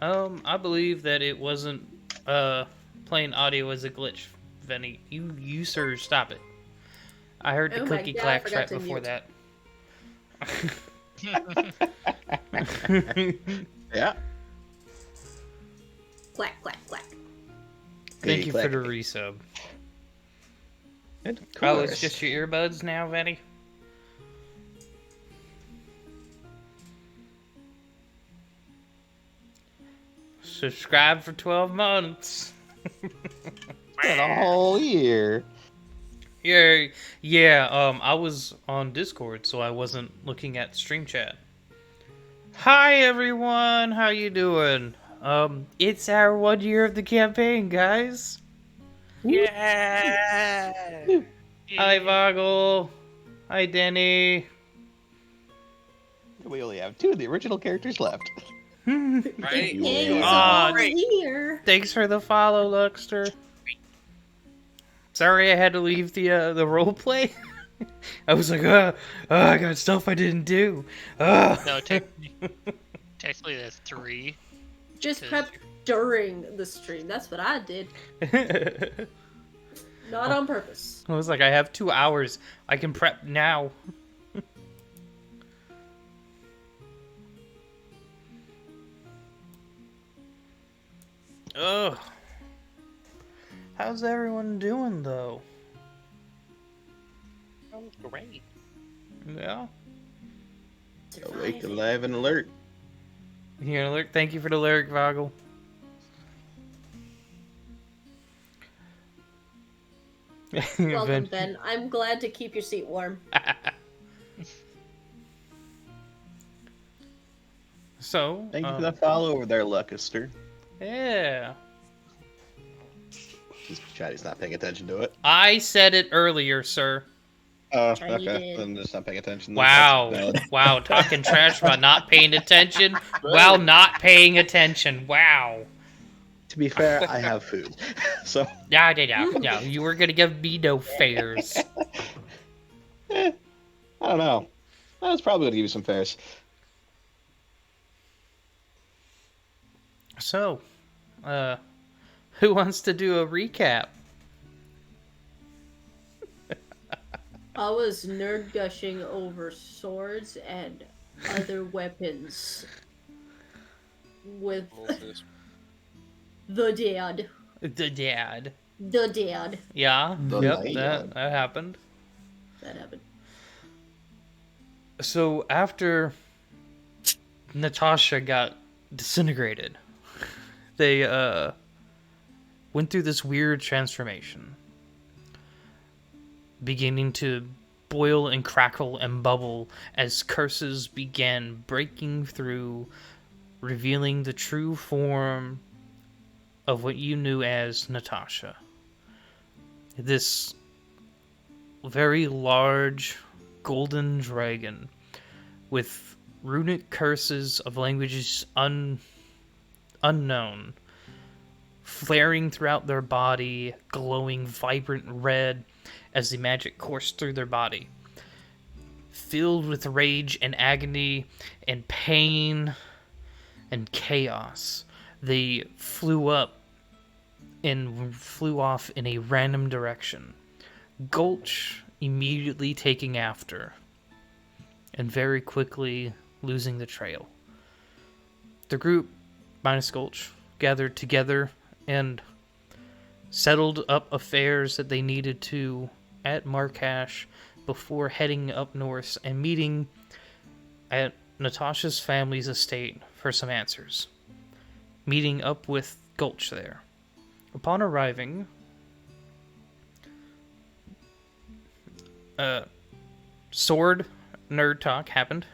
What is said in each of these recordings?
I believe that it wasn't playing audio as a glitch, Venny. You sir, stop it. I heard the Oh my cookie god, I clacks forgot right to before mute. that. Yeah. Quack, quack, quack. Thank Hey, you for the clackety. resub. Of Oh, it's course. just your earbuds now, Venny? Subscribe for 12 months. For the whole year. Yeah, I was on Discord, so I wasn't looking at stream chat. Hi everyone, how you doing? It's our 1 year of the campaign, guys. Yeah. Hi Voggle. Hi Denny. We only have 2 of the original characters left. The Right? gang is Ah, all here. Thanks for the follow, Luxter. Sorry I had to leave the roleplay. I was like, I got stuff I didn't do. No, technically that's 3. Just prep during the stream. That's what I did. Not on purpose. I was like, I have 2 hours. I can prep now. Ugh. How's everyone doing, though? Great. Yeah? Awake, Surviving. alive, and alert. Here, look. Thank you for the lyric, Voggle. Welcome, Ben. I'm glad to keep your seat warm. So, Thank you for the follow over there, Luckester. yeah. Just Chatty's not paying attention to it. I said it earlier, sir. Oh, Chatty okay. did. Then just not paying attention. Wow. That's valid. Wow, talking trash about not paying attention while not paying attention. Wow. To be fair, I have food. So, Yeah, you were gonna give me no fares. I don't know. I was probably going to give you some fares. So, who wants to do a recap? I was nerd gushing over swords and other weapons with the dad. The dad. The dad. Yeah, The yep, dad. that happened. That happened. So, after Natasha got disintegrated, they, went through this weird transformation. Beginning to boil and crackle and bubble as curses began breaking through, revealing the true form of what you knew as Natasha. This very large golden dragon with runic curses of languages unknown, flaring throughout their body, glowing vibrant red as the magic coursed through their body. Filled with rage and agony and pain and chaos, they flew up and flew off in a random direction. Gulch immediately taking after, and very quickly losing the trail. The group, minus Gulch, gathered together and settled up affairs that they needed to at Markash before heading up north and meeting at Natasha's family's estate for some answers. Meeting up with Gulch there. Upon arriving, sword nerd talk happened,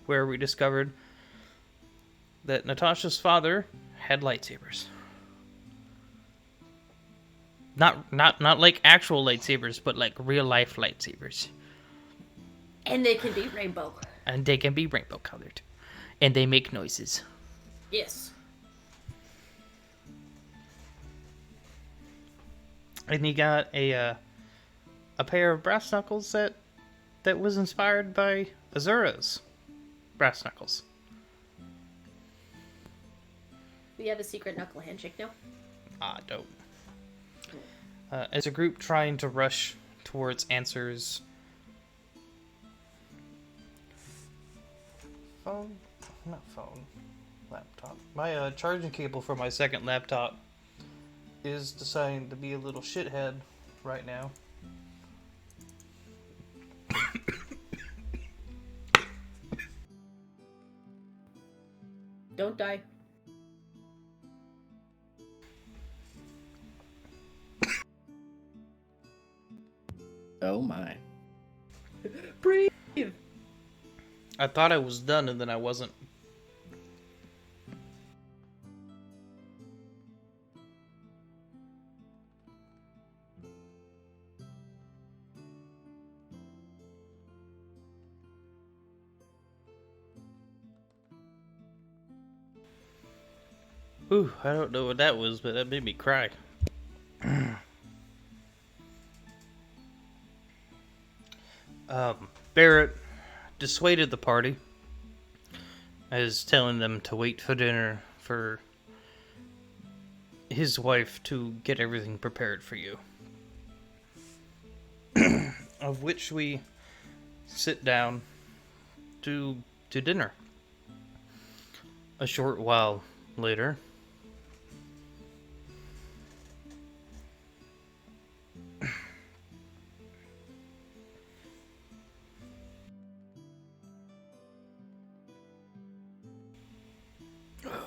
where we discovered that Natasha's father had lightsabers. Not like actual lightsabers, but like real life lightsabers. And they can be rainbow. And they can be rainbow colored. And they make noises. Yes. And he got a pair of brass knuckles that was inspired by A.U.R.A's brass knuckles. We have a secret knuckle handshake now. Ah, dope. As a group trying to rush towards answers... Phone? Not phone. Laptop. My charging cable for my second laptop is deciding to be a little shithead right now. Don't die. Oh my. Breathe. I thought I was done and then I wasn't. Ooh, I don't know what that was, but that made me cry. Barrett dissuaded the party as telling them to wait for dinner for his wife to get everything prepared for you. Of which we sit down to dinner. A short while later,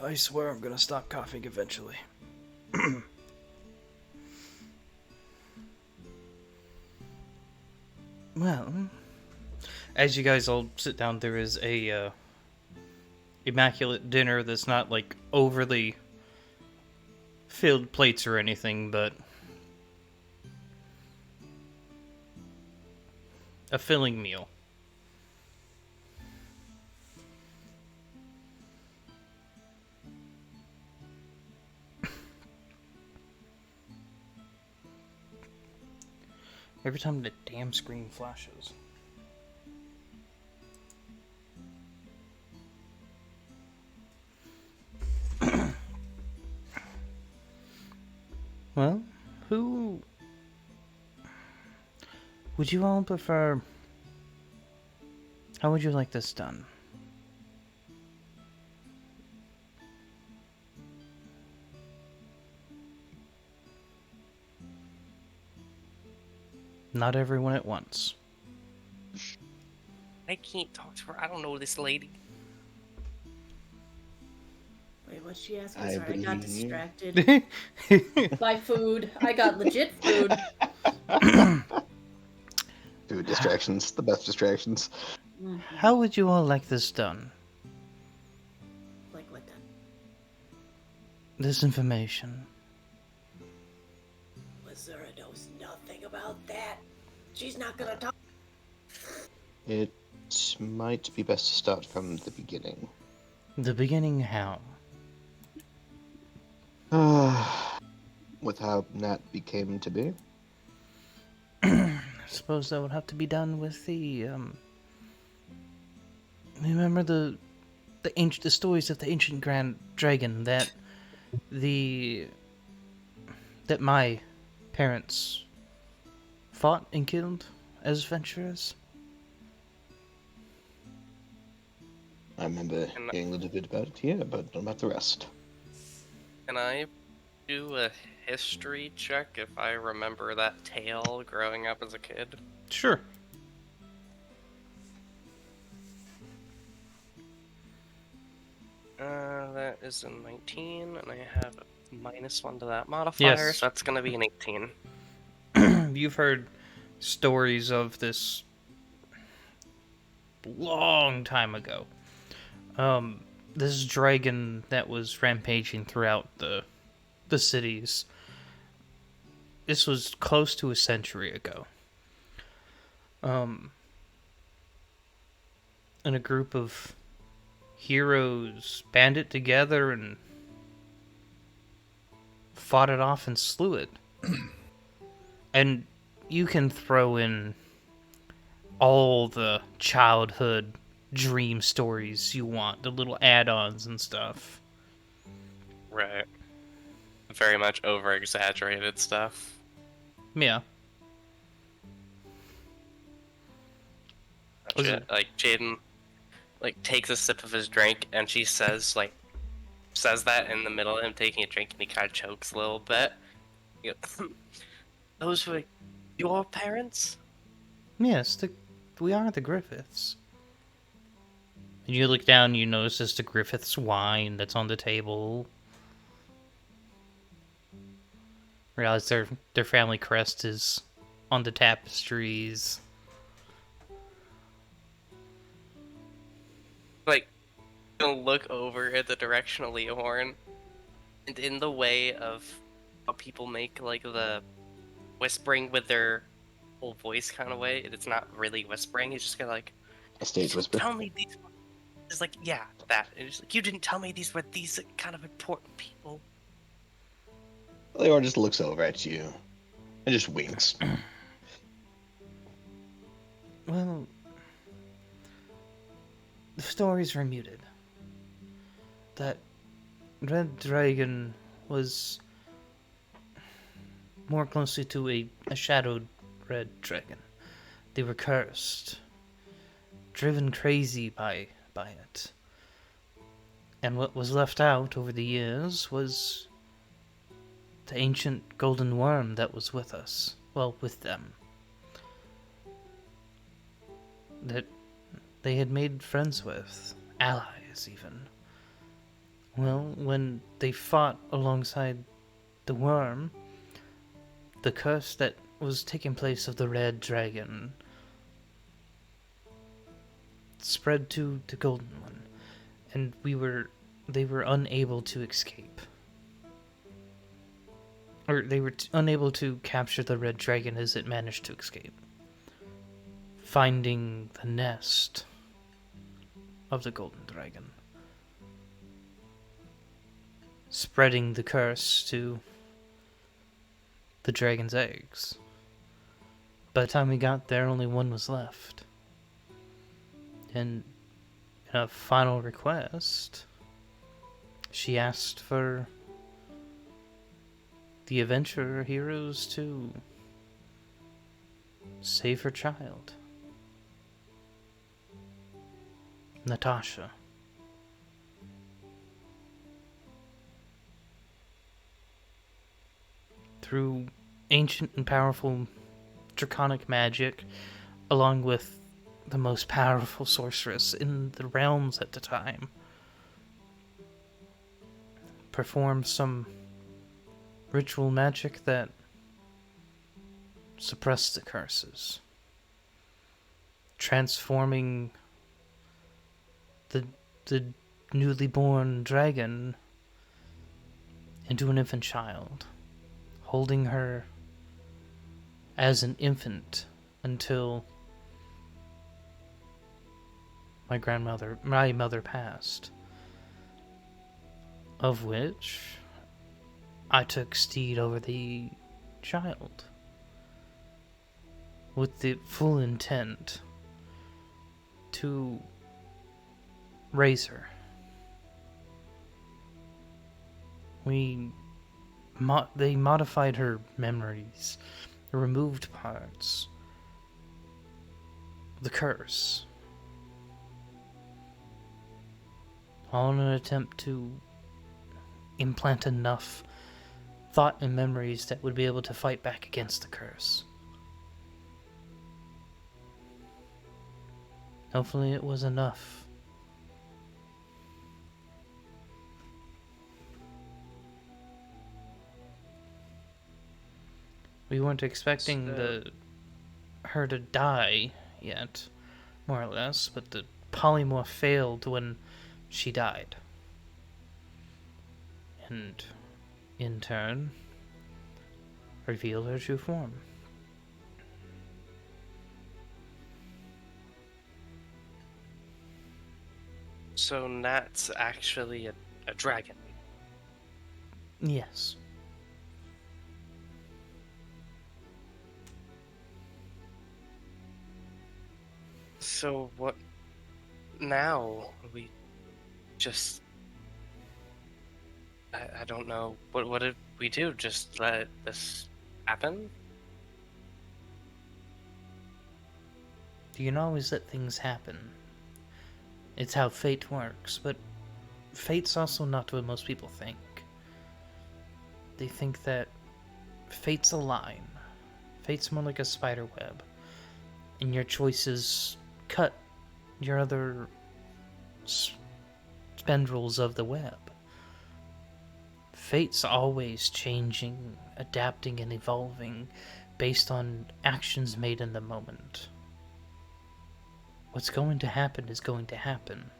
I swear I'm gonna stop coughing eventually. Well, as you guys all sit down, there is a immaculate dinner that's not like overly filled plates or anything, but a filling meal. Every time the damn screen flashes. Well, who would you all prefer? How would you like this done? Not everyone at once. I can't talk to her. I don't know this lady. Wait, what'd she ask? I I'm sorry, I got believe you. distracted by food. I got legit food. Food distractions, the best distractions. How would you all like this done? Like what then? This information. Lazura knows nothing about that. She's not gonna talk. It might be best to start from the beginning. The beginning how? With how Nat became to be. I suppose that would have to be done with the remember the stories of the ancient Grand Dragon that my parents fought and killed as adventurers? I remember hearing a little bit about it here, but not about the rest. Can I do a history check if I remember that tale growing up as a kid? Sure. That is a 19, and I have a -1 to that modifier, Yes. so that's gonna be an 18. You've heard stories of this long time ago. This dragon that was rampaging throughout the cities. This was close to a century ago. And a group of heroes banded together and fought it off and slew it. And you can throw in all the childhood dream stories you want, the little add-ons and stuff. Right. Very much over exaggerated stuff. Yeah. Was Shit. it? Like Jaden like takes a sip of his drink and she says that in the middle of him taking a drink and he kinda chokes a little bit. You know, those were your parents? Yes, we are the Griffiths. And you look down, you notice it's the Griffiths wine that's on the table. Realize their family crest is on the tapestries. Like you'll look over at the direction of Leohorn, and in the way of how people make like the whispering with their whole voice kind of way, it's not really whispering, he's just kinda like, A "You stage didn't whisper. tell me these were," it's like, yeah, that. And it's like, "You didn't tell me these were these kind of important people." Leor just looks over at you and just winks. Well, the stories were muted. That red dragon was more closely to a shadowed red dragon. They were cursed, driven crazy by it. And what was left out over the years was the ancient golden worm that was with us. Well, with them. That they had made friends with, allies even. Well, when they fought alongside the worm, the curse that was taking place of the red dragon spread to the golden one, and they were unable to escape. Or they were unable to capture the red dragon as it managed to escape, finding the nest of the golden dragon, spreading the curse to the dragon's eggs. By the time we got there, only one was left. And in a final request, she asked for the adventurer heroes to save her child, Natasha. Through ancient and powerful draconic magic, along with the most powerful sorceress in the realms at the time, performed some ritual magic that suppressed the curses, transforming the newly born dragon into an infant child, holding her as an infant until my mother passed, of which I took Steed over the child with the full intent to raise her. They modified her memories, removed parts of the curse, all in an attempt to implant enough thought and memories that would be able to fight back against the curse. Hopefully it was enough. We weren't expecting her to die yet, more or less, but the polymorph failed when she died. And, in turn, revealed her true form. So Nat's actually a dragon. Yes. So what now? We just I don't know. What did we do? Just let this happen? You can always let things happen. It's how fate works, but fate's also not what most people think. They think that fate's a line. Fate's more like a spider web, and your choices cut your other spindles of the web. Fate's always changing, adapting, and evolving based on actions made in the moment. What's going to happen is going to happen.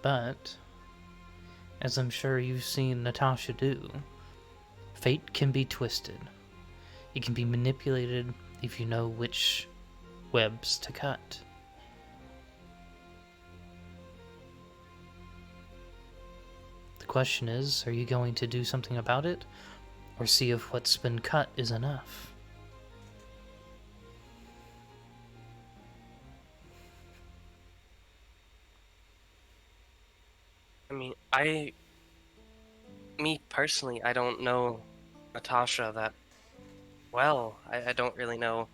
But, as I'm sure you've seen Natasha do, fate can be twisted. It can be manipulated if you know which webs to cut. The question is, are you going to do something about it, or see if what's been cut is enough? I mean, me personally, I don't know Natasha that well. I don't really know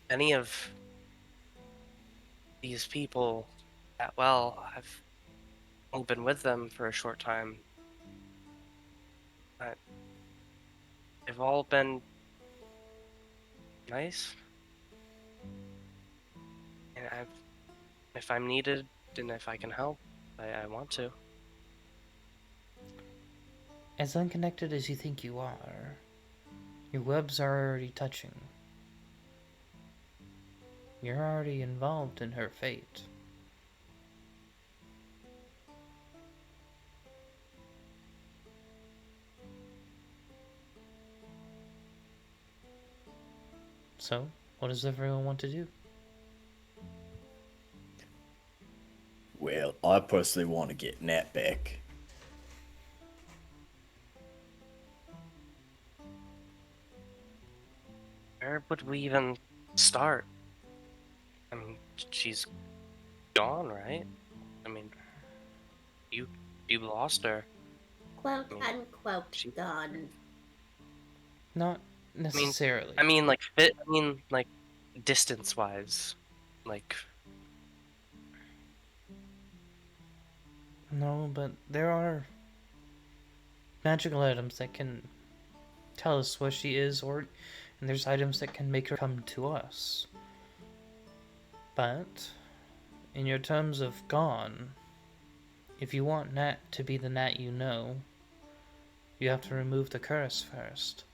any of these people that well. I've only been with them for a short time. But they've all been nice. And if I'm needed and if I can help, I want to. As unconnected as you think you are, your webs are already touching. You're already involved in her fate. So, what does everyone want to do? Well, I personally want to get Nat back. Where would we even start? I mean, she's gone, right? I mean, you lost her. Quote I mean, unquote she- gone. Not necessarily. I mean, like fit. I mean, like distance-wise, like No, but there are magical items that can tell us where she is, and there's items that can make her come to us. But, in your terms of gone, if you want Nat to be the Nat you know, you have to remove the curse first.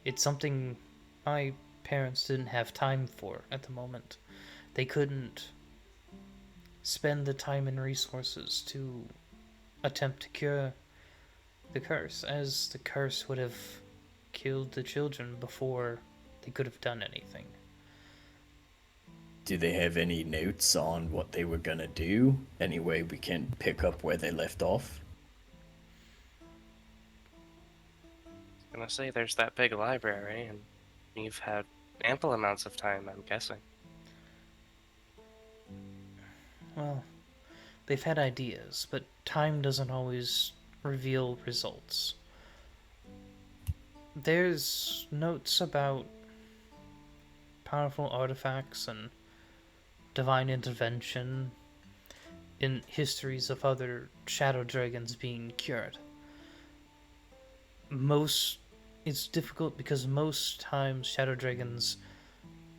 It's something my parents didn't have time for at the moment. They couldn't spend the time and resources to attempt to cure the curse, as the curse would have killed the children before they could have done anything. Do they have any notes on what they were gonna do? Any way we can pick up where they left off? I'm gonna say there's that big library, and you've had ample amounts of time, I'm guessing. Well, they've had ideas, but time doesn't always reveal results. There's notes about powerful artifacts and divine intervention in histories of other shadow dragons being cured. It's difficult because most times shadow dragons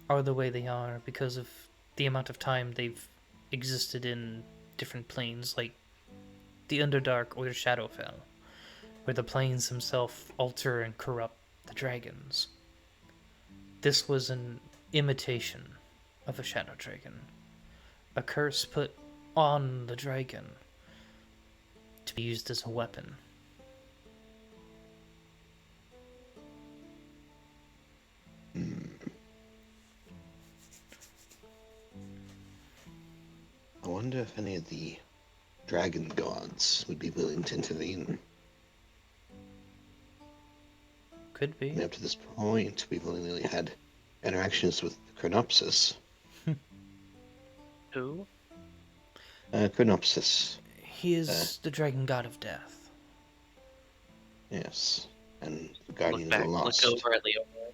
are the way they are because of the amount of time they've existed in different planes, like the Underdark or the Shadowfell, where the planes themselves alter and corrupt the dragons. This was an imitation of a shadow dragon, a curse put on the dragon to be used as a weapon. I wonder if any of the dragon gods would be willing to intervene. Could I mean, be. up to this point, we've only had interactions with Chronopsis. Who? Chronopsis. He is the dragon god of death. Yes. And the Look Guardians back. are Look lost. over at Leohorn.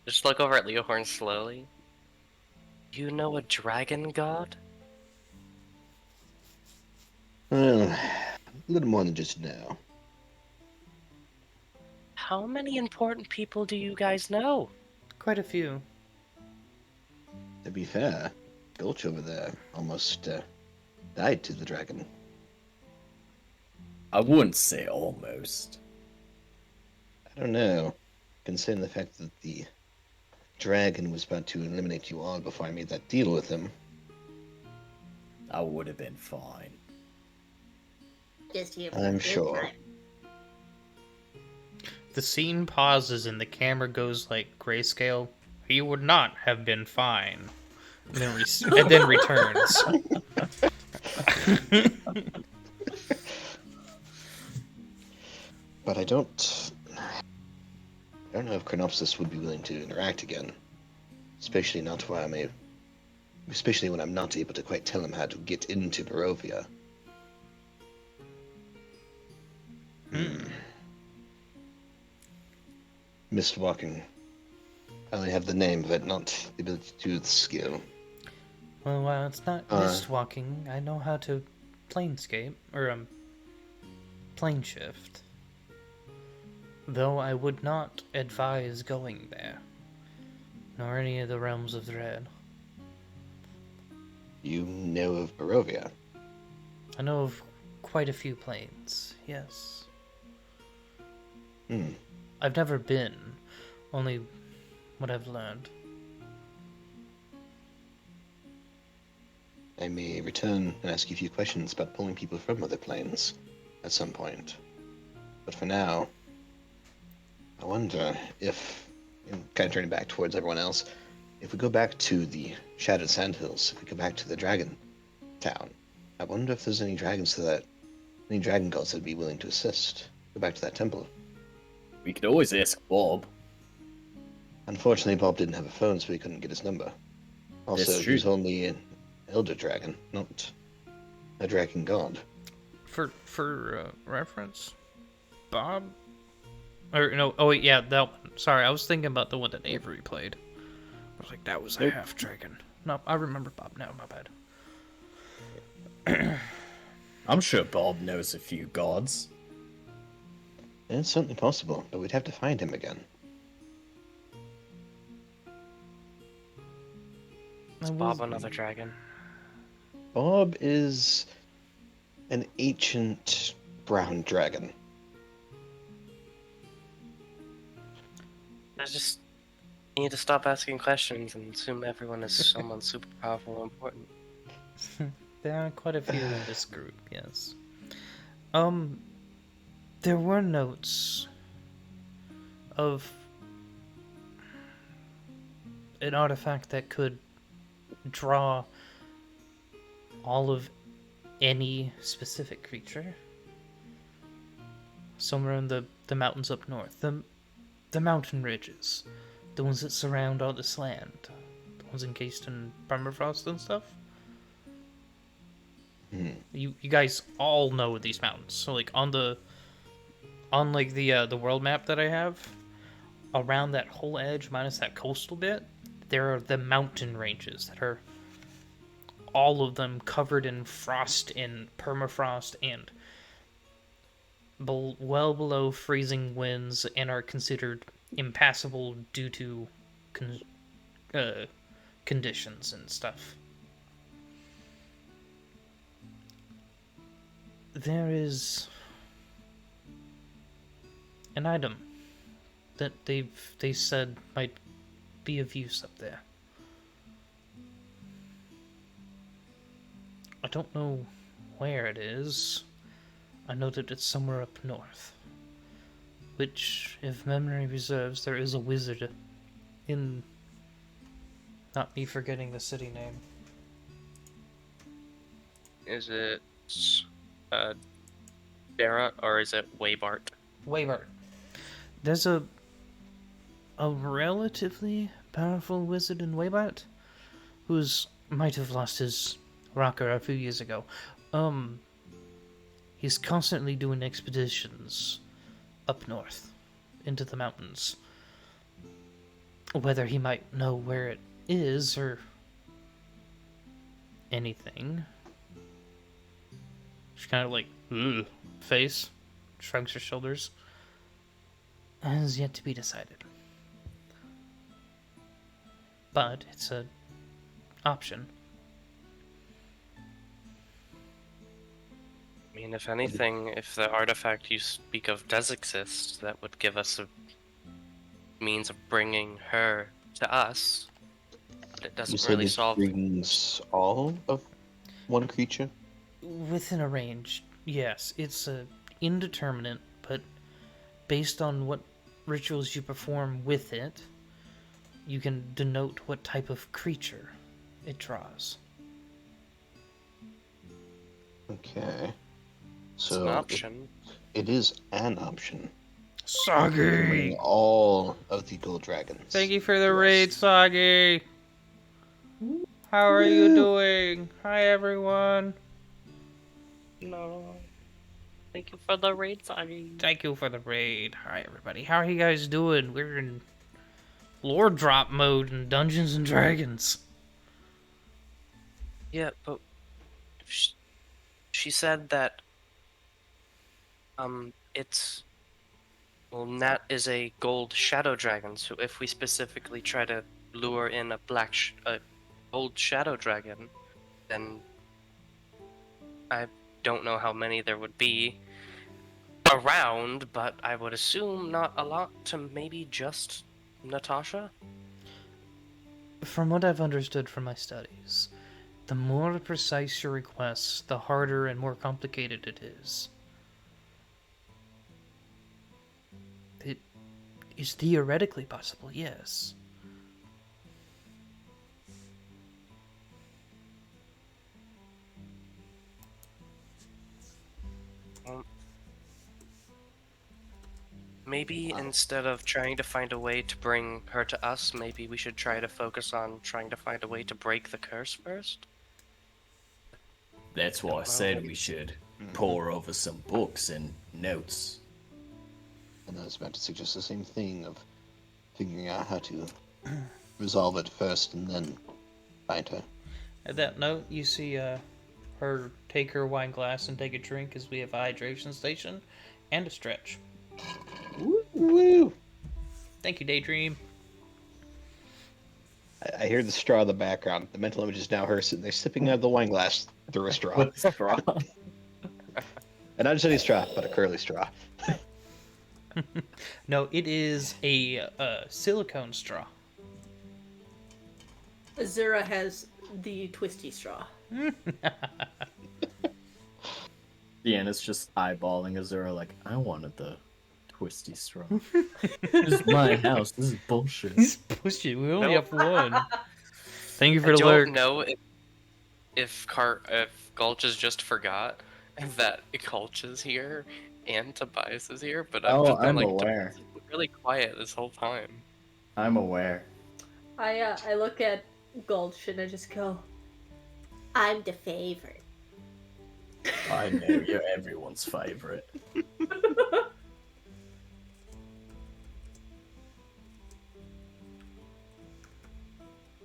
Just look over at Leohorn slowly. You know a dragon god? Well, a little more than just now. How many important people do you guys know? Quite a few. To be fair, Gulch over there almost died to the dragon. I wouldn't say almost. I don't know. Considering the fact that the dragon was about to eliminate you all before I made that deal with him. I would have been fine. Just here for I'm a good sure. time. The scene pauses and the camera goes like grayscale. He would not have been fine. And then returns. But I don't know if Chronopsis would be willing to interact again. Especially when I'm not able to quite tell him how to get into Barovia. Mist walking. I only have the name, but not the ability to do the skill. Well, while it's not mist walking, I know how to planescape, or plane shift. Though I would not advise going there, nor any of the realms of dread. You know of Barovia? I know of quite a few planes, yes. I've never been, only what I've learned. I may return and ask you a few questions about pulling people from other planes at some point. But for now, I wonder if, and kind of turning back towards everyone else, if we go back to the Shattered Sandhills, if we go back to the Dragon Town, I wonder if there's any dragons any dragon gods that'd be willing to assist. Go back to that temple. We could always ask Bob. Unfortunately, Bob didn't have a phone, so he couldn't get his number. Also, That's true. he's only an elder dragon, not a dragon god. For reference, Bob? Or, no, oh wait, yeah, that one. Sorry, I was thinking about the one that Avery played. I was like, that was a Nope. half-dragon. No, I remember Bob now, my bad. I'm sure Bob knows a few gods. It's certainly possible, but we'd have to find him again. Is Bob another dragon? Bob is an ancient brown dragon. I just need to stop asking questions and assume everyone is someone super powerful and important. There are quite a few in this group, yes. There were notes of an artifact that could draw all of any specific creature somewhere in the mountains up north. The mountain ridges. The ones that surround all this land. The ones encased in permafrost and stuff. You guys all know these mountains. So like on the world map that I have, around that whole edge minus that coastal bit, there are the mountain ranges that are all of them covered in frost and permafrost and well below freezing winds and are considered impassable due to conditions and stuff. There is an item that they said might be of use up there. I don't know where it is. I know that it's somewhere up north. Which, if memory reserves, there is a wizard in... Not me forgetting the city name. Is it Barrett or is it Waybart? Waybart. There's a relatively powerful wizard in Waybart who's might have lost his rocker a few years ago. He's constantly doing expeditions up north into the mountains. Whether he might know where it is or anything. She's kind of like, ugh, face, shrugs her shoulders. Has yet to be decided. But it's an option. I mean, if anything, if the artifact you speak of does exist, that would give us a means of bringing her to us. But it You doesn't said really it solve. brings all of one creature? Within a range, yes. It's indeterminate, but based on what rituals you perform with it, you can denote what type of creature it draws. Okay. It's an So option. it is an option. Soggy! Bring all of the gold dragons. Thank you for the to raid, us. Soggy! How are you doing? Hi, everyone. No. Thank you for the raid, Soggy. Thank you for the raid. Hi, everybody. How are you guys doing? We're in lore drop mode in Dungeons and Dragons. Yeah, but she said that it's Nat is a gold shadow dragon. So if we specifically try to lure in a gold shadow dragon, then I don't know how many there would be around, but I would assume not a lot to maybe just Natasha. From what I've understood from my studies, the more precise your requests, the harder and more complicated it is. It is theoretically possible, yes. Maybe instead of trying to find a way to bring her to us, maybe we should try to focus on trying to find a way to break the curse first. That's why I said we should pore over some books and notes. And I was about to suggest the same thing of figuring out how to resolve it first and then find her. At that note, you see her take her wine glass and take a drink as we have a hydration station and a stretch. Woo! Thank you, Daydream. I hear the straw in the background. The mental image is now her sitting there sipping out of the wine glass through a straw. With straw. And not just any straw, but a curly straw. No, it is a silicone straw. A.U.R.A has the twisty straw. Deanna's just eyeballing A.U.R.A like, I wanted the twisty straw. This is my house. This is bullshit. Bullshit. We only No. have one. Thank you for I the don't lurk. know if Gulches just forgot that Gulch is here and Tobias is here, but I've just been I'm like aware. Tobias has been really quiet this whole time. I'm aware. I look at Gulch and I just go, I'm the favorite. I know you're everyone's favorite.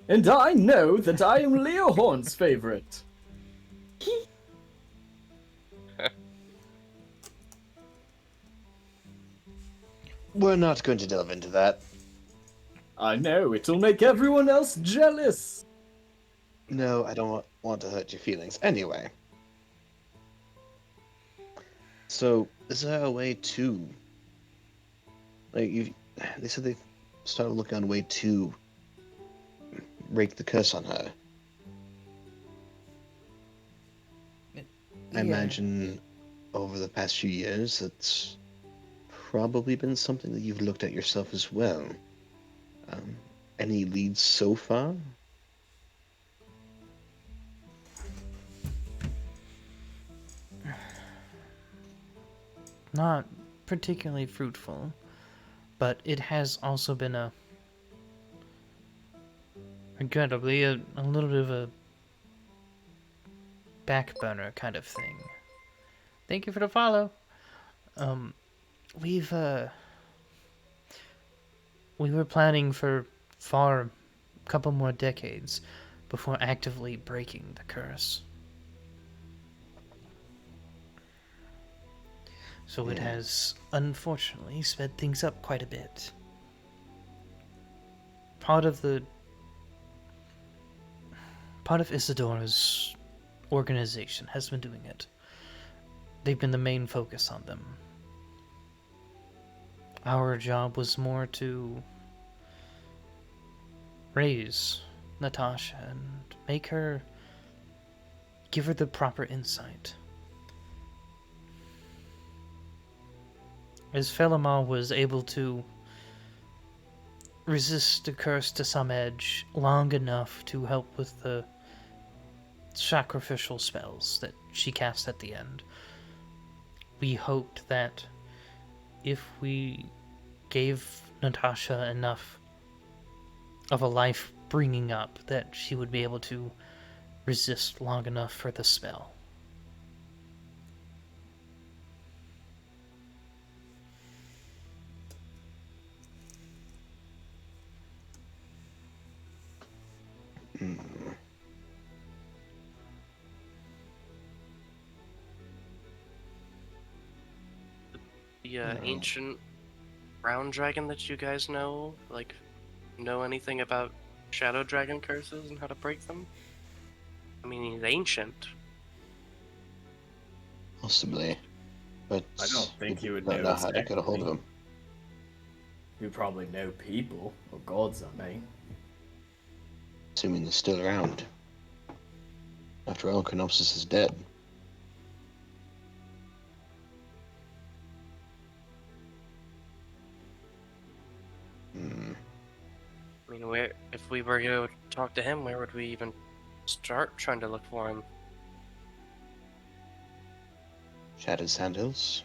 And I know that I am Leohorn's favorite. We're not going to delve into that. I know, it'll make everyone else jealous. No, I don't want to hurt your feelings. Anyway. So, is there a way to... They said they started looking on a way to break the curse on her. I imagine over the past few years, it's probably been something that you've looked at yourself as well. Any leads so far? Not particularly fruitful, but it has also been regrettably a little bit of a back burner kind of thing. Thank you for the follow. We've we were planning for a couple more decades before actively breaking the curse. So it has unfortunately sped things up quite a bit. Part of Isadora's organization has been doing it. They've been the main focus on them. Our job was more to raise Natasha and give her the proper insight. As Felomar was able to resist the curse to some edge long enough to help with the sacrificial spells that she cast at the end, we hoped that if we gave Natasha enough of a life bringing up, that she would be able to resist long enough for the spell. The ancient brown dragon that you guys know, like, know anything about shadow dragon curses and how to break them? I mean, he's ancient. Possibly, but I don't think we you would don't know know how to get a hold of exactly. him. You probably know people, or gods, I mean. Assuming they're still around. After all, Chronopsis is dead. I mean, if we were to talk to him, where would we even start trying to look for him? Shattered Sandhills.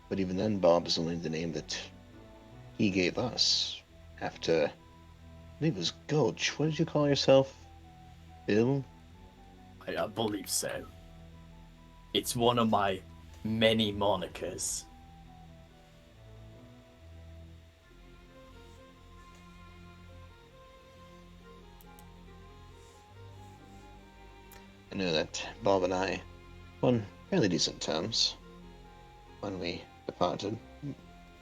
But even then, Bob is only the name that he gave us. After, I believe it was Gulch. What did you call yourself? Bill? I believe so. It's one of my many monikers. I know that Bob and I were on fairly decent terms when we departed,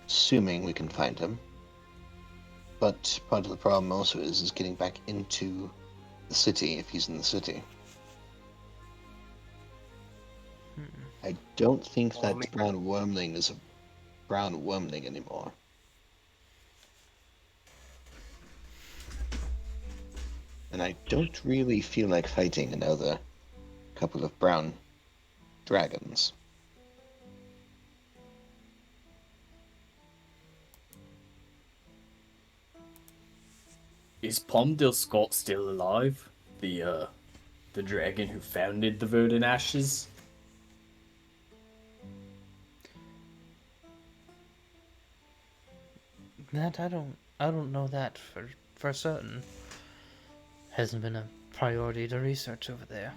assuming we can find him. But part of the problem also is getting back into the city if he's in the city. I don't think Well, that maybe- brown wormling is a brown wormling anymore. And I don't really feel like fighting another couple of brown dragons. Is Pomdale Scott still alive? The dragon who founded the Verdant Ashes? That I don't know that for certain. Hasn't been a priority to research over there.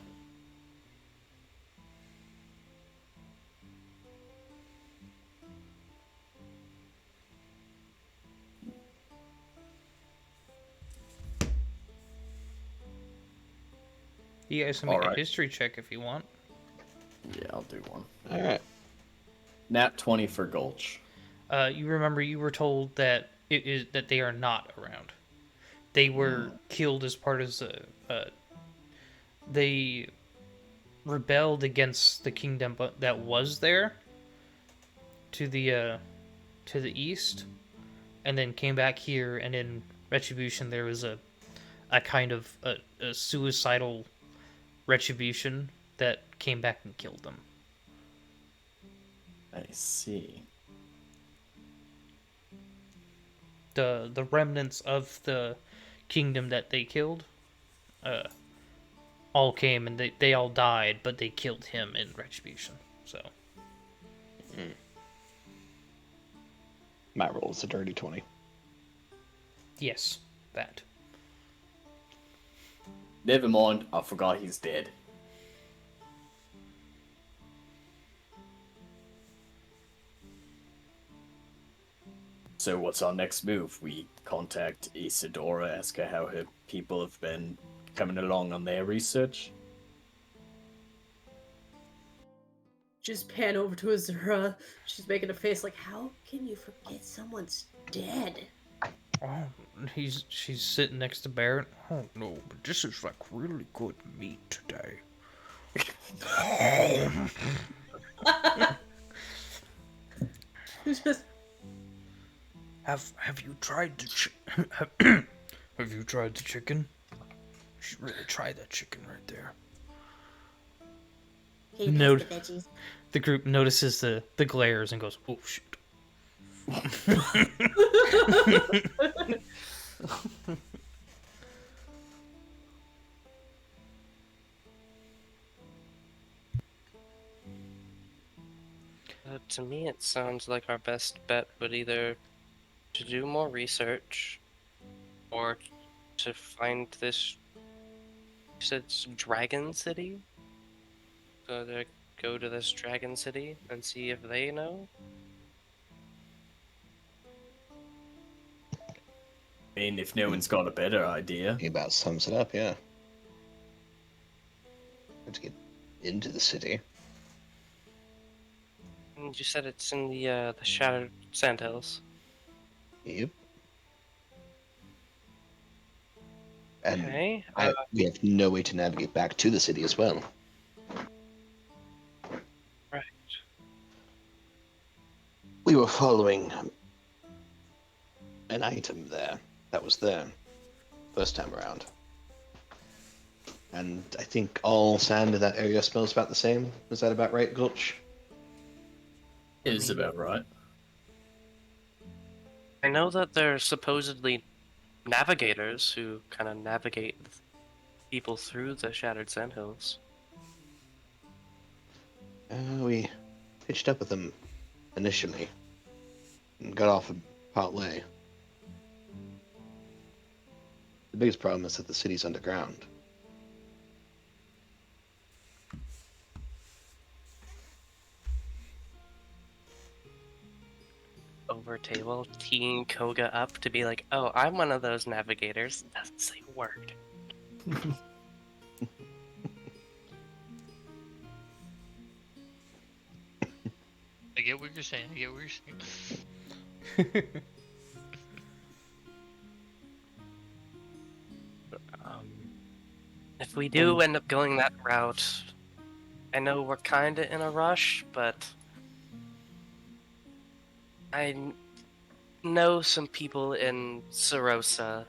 You guys can make a Alright. history check if you want. Yeah, I'll do one. Alright. Nat 20 for Gulch. You remember you were told that that they are not around. They were killed as part of they rebelled against the kingdom that was there to the east, and then came back here. And in retribution, there was a kind of a suicidal retribution that came back and killed them. I see. The remnants of the kingdom that they killed all came, and they all died, but they killed him in retribution. So My roll is a dirty 20. yes, that. Never mind, I forgot he's dead. So what's our next move? We contact Isadora, ask her how her people have been coming along on their research. Just pan over to Azura. She's making a face like, how can you forget someone's dead? Oh, she's sitting next to Barrett. Oh no, but this is like really good meat today. Just Have you tried the have you tried the chicken? You should really try that chicken right there. Can you No. pass the veggies? The group notices the glares and goes, "Oh shit." To me, it sounds like our best bet would either to do more research or to find this. You said it's Dragon City? So to go to this Dragon City and see if they know? I mean, if no one's got a better idea. He about sums it up, yeah. Let's get into the city. And you said it's in the Shattered Sandhills. Yep. And Okay. we have no way to navigate back to the city as well. Right. We were following an item there that was there first time around. And I think all sand in that area smells about the same. Is that about right, Gulch? Is about right. I know that there's supposedly navigators who kind of navigate people through the Shattered Sandhills. We pitched up with them initially and got off part way. The biggest problem is that the city's underground. Over table, teeing Koga up to be like, oh, I'm one of those navigators. Doesn't say a word. I get what you're saying. I get what you're saying. If we do end up going that route, I know we're kinda in a rush, but know some people in Serosa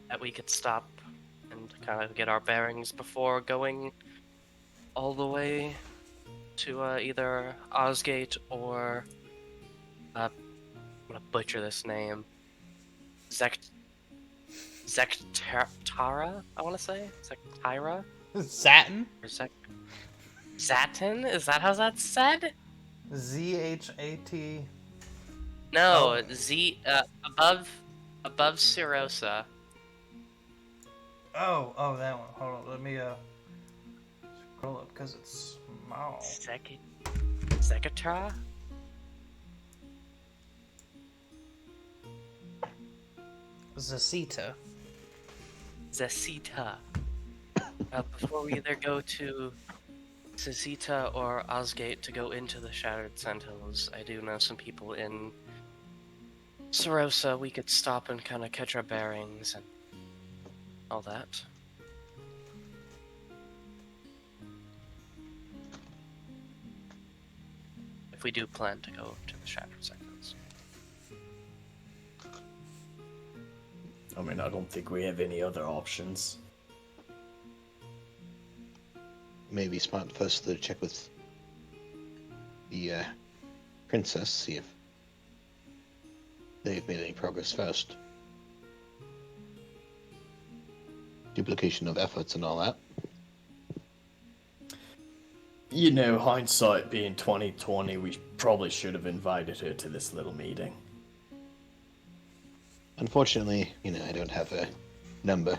that we could stop and kind of get our bearings before going all the way to either Osgate or I'm gonna butcher this name. Zektara, I want to say. Zektira? Zatin? Or Zatin? Is that how that's said? ZHAT. No, Oh. Z above Serosa. Oh, that one. Hold on, let me scroll up because it's small. Zekatra? Zacita. Zacita. Before we either go to Zacita or Osgate to go into the Shattered Sandhills, I do know some people in Serosa we could stop and kind of catch our bearings and all that. If we do plan to go to the Shattered Sandhills. I mean, I don't think we have any other options. Maybe smart first to check with the princess, see if they've made any progress first. Duplication of efforts and all that. You know, hindsight being 2020, we probably should have invited her to this little meeting. Unfortunately, I don't have a number.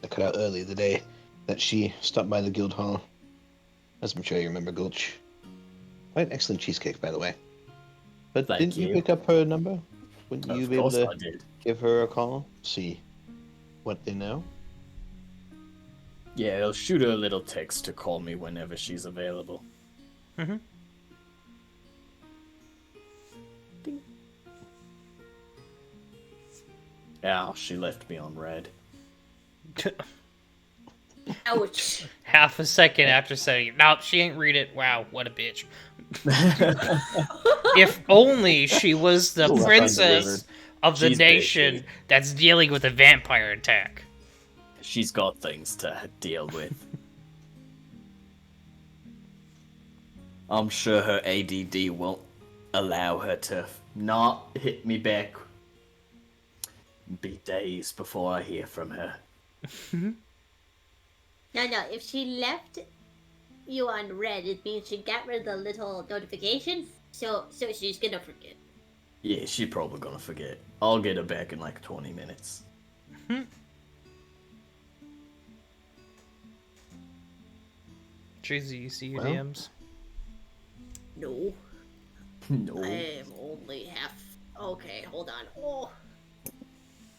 I cut out early the day that she stopped by the guild hall. As I'm sure you remember, Gulch. Quite excellent cheesecake, by the way. But Thank didn't you you. pick up her number? Wouldn't you Of be able course to I did. give her a call? See what they know? Yeah, I'll shoot her a little text to call me whenever she's available. Mm-hmm. Yeah, she left me on red. Ouch. Half a second after saying, nope, she ain't read it. Wow, what a bitch. If only she was the Ooh, I princess of the She's nation busy. that's dealing with a vampire attack. She's got things to deal with. I'm sure her ADD won't allow her to not hit me back. Be days before I hear from her. No, if she left you on red, it means she got rid of the little notification, so she's gonna forget. Yeah, she's probably gonna forget. I'll get her back in like 20 minutes. Tracy, you see your Well? DMs? No, No. I am only half. Okay, hold on. Oh,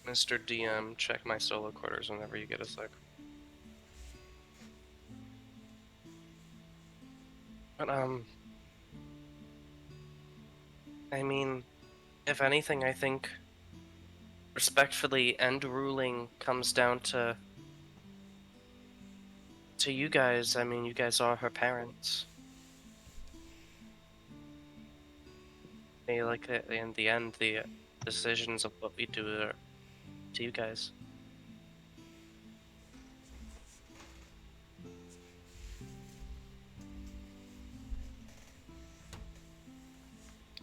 Mr. DM, check my solo quarters whenever you get a sec. But, I mean, if anything, I think respectfully end ruling comes down to you guys. I mean, you guys are her parents. Like, in the end, the decisions of what we do are to you guys.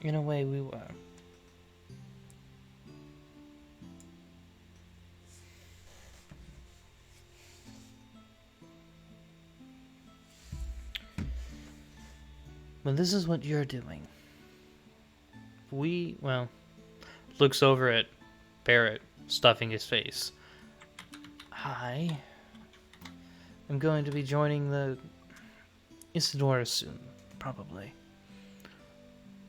In a way, we were. But this is what you're doing. Looks over at Barrett, stuffing his face. Hi. I'm going to be joining the Isadora soon, probably.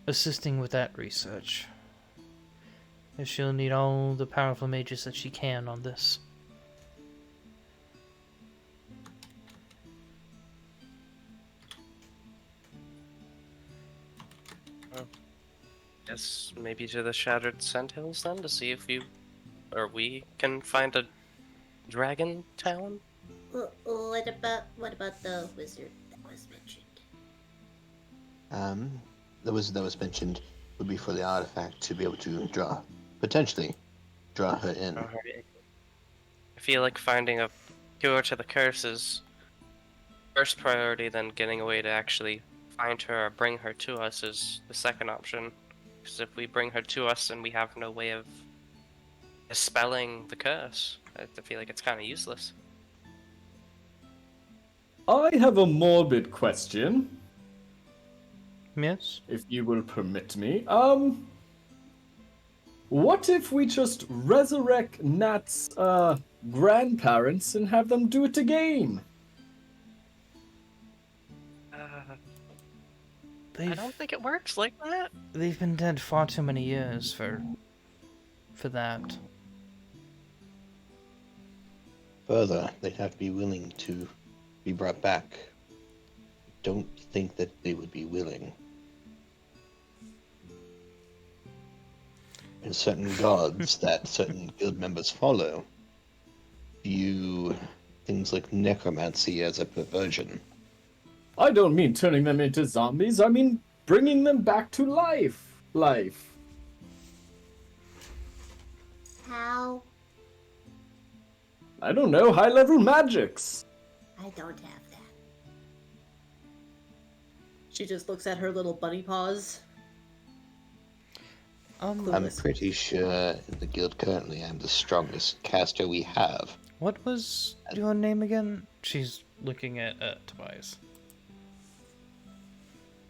Assisting with that research. And she'll need all the powerful mages that she can on this. Guess maybe to the Shattered Sandhills then to see if you or we can find a dragon town. what about the wizard that was mentioned? That was mentioned would be for the artifact to be able to potentially draw her in. I feel like finding a cure to the curse is first priority, then getting a way to actually find her or bring her to us is the second option. Because if we bring her to us and we have no way of dispelling the curse, I feel like it's kind of useless. I have a morbid question, Yes? if you will permit me. What if we just resurrect Nat's grandparents and have them do it again? I don't think it works like that. They've been dead far too many years for that. Further, they'd have to be willing to be brought back. Don't think that they would be willing. And certain gods that certain guild members follow view things like necromancy as a perversion. I don't mean turning them into zombies, I mean bringing them back to life. How? I don't know, high-level magics. I don't have that. She just looks at her little bunny paws. I'm pretty sure in the guild currently I'm the strongest caster we have. What was your name again? She's looking at Tobias.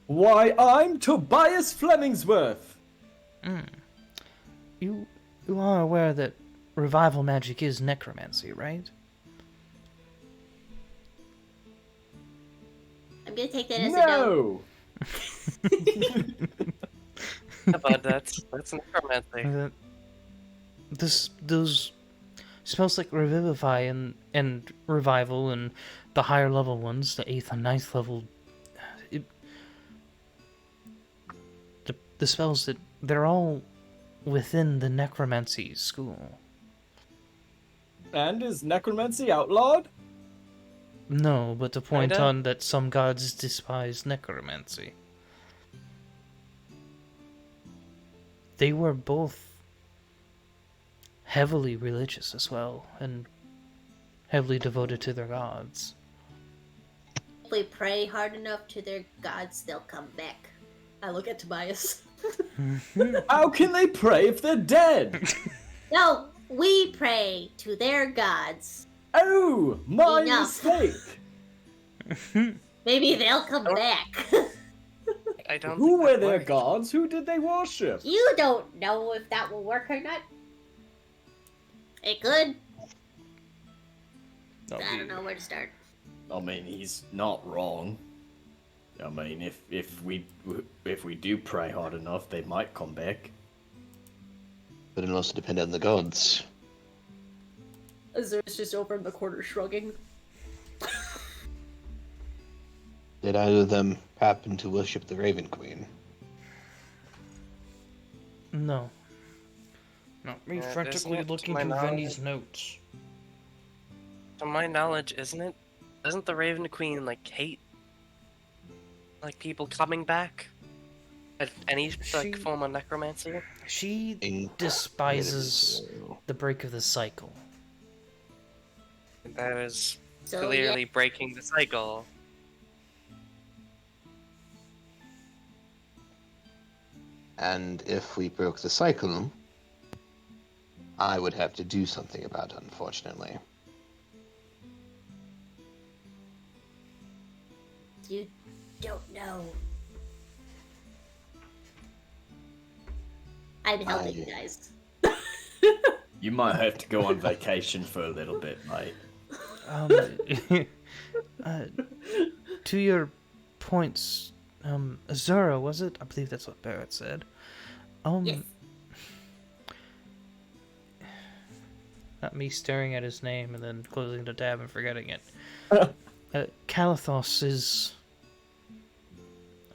Why, I'm Tobias Flemingsworth. You are aware that revival magic is necromancy, right? I'm gonna take that as a no. No! Yeah, but that's necromancy. Those spells like Revivify and Revival and the higher level ones, the 8th and ninth level, it, the spells that they're all within the necromancy school. And is necromancy outlawed? No, but to point Kinda. on that some gods despise necromancy. They were both heavily religious as well, and heavily devoted to their gods. If we pray hard enough to their gods, they'll come back. I look at Tobias. How can they pray if they're dead? No, we pray to their gods. Oh, my Enough. mistake. Maybe they'll come back. I don't. Who think were that their works. gods? Who did they worship? You don't know if that will work or not. It could. I don't know where to start. I mean, he's not wrong. I mean, if we do pray hard enough, they might come back. But it'll also depend on the gods. Azura's just over in the corner shrugging. Did either of them happen to worship the Raven Queen? No. Not me Yeah, frantically isn't it, looking to my through knowledge- Venny's notes. To my knowledge, isn't it? Doesn't the Raven Queen like hate like people coming back? At any like She- form of necromancy? She In- despises the break of the cycle. That is So clearly breaking the cycle. And if we broke the cycle, I would have to do something about it, unfortunately. You don't know. I'm helping you guys. You might have to go on vacation for a little bit, mate. uh, to your points, A.U.R.A, was it? I believe that's what Barrett said. Yes. Not me staring at his name and then closing the tab and forgetting it. Calathos is...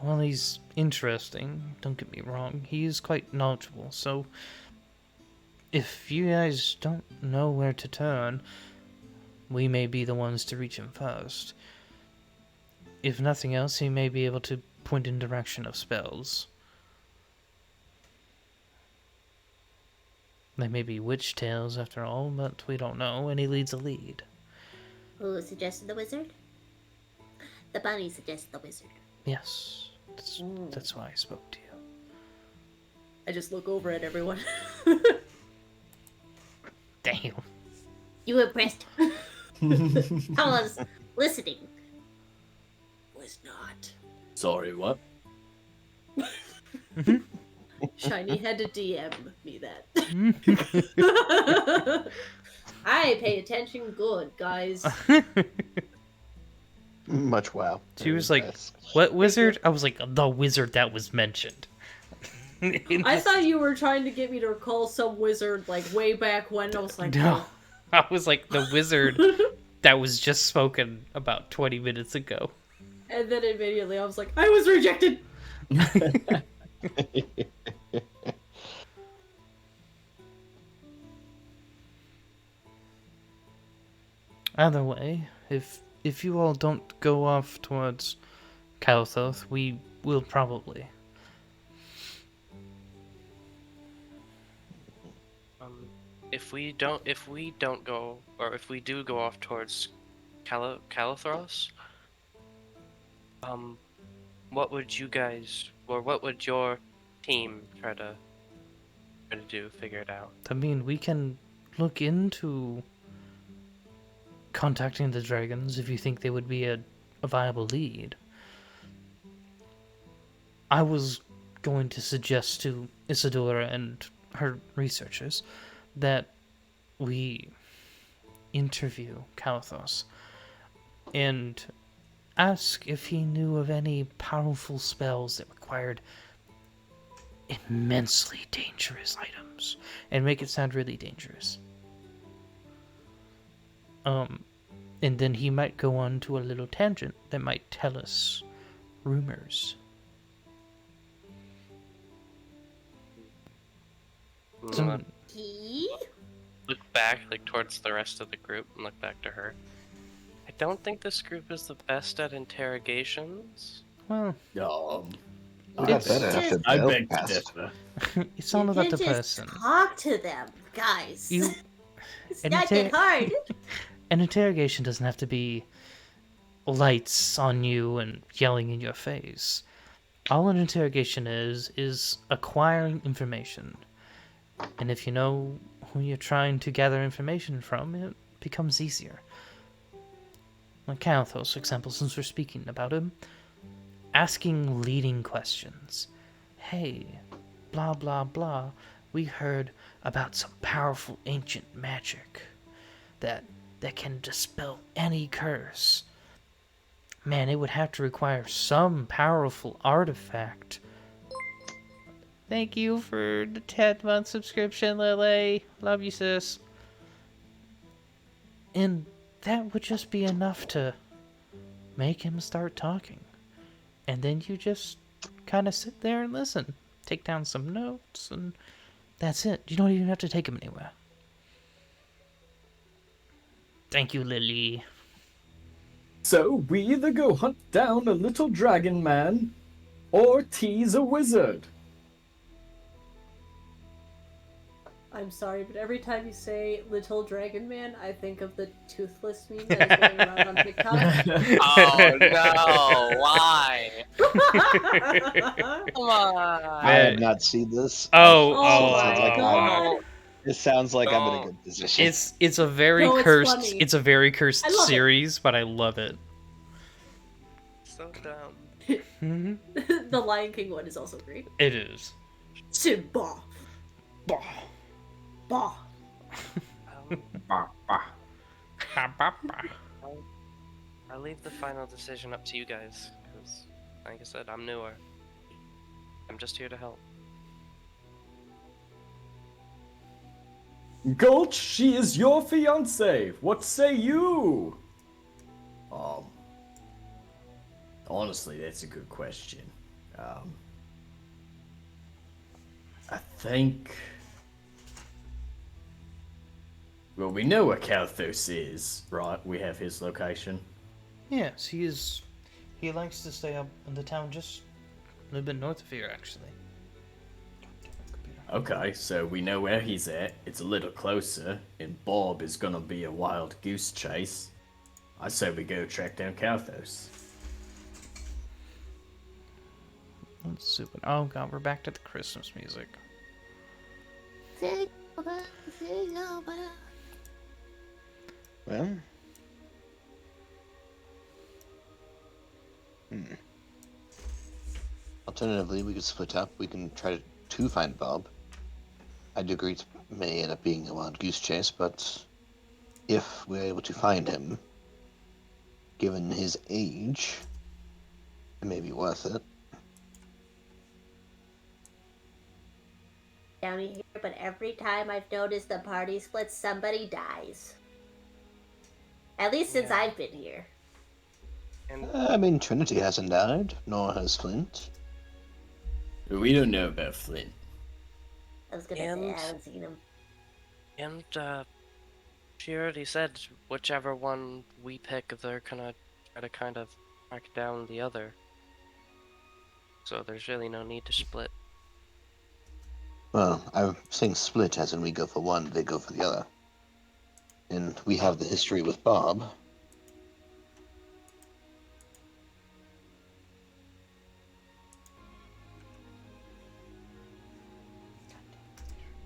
Well, he's interesting, don't get me wrong. He is quite knowledgeable, so... If you guys don't know where to turn, we may be the ones to reach him first. If nothing else, he may be able to point in direction of spells. They may be witch tales after all, but we don't know, and he leads a lead. Who suggested the wizard? The bunny suggested the wizard. Yes, that's why I spoke to you. I just look over at everyone. Damn. You impressed? I was listening. Was not. Sorry, what? Shiny had to DM me that. I pay attention good, guys. Much wow. She was like, Yes. "What wizard?" I was like, "The wizard that was mentioned." I thought you were trying to get me to recall some wizard like way back when. I was like, No, I was like the wizard that was just spoken about 20 minutes ago. and then immediately I was like, I was rejected. Either way, if you all don't go off towards Calathos, we will probably. If we don't go, or if we do go off towards Calathros, what would you guys, or what would your team try to do? Figure it out. I mean, we can look into contacting the dragons if you think they would be a viable lead. I was going to suggest to Isadora and her researchers that we interview Calathos and ask if he knew of any powerful spells that required immensely dangerous items and make it sound really dangerous. And then he might go on to a little tangent that might tell us rumors. Some, He? Look back, like towards the rest of the group, and look back to her. I don't think this group is the best at interrogations. well, We got It's- better after the I elf beg to passed. differ. it's all about the just person. talk to them, guys. You, It's and not that hard. An interrogation doesn't have to be lights on you and yelling in your face. All an interrogation is acquiring information. And if you know who you're trying to gather information from, it becomes easier. Like Canathos, for example, since we're speaking about him, asking leading questions. Hey, blah blah blah, we heard about some powerful ancient magic that can dispel any curse. Man, it would have to require some powerful artifact. Thank you for the 10-month subscription, Lily. Love you, sis. And that would just be enough to make him start talking. And then you just kind of sit there and listen. Take down some notes, and that's it. You don't even have to take him anywhere. Thank you, Lily. So we either go hunt down a little dragon man, or tease a wizard. I'm sorry, but every time you say Little Dragon Man, I think of the toothless meme that is going around on TikTok. Oh no! Why? Come on! I have not seen this. Oh, Oh Sounds my like god. It sounds like I'm in a No. good position. It's a very No, it's cursed. funny. It's a very cursed I love it. series, but I love it. So dumb. Mhm. The Lion King one is also great. It is. Simba. Bah. Bah. I'll leave the final decision up to you guys, because, like I said, I'm newer. I'm just here to help. Gulch, she is your fiance. What say you? Honestly, that's a good question. I think. Well, we know where Kalthos is, right? We have his location. Yes, he is. He likes to stay up in the town just a little bit north of here, actually. Okay, so we know where he's at. It's a little closer, and Bob is gonna be a wild goose chase. I say we go track down Kalthos. That's super. Oh god, we're back to the Christmas music. Well, alternatively, we could split up. We can try to find Bob. I do agree it may end up being a wild goose chase, but if we're able to find him, given his age, it may be worth it. Down here, but every time I've noticed the party splits, somebody dies. At least since I've been here. And I mean, Trinity hasn't died, nor has Flint. We don't know about Flint. I was gonna say I And- haven't seen him. she already said whichever one we pick, they're gonna try to kind of track down the other. So there's really no need to split. Well, I'm saying split as in we go for one, they go for the other. And we have the history with Bob.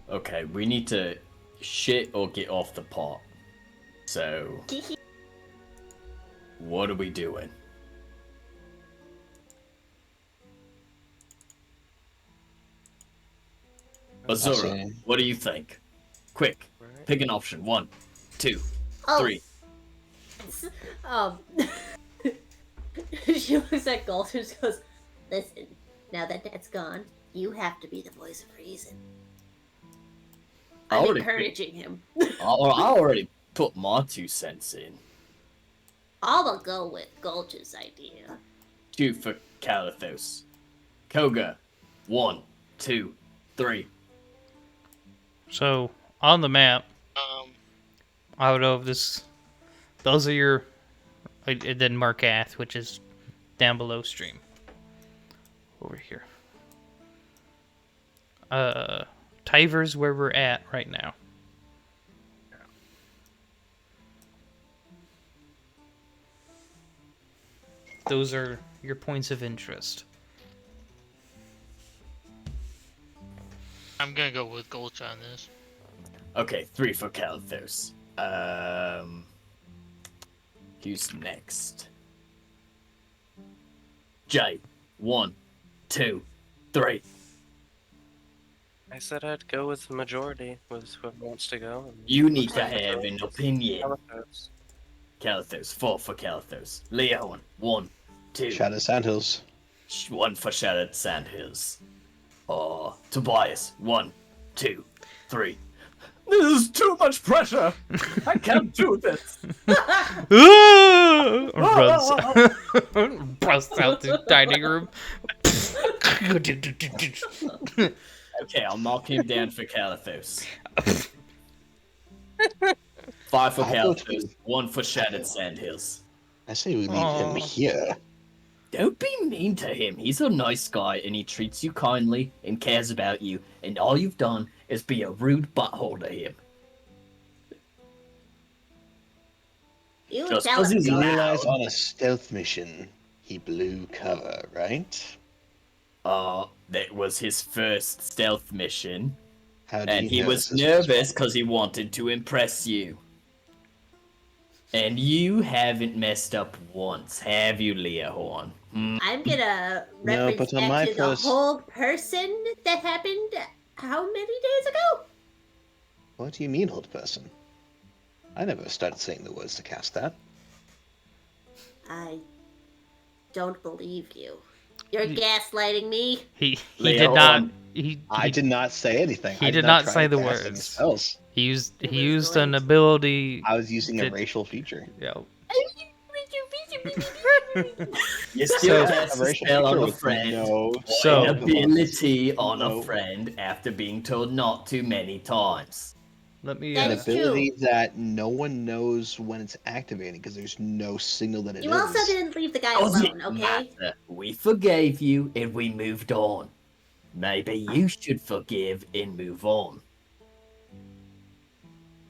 Okay, we need to shit or get off the pot. So, what are we doing? Azura, say- what do you think? Quick, Right? pick an option. 1, 2, Oh, 3. She looks at Galt and just goes, listen, now that Dad's gone, You have to be the voice of reason. I I'm already- encouraging him. I already put my 2 cents in. I will go with Gulch's idea. 2 for Calathos. Koga. 1, 2, 3. So on the map, Um, out of this, those are your. And then Markath, which is down below stream. Over here. Tyver's where we're at right now. Those are your points of interest. I'm gonna go with Gulch on this. Okay, 3 for Calathos. Who's next? Jay. 1, 2, 3. I said I'd go with the majority, with whoever wants to go. and- You need to have an opinion. Calathos. Calathos. 4 for Calathos. Leon. 1, 2. Shadow Sandhills. 1 for Shattered Sandhills. Tobias. 1, 2, 3. This is too much pressure. I can't do this. Busts out the dining room. Okay, I'll mark him down for Calathos. 5 for I'll go Calathos. too. 1 for Shattered Sandhills. I say we leave him Aw. here. Don't be mean to him. He's a nice guy and he treats you kindly and cares about you. And all you've done is be a rude butthole to him. You Just tell 'cause him. he's You loud. realize on a stealth mission, he blew cover, right? That was his first stealth mission. How do And you he know was this is nervous because he wanted to impress you. And you haven't messed up once, have you, Leahorn? I'm gonna No, reference but on back my to the first- whole person that happened how many days ago? What do you mean, old person? I never started saying the words to cast that. I don't believe you. You're Ye- gaslighting me. He Leo did not. on. I did not say anything. he I did not not try say to the cast any words. spells. He used It he was used an going to- ability. I was using a Did- racial feature. Yeah. You still So- cast A a racial spell on feature a with friend. no So- An ability on No. a friend after being told not to many times. Let me. An That's ability that no one knows when it's activating because there's no signal that it is. You also didn't leave the guy Doesn't alone, okay? matter. We forgave you and we moved on. Maybe you should forgive and move on.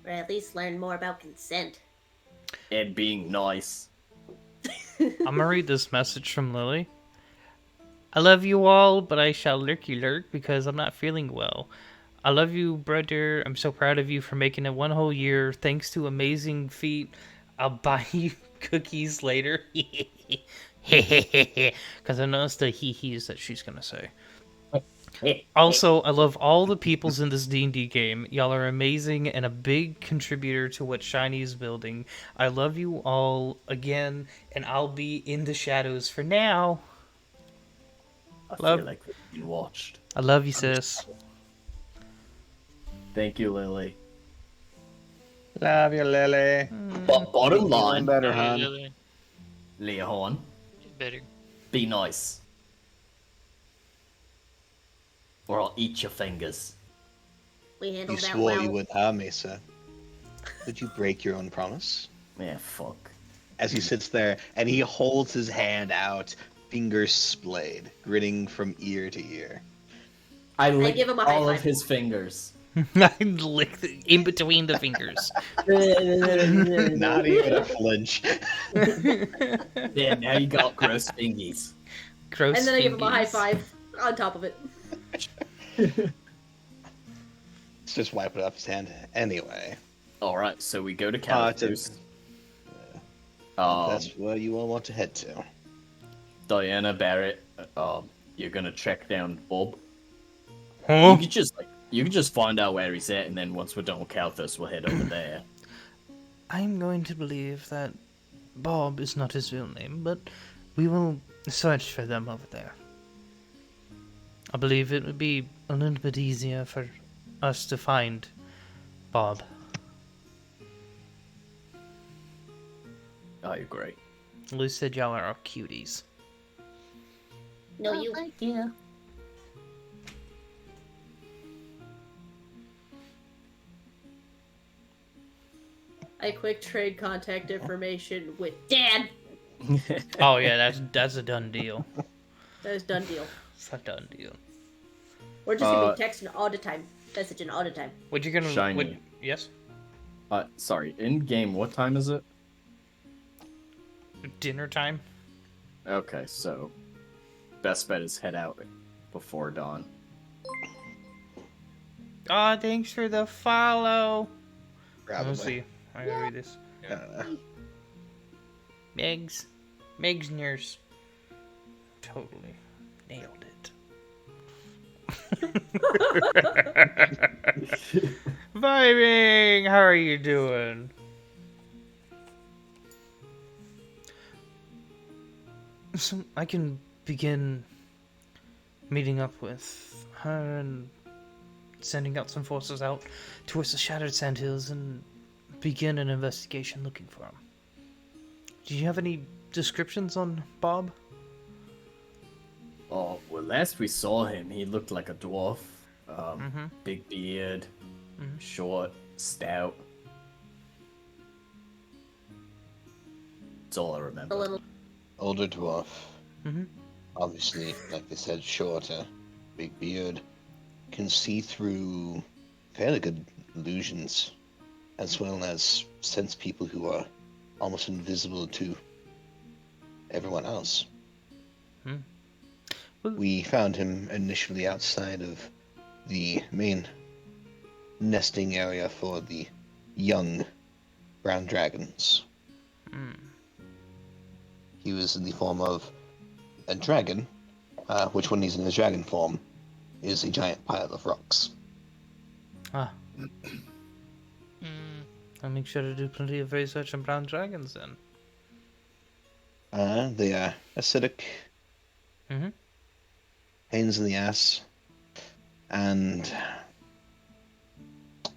Or at least learn more about consent. And being nice. I'm gonna read this message from Lily. I love you all, but I shall lurky lurk because I'm not feeling well. I love you, brother. I'm so proud of you for making it one whole year. Thanks to amazing feat, I'll buy you cookies later. Because I noticed the hee-hees that she's gonna say. Also, I love all the peoples in this D&D game. Y'all are amazing and a big contributor to what Shiny is building. I love you all again, and I'll be in the shadows for now. I Love- feel like we've been watched. I love you, sis. Thank you, Lily. Love you, Lily. But bottom Feeling line, better, Yeah, hon. Lily, Leahorn, better. be nice. Or I'll eat your fingers. We You handled that swore well. you wouldn't harm me, sir. Did you break your own promise? Yeah, fuck. As he sits there and he holds his hand out, fingers splayed, grinning from ear to ear. I licked give him a high all of five. his fingers. I lick in between the fingers. Not even a flinch. Yeah, now you got gross fingies. Gross. And then I give him a high fingies. five on top of it. Let's just wipe it off his hand. Anyway, Alright, so we go to to- Calathos. that's where you all want to head to. Diana Barrett, you're gonna check down Bob. Huh? You could just find out where he's at, and then once we're done with Calathos, we'll head over there. I'm going to believe that Bob is not his real name, but we will search for them over there. I believe it would be a little bit easier for us to find Bob. I agree. Lou said y'all are cuties. No, you. Thank you. I quick trade contact information with Dan! Oh yeah, that's a done deal. that is done deal. It's a done deal. We're just gonna be texting all the time, messaging all the time. What you gonna? Shiny. Yes. Sorry. In game, what time is it? Dinner time. Okay, so best bet is head out before dawn. Aw, thanks for the follow. Probably. Let's see. I gotta read this. Meg's nurse. Totally nailed it. Vibing! How are you doing? So I can begin meeting up with her and sending out some forces out towards the Shattered Sandhills and begin an investigation looking for him. Do you have any descriptions on Bob? Oh, well, last we saw him, he looked like a dwarf. Big beard, short, stout. That's all I remember. A little. Older dwarf. Obviously, like they said, shorter, big beard. Can see through fairly good illusions, as well as sense people who are almost invisible to everyone else. We found him initially outside of the main nesting area for the young brown dragons. He was in the form of a dragon, which when he's in his dragon form is a giant pile of rocks. Ah. I'll make sure to do plenty of research on brown dragons then. They are acidic, pains in the ass, and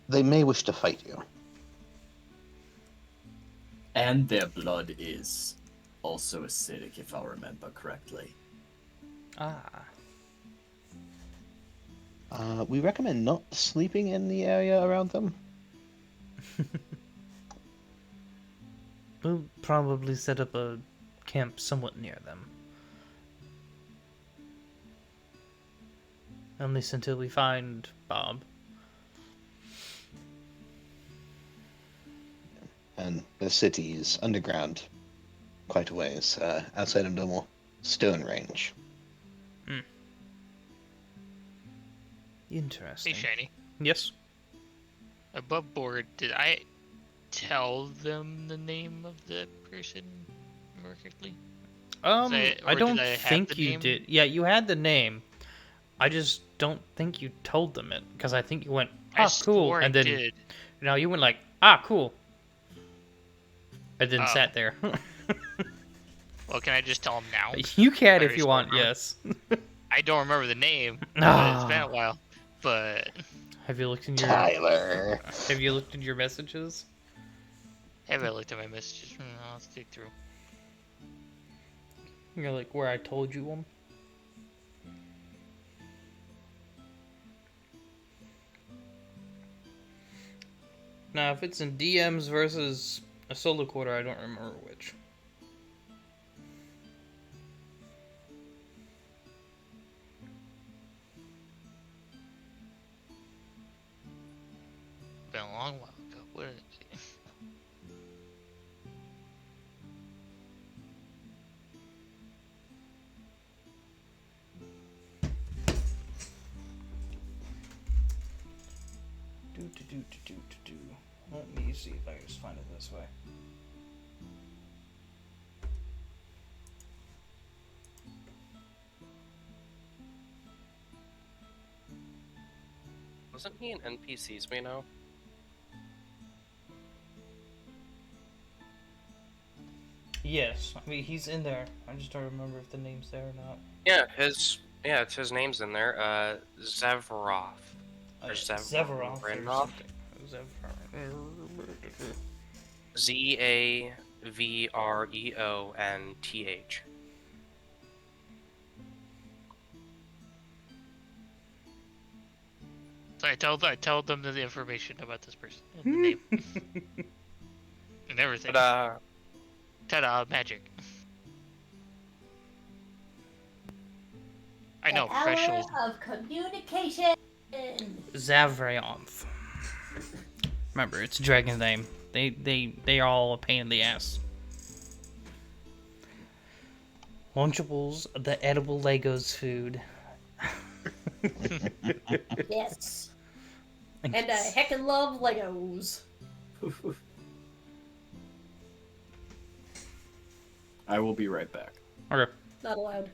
they may wish to fight you. And their blood is also acidic, if I remember correctly. We recommend not sleeping in the area around them. We'll probably set up a camp somewhat near them. At least until we find Bob. And the city is underground, quite a ways, outside of normal stone range. Interesting. Hey, Shiny. Yes? Above board, did I tell them the name of the person more correctly? I don't did I have think the you name? did. Yeah, you had the name. I just don't think you told them it, because I think you went, I cool, swore and I then did. no, you went like, cool, and then Oh. sat there. Well, can I just tell them now? You can I if you just want, remember. yes. I don't remember the name. But it's been a while. But Have you looked in your Tyler! Have you looked in your messages? have I looked at my messages? I'll stick through. You're like where I told you them. Now, if it's in DMs versus a solo quarter, I don't remember which. Been a long while ago. What is it? Let me see if I can just find it this way. Wasn't he an NPCs we know? Yes, I mean he's in there. I just don't remember if the name's there or not. Yeah, his Yeah, it's his name's in there. Zevroth. Or Zevaroth or Zevrinoff. something. Zevaroth. Zavreonth. So I tell them the information about this person and the name and everything. But Ta-da! Magic. I know, The power professionals. of communication. Zavraonth. Remember, it's a dragon name. They are all a pain in the ass. Lunchables, the edible Legos food. Yes. And I heckin' love Legos. I will be right back. Okay. Not allowed.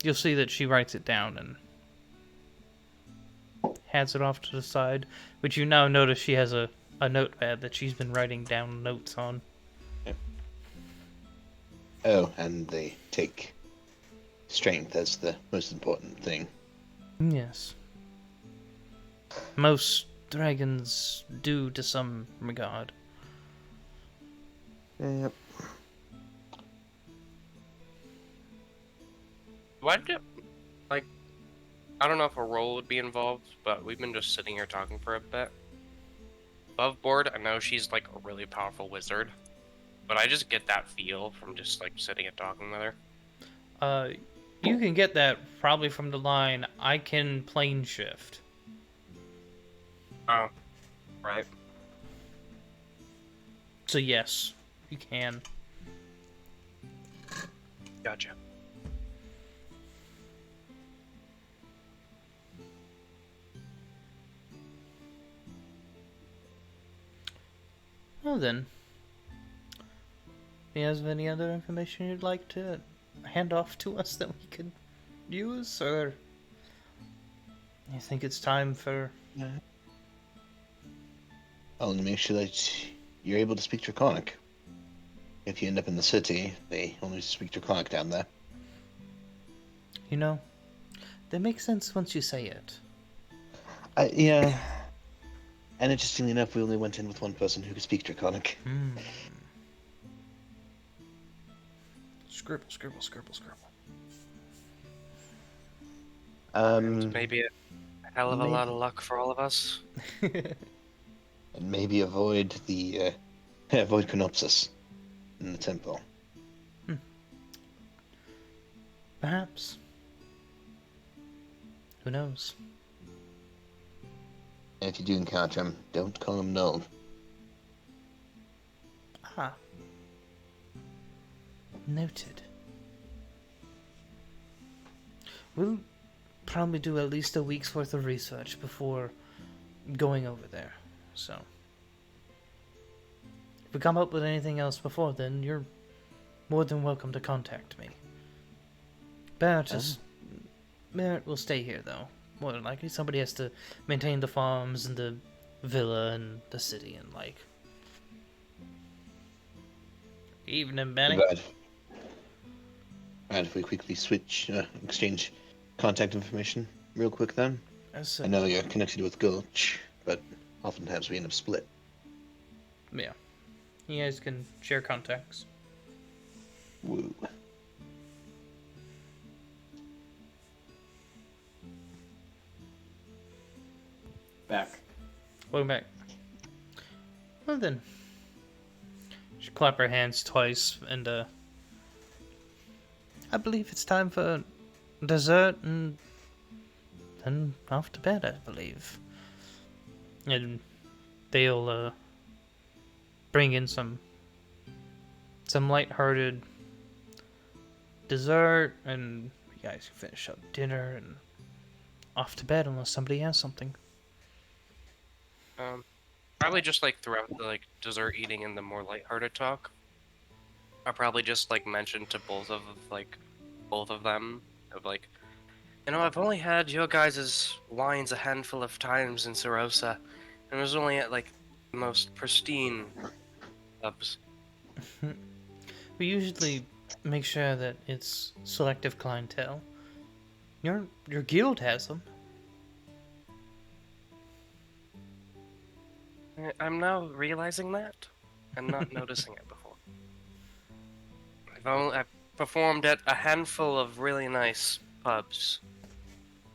You'll see that she writes it down and hands it off to the side, which you now notice she has a notepad that she's been writing down notes on. Oh, and they take strength as the most important thing. Yes. Most dragons do to some regard. Yep. why do, like, I don't know if a roll would be involved, but we've been just sitting here talking for a bit. Above board, I know she's like a really powerful wizard, but I just get that feel from just like sitting and talking with her. You can get that probably from the line, I can plane shift. Oh, right. So yes, you can. Gotcha. Well then. Do you have any other information you'd like to hand off to us that we could use, or you think it's time for... I'll only make sure that you're able to speak Draconic. If you end up in the city, they only speak Draconic down there. You know, that makes sense once you say it. Yeah. And interestingly enough, we only went in with one person who could speak Draconic. Scribble, scribble, scribble, scribble. Maybe a hell of a lot of luck for all of us. And maybe avoid the avoid Chronopsis in the temple. Perhaps. Who knows? And if you do encounter him, don't call him Null. Ah. Noted. We'll probably do at least a week's worth of research before going over there, so... If we come up with anything else before then, you're more than welcome to contact me. Barrett will stay here, though. More than likely, somebody has to maintain the farms and the villa and the city and like. Evening, Benny. Right, if we quickly exchange contact information real quick then. I know you're connected with Gulch, but oftentimes we end up split. Yeah. You guys can share contacts. Woo. Back. Welcome back. Well then. She clap her hands twice and I believe it's time for dessert and then off to bed, I believe. And they'll bring in some lighthearted dessert and you guys can finish up dinner and off to bed unless somebody has something. Probably just like throughout the like dessert eating and the more lighthearted talk, I'll probably just like mention to both of them of like, you know, I've only had your guys' wines a handful of times in Serosa, and it was only at like the most pristine pubs. We usually make sure that it's selective clientele. Your guild has them. I'm now realizing that and not noticing it before. I've performed at a handful of really nice pubs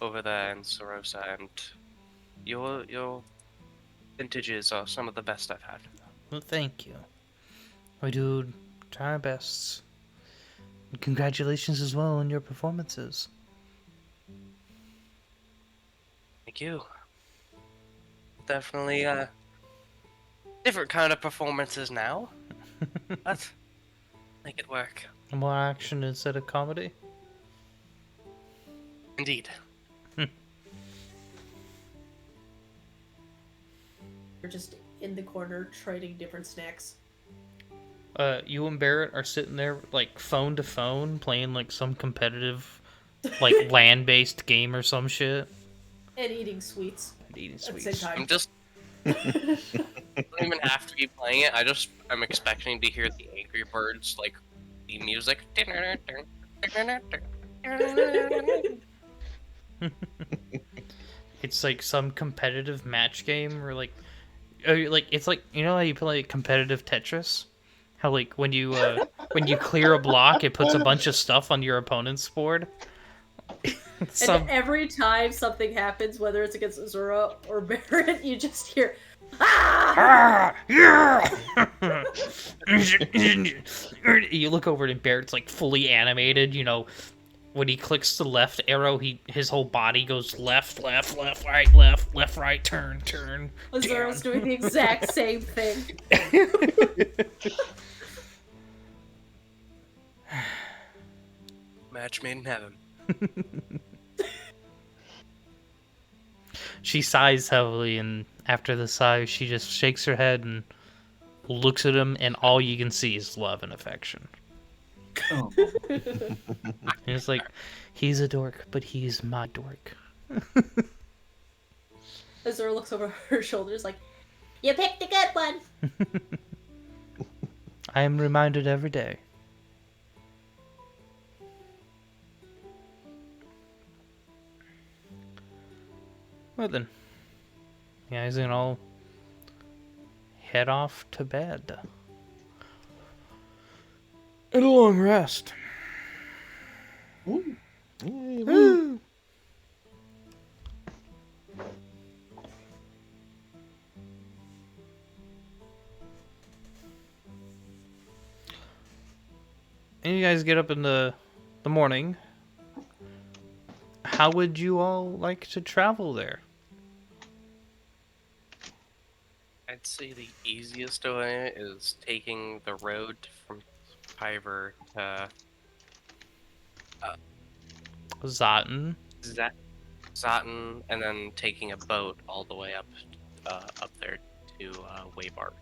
over there in Sorosa, and your vintages are some of the best I've had. Well, thank you. We do try our best. And congratulations as well on your performances. Thank you. Definitely different kind of performances now, but make it work. More action instead of comedy. Indeed. You're just in the corner trading different snacks. You and Barrett are sitting there like phone to phone playing like some competitive like land-based game or some shit. And eating sweets And eating at the sweets. same time. I'm just. I don't even have to be playing it. I'm expecting to hear the Angry Birds like the music. It's like some competitive match game or like it's like, you know how you play competitive Tetris? How like when you clear a block, it puts a bunch of stuff on your opponent's board. And every time something happens, whether it's against Azura or Barrett, you just hear, ah! Yeah! You look over and Barrett's like fully animated, you know. When he clicks the left arrow, his whole body goes left, right, turn. Azura's doing the exact same thing. Match made in heaven. She sighs heavily, and after the sigh, she just shakes her head and looks at him, and all you can see is love and affection. Oh. And it's like, he's a dork, but he's my dork. Azura looks over her shoulders like, You picked a good one. I am reminded every day. Well then, you guys can all head off to bed. And a long rest. Woo. Woo. And you guys get up in the morning. How would you all like to travel there? I'd say the easiest way is taking the road from Piver to Zotten. Zotten, and then taking a boat all the way up there to Waybart.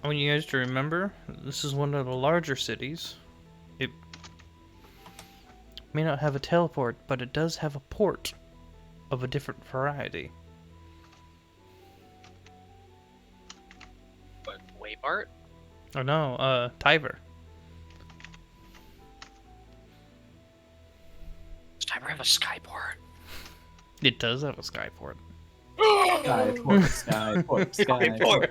I want you guys to remember, this is one of the larger cities. It may not have a teleport, but it does have a port of a different variety. But Waybart? Oh no, Tiber. Does Tiber have a skyport? It does have a skyport. Skyport.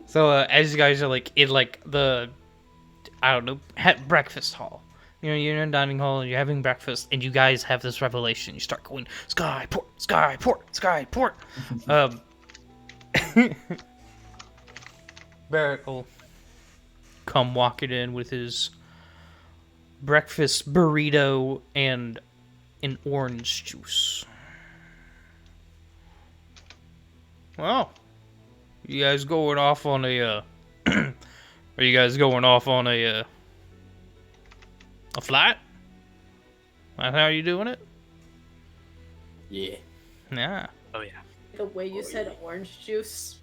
So as you guys are like in like the, I don't know, breakfast hall. You know, you're in a dining hall and you're having breakfast, and you guys have this revelation. You start going, Skyport, Skyport, Skyport. Barrett will come walking in with his breakfast burrito and an orange juice. Well, you guys going off on a are you guys going off on a flight? That's how you doing it? Yeah. Yeah. Oh yeah. the way you said orange juice.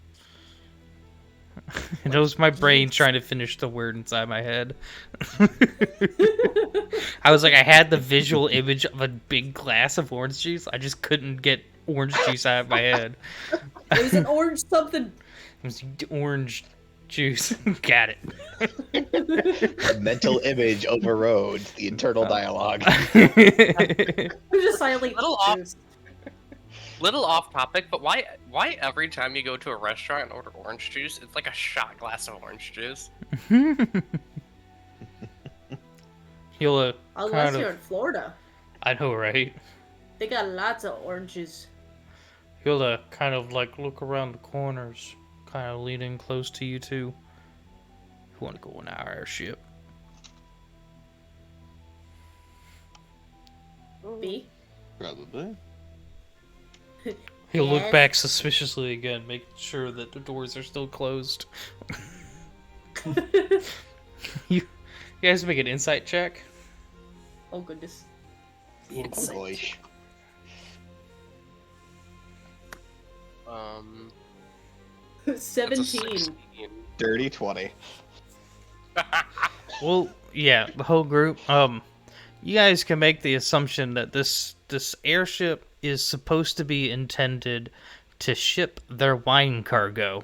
It was my brain trying to finish the word inside my head. I was like, I had the visual image of a big glass of orange juice. I just couldn't get orange juice out of my head. It was an orange something. It was orange juice. Got it. The mental image overrode the internal dialogue. It was just silently juice. Little off topic, but why every time you go to a restaurant and order orange juice, it's like a shot glass of orange juice? He'll Unless you're in Florida. I know, right? They got lots of oranges. He'll kind of like look around the corners, kind of leaning close to you two. You want to go on our airship? B? Probably. He'll look Yes. back suspiciously again, making sure that the doors are still closed. You guys make an insight check. Oh goodness. Oh boy. That's a 17. 16. Dirty 20. Well, yeah, the whole group. You guys can make the assumption that this airship is supposed to be intended to ship their wine cargo.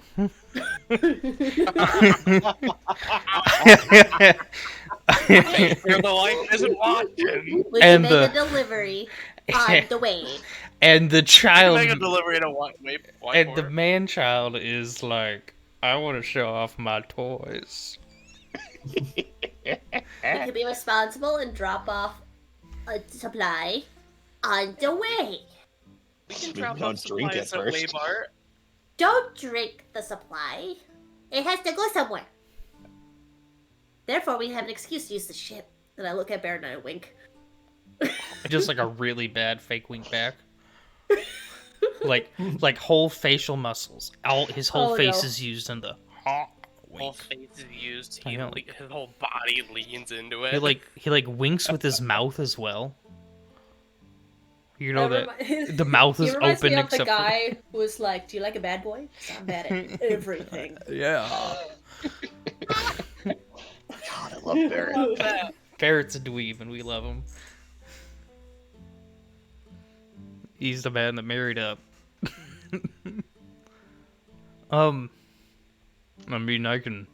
Sure, the wife isn't watching. We And can make a delivery on the way. And the You child make a delivery to white and the man child is like, I want to show off my toys. We can be responsible and drop off a supply on the way. We can We drop don't off drink it supplies at first. Waymart. Don't drink the supply. It has to go somewhere. Therefore, we have an excuse to use the ship. And I look at Baron and I wink. Just like a really bad fake wink back. like whole facial muscles. His whole Oh, face no. is used in the Whole wink. face is used. I know. His whole body leans into it. He like winks with his mouth as well. You know that He the mouth is reminds open me of the except guy who was like, "Do you like a bad boy? 'Cause I'm bad at everything." for yeah. God, I love Barrett. Love that. Barrett's a dweeb and we love him. He's the man that married up. I mean, I can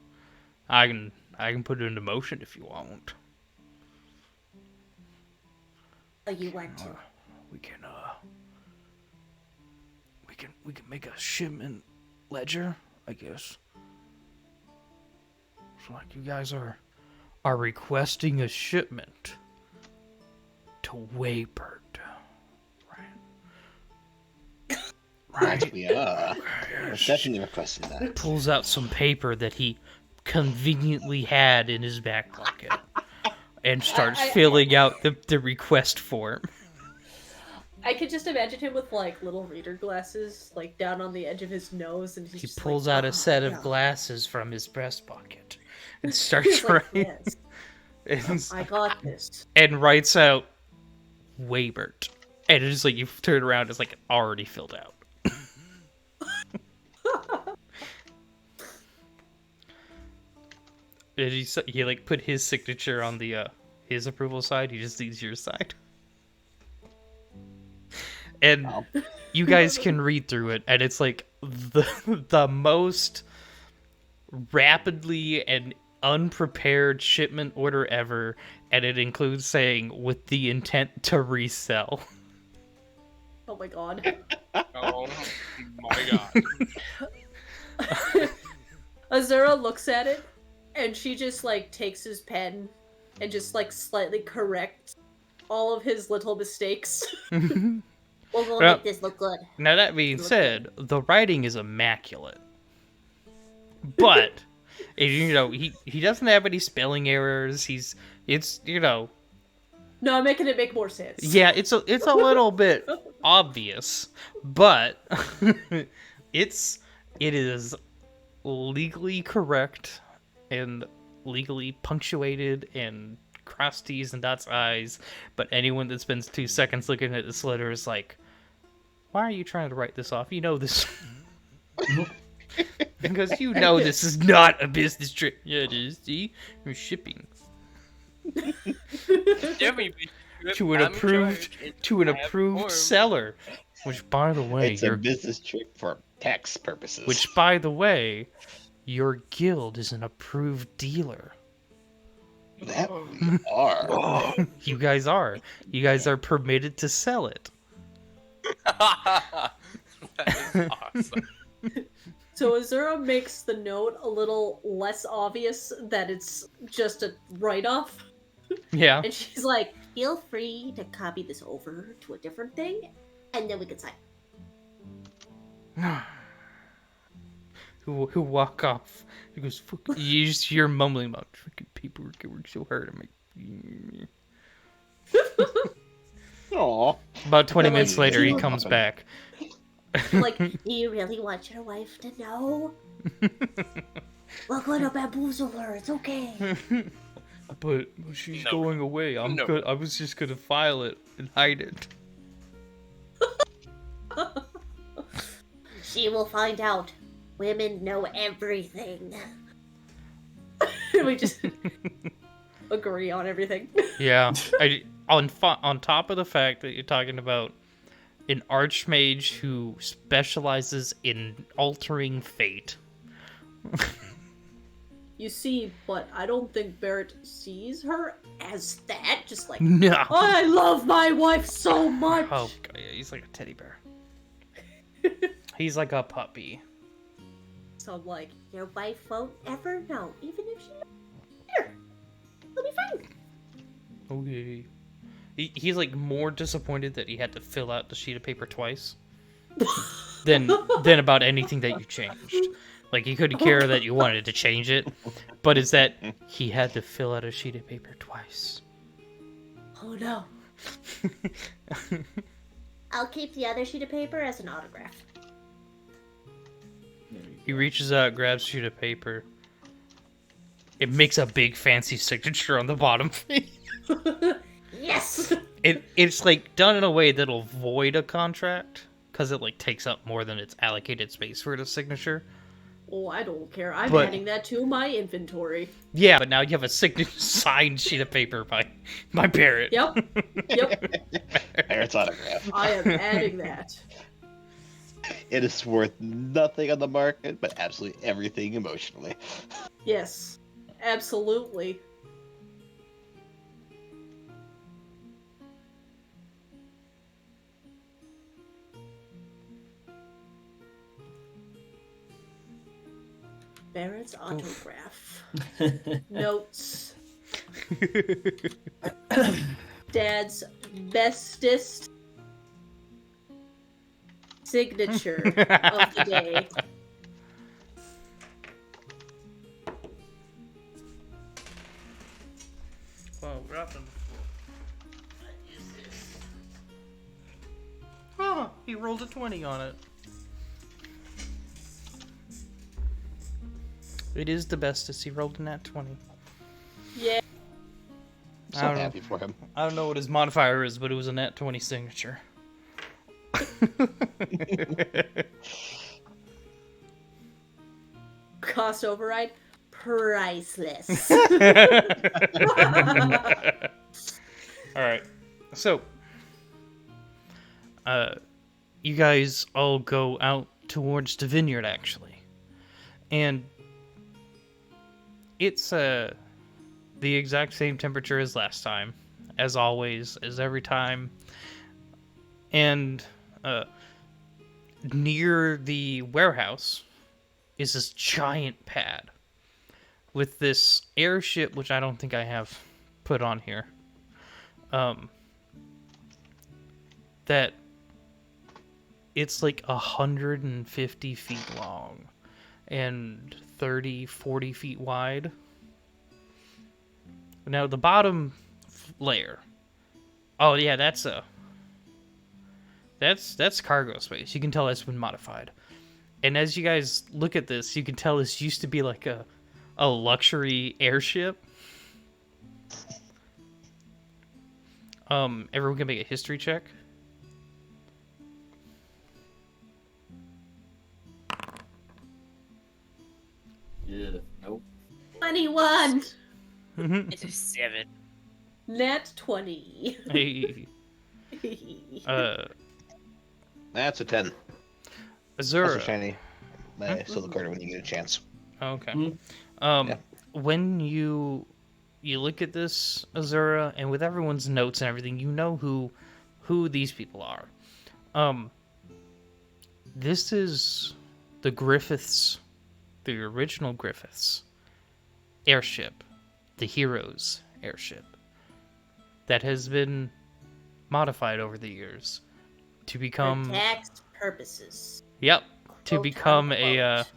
put it into motion if you want. Oh, you want to? We can make a shipment ledger, I guess. So like you guys are requesting a shipment to Waybird, right? Right, we are. We're definitely requesting that. Pulls out some paper that he conveniently had in his back pocket and starts filling out the request form. I could just imagine him with like little reader glasses, like down on the edge of his nose, and he's He just pulls like, out a set of yeah. glasses from his breast pocket and starts He's like, writing. "Yes, I got this." And writes out Waybert. And it's like you turn around, it's like already filled out. And he like put his signature on the his approval side. He just needs your side. And Wow. you guys can read through it, and it's like the most rapidly and unprepared shipment order ever, and it includes saying with the intent to resell. Oh my god. Oh my god. Azura looks at it, and she just like takes his pen and just like slightly corrects all of his little mistakes. We'll Well, make this look good. Now that being said, the writing is immaculate. But you know, he doesn't have any spelling errors. It's you know, No, I'm making it make more sense. yeah, it's a little bit obvious, but it is legally correct and legally punctuated and cross T's and dots I's, but anyone that spends 2 seconds looking at this letter is like, why are you trying to write this off? You know this. Because you know this is not a business trip. Yeah, it is. See? You're shipping. Jimmy, To an approved seller. Which, by the way, It's a business trick for tax purposes. Which, by the way, your guild is an approved dealer. That we are. You guys are. You guys are permitted to sell it. That is awesome. So Azura makes the note a little less obvious that it's just a write-off. Yeah. And she's like, feel free to copy this over to a different thing, and then we can sign. Who walk off. He goes, fuck. You just hear mumbling about fucking paperwork. It works so hard. I'm like, Aw. about 20 But, like, minutes later, he you- comes back. Like, do you really want your wife to know? We're gonna bamboozle her. It's okay. But she's No. going away. No. I was just gonna file it and hide it. She will find out. Women know everything. We just agree on everything. Yeah. On top of the fact that you're talking about an archmage who specializes in altering fate. You see, but I don't think Barrett sees her as that. Just like, No. I love my wife so much. Oh, yeah, he's like a teddy bear. He's like a puppy. So I'm like, Your wife won't ever know, even if she knows. Here, it'll be fine. Okay. He's like more disappointed that he had to fill out the sheet of paper twice than about anything that you changed. Like, he couldn't care that you wanted to change it, but it's that he had to fill out a sheet of paper twice. oh no. I'll keep the other sheet of paper as an autograph. He reaches out, grabs a sheet of paper. It makes a big fancy signature on the bottom. Yes! It's like done in a way that'll void a contract because it like takes up more than its allocated space for the signature. Oh, I don't care. I'm But- adding that to my inventory. Yeah, but now you have a signed sheet of paper by Barrett. Yep. Yep. Barrett's autograph. I am adding that. It is worth nothing on the market, but absolutely everything emotionally. Yes. Absolutely. Barrett's autograph. Notes. Dad's bestest signature of the day. Oh, what happened? What is this? Oh, he rolled a 20 on it. It is the bestest. He rolled a nat 20. Yeah. So happy for him. I don't know what his modifier is, but it was a nat 20 signature. Cost override. Priceless. Alright. So, you guys all go out towards the vineyard, actually. And it's, the exact same temperature as last time. As always, as every time. And, near the warehouse is this giant pad with this airship, which I don't think I have put on here. That it's like 150 feet long and 30-40 feet wide. Now the bottom layer, oh yeah, that's cargo space. You can tell that's been modified. And as you guys look at this, you can tell this used to be like a luxury airship. Everyone can make a history check. Yeah, nope. 21. It's a 7. Net 20. Hey, That's a 10. Also Azura. shiny. Still the corner when you get a chance. Okay. Hmm. Yeah. When you look at this Azura, and with everyone's notes and everything, you know who these people are. This is the Griffiths, the original Griffiths airship, the Heroes airship, that has been modified over the years to For become. tax purposes. Yep, to Quote, become unquote.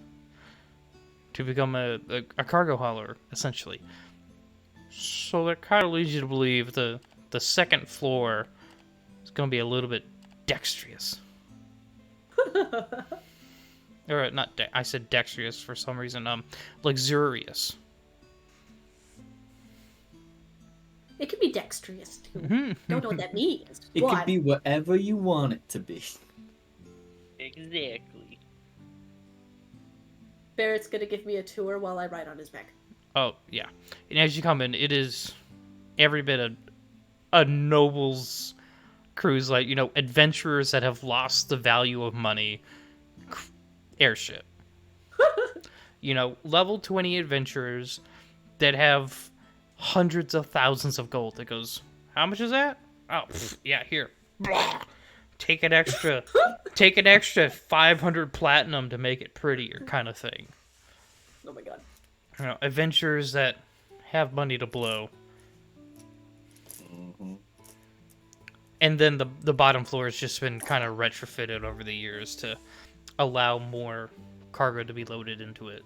a cargo hauler essentially. So that kind of leads you to believe the second floor is going to be a little bit dexterous. Or not, I said dexterous for some reason. Luxurious. It can be dexterous too. Mhm. Don't know what that means. It but could be whatever you want it to be. Exactly. Barrett's gonna give me a tour while I ride on his back. Oh yeah, and as you come in, it is every bit a noble's cruise, like adventurers that have lost the value of money. Airship. Level 20 adventurers that have hundreds of thousands of gold. That goes, how much is that? Oh, yeah, here. Take an extra 500 platinum to make it prettier, kind of thing. Oh my god. Adventurers that have money to blow. And then the bottom floor has just been kind of retrofitted over the years to allow more cargo to be loaded into it.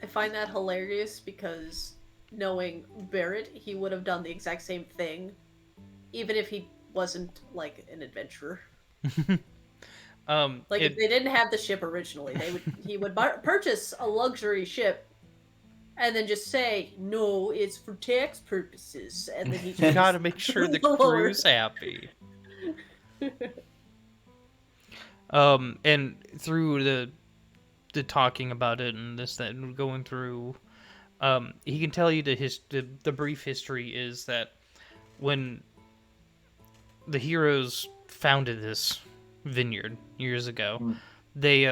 I find that hilarious because knowing Barrett, he would have done the exact same thing, even if he wasn't like an adventurer. If they didn't have the ship originally, he would purchase a luxury ship, and then just say, "No, it's for tax purposes," and then he You gotta make sure the crew's happy. And through the talking about it and this, that, and going through, he can tell you the brief history is that when the heroes founded this vineyard years ago, they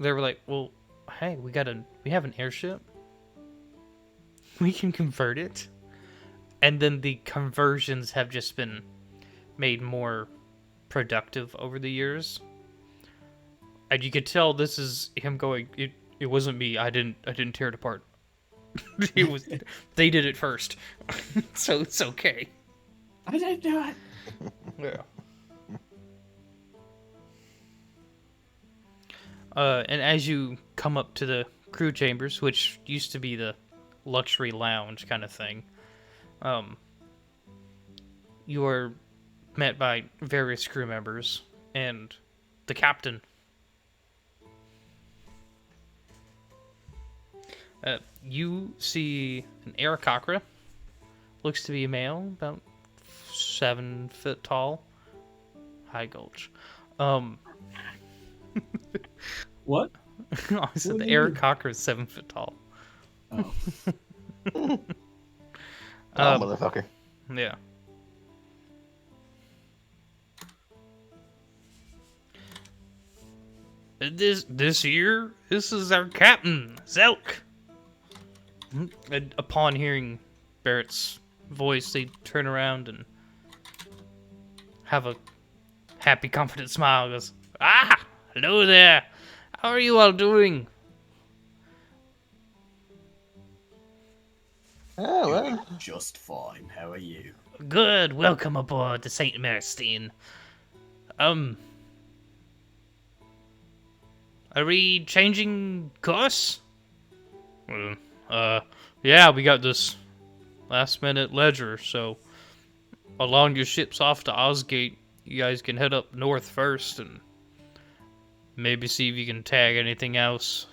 were like, well, hey, we have an airship. We can convert it. And then the conversions have just been made more productive over the years. And you could tell this is him going, it wasn't me. I didn't tear it apart. They did it first. So it's okay. I didn't do it. Yeah. And as you come up to the crew chambers, which used to be the luxury lounge kind of thing, you are met by various crew members and the captain. You see an A.U.R.A. Looks to be a male, about 7 foot tall. High gulch. What? I said What the do you A.U.R.A. is 7 foot tall. Oh. Motherfucker. Yeah. This year, this is our captain, Zelk. And upon hearing Barrett's voice, they turn around and have a happy, confident smile. Goes, hello there. How are you all doing? Oh, well. Just fine. How are you? Good. Welcome aboard the Saint Marstein. Are we changing course? Yeah, we got this last-minute ledger, so along your ships off to Osgate, you guys can head up north first and maybe see if you can tag anything else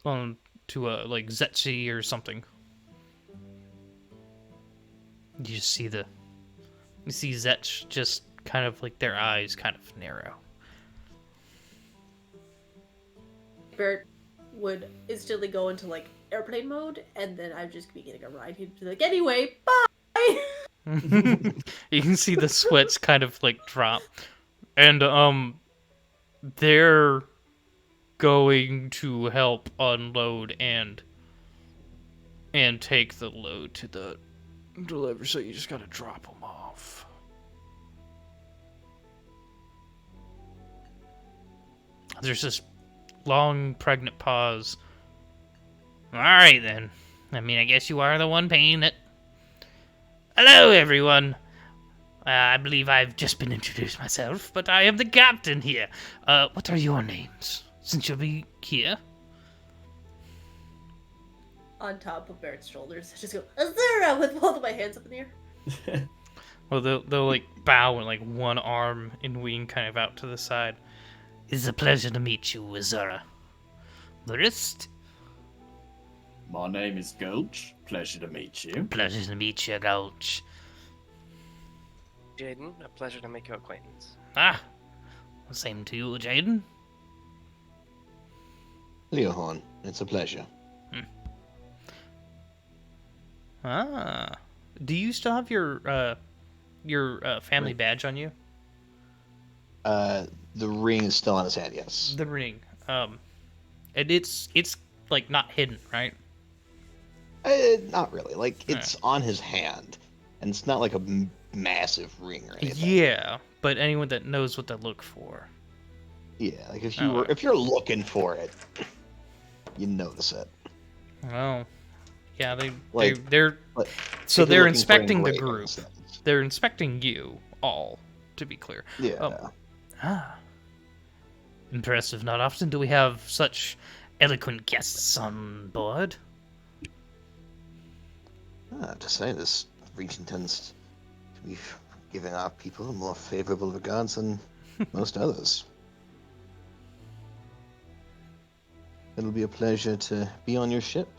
on to like Zetsi or something. You see Zetch just kind of like their eyes kind of narrow. Barrett would instantly go into like airplane mode, and then I'd just be getting a ride. He'd be like, anyway, bye! You can see the sweats kind of like drop. And they're going to help unload and take the load to the delivery, so you just gotta drop them off. There's this long, pregnant pause. Alright then. I mean, I guess you are the one paying it. Hello, everyone. I believe I've just been introduced myself, but I am the captain here. What are your names, since you'll be here? On top of Barrett's shoulders, I just go, A.U.R.A! With both of my hands up in the air. Well, they'll like bow and like one arm and wing kind of out to the side. It's a pleasure to meet you, A.U.R.A. The rest? My name is Gulch. Pleasure to meet you. Pleasure to meet you, Gulch. Jaden, a pleasure to make your acquaintance. Ah, same to you, Jaden. Leohorn, it's a pleasure. Ah, do you still have your family badge on you? The ring is still on his hand, yes. The ring. And it's like not hidden, right? Not really. Like, it's on his hand. And it's not like a massive ring or anything. Yeah, but anyone that knows what to look for. Yeah, like if you're looking for it, you notice it. Well, yeah, they're If they're you're looking for inspecting the engravings, group. that's- They're inspecting you all, to be clear. Yeah. Impressive. Not often do we have such eloquent guests on board. I have to say, this region tends to be giving our people more favorable regards than most others. It'll be a pleasure to be on your ship.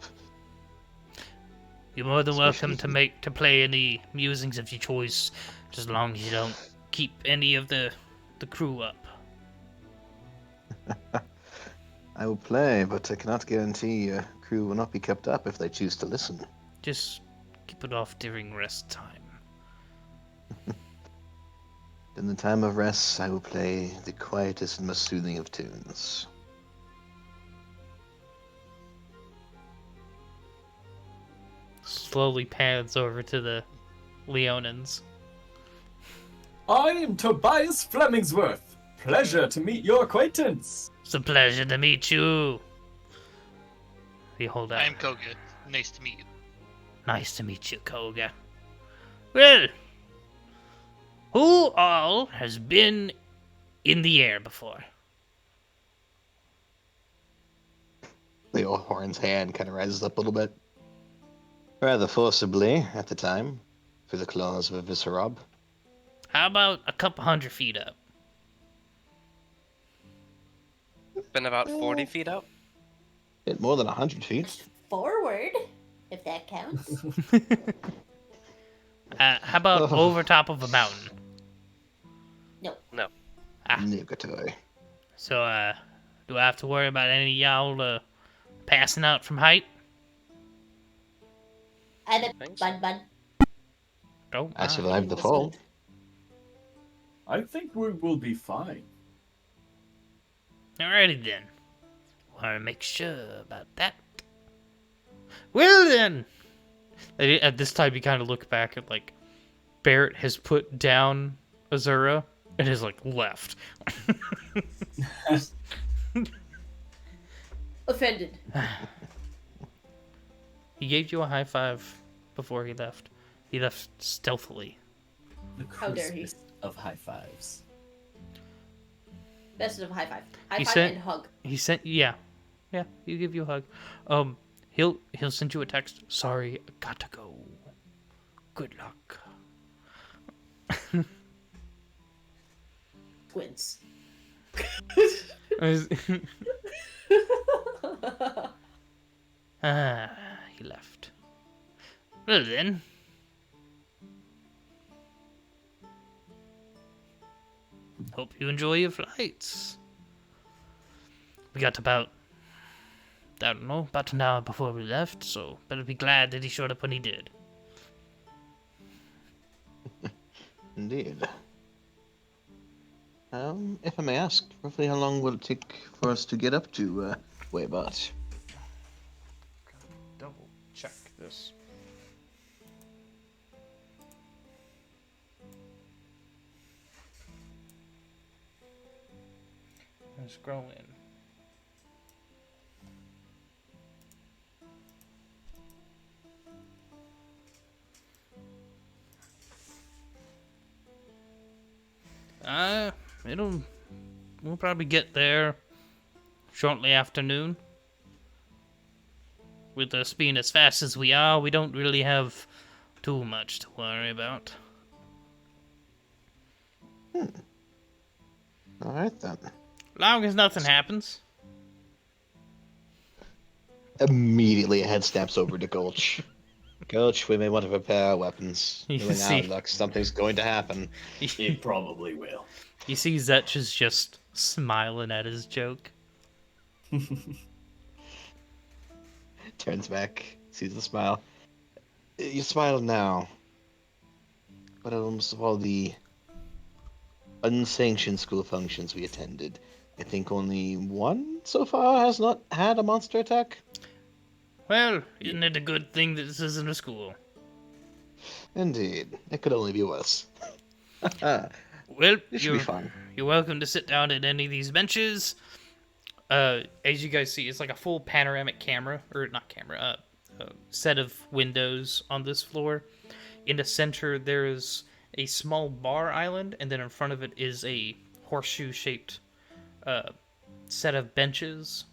You're more than welcome Especially- to play any musings of your choice, just as long as you don't keep any of the crew up. I will play, but I cannot guarantee your crew will not be kept up if they choose to listen. Just keep it off during rest time. In the time of rest, I will play the quietest and most soothing of tunes. Slowly pans over to the Leonins. I am Tobias Flemingsworth. Pleasure to meet your acquaintance. It's a pleasure to meet you. We hold out. I'm Koga. Nice to meet you. Nice to meet you, Koga. Well, who all has been in the air before? Leohorn's hand kind of rises up a little bit. Rather forcibly at the time, through the claws of a Viscerob. How about a couple 100 feet up? Been about 40 feet up. Bit more than 100 feet. Forward, if that counts. How about Oh. over top of a mountain? No. Nugatory. So, do I have to worry about any of y'all passing out from height? And a Thanks. bun. Oh, I survived the fall. I think we will be fine. Alrighty then. Want to make sure about that. Well then! At this time, you kind of look back at, like, Barrett has put down A.U.R.A. and has, like, left. Offended. He gave you a high five before he left. He left stealthily. The How dare he. crispest of high fives. Best of high five. High He five said- and hug. He sent, yeah, he'll give you a hug. He'll send you a text. Sorry, I gotta go. Good luck. Twins. He left. Well then. Hope you enjoy your flights. We got about I don't know, about an hour before we left, so better be glad that he showed up when he did. Indeed. If I may ask, roughly how long will it take for us to get up to Waybot? Double check this. I'm scrolling. We'll probably get there shortly after noon. With us being as fast as we are, we don't really have too much to worry about. Alright then. Long as nothing happens. Immediately a head snaps over to Gulch. Gulch, we may want to prepare our weapons. You Knowing see- our luck, something's going to happen. It probably will. You see Zetch is just smiling at his joke. Turns back, sees the smile. You smile now. But almost of all the unsanctioned school functions we attended, I think only one so far has not had a monster attack. Well, isn't it a good thing that this isn't a school? Indeed. It could only be worse. Well, This should be fun. you're welcome to sit down at any of these benches. As you guys see, it's like a full panoramic camera, or not camera, set of windows on this floor. In the center, there's a small bar island, and then in front of it is a horseshoe-shaped set of benches,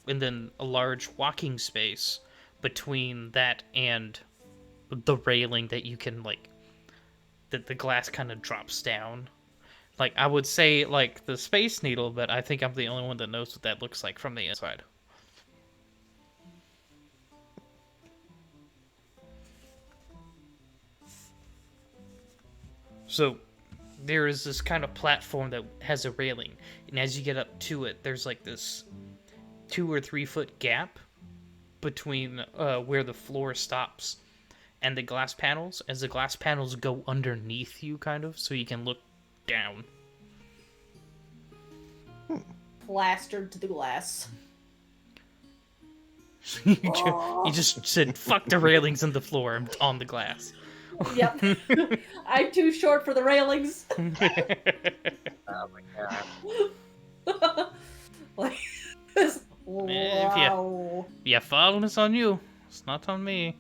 and then a large walking space between that and the railing that you can, like, that the glass kind of drops down. Like, I would say, like, the Space Needle, but I think I'm the only one that knows what that looks like from the inside. So, there is this kind of platform that has a railing, and as you get up to it, there's, like, this 2 or 3 foot gap between where the floor stops and the glass panels, as the glass panels go underneath you, kind of, so you can look down. Plastered to the glass. You just said, fuck the railings and the floor, I'm on the glass. Yep. I'm too short for the railings. Oh my god. Like, If wow. you falling, it's on you. It's not on me.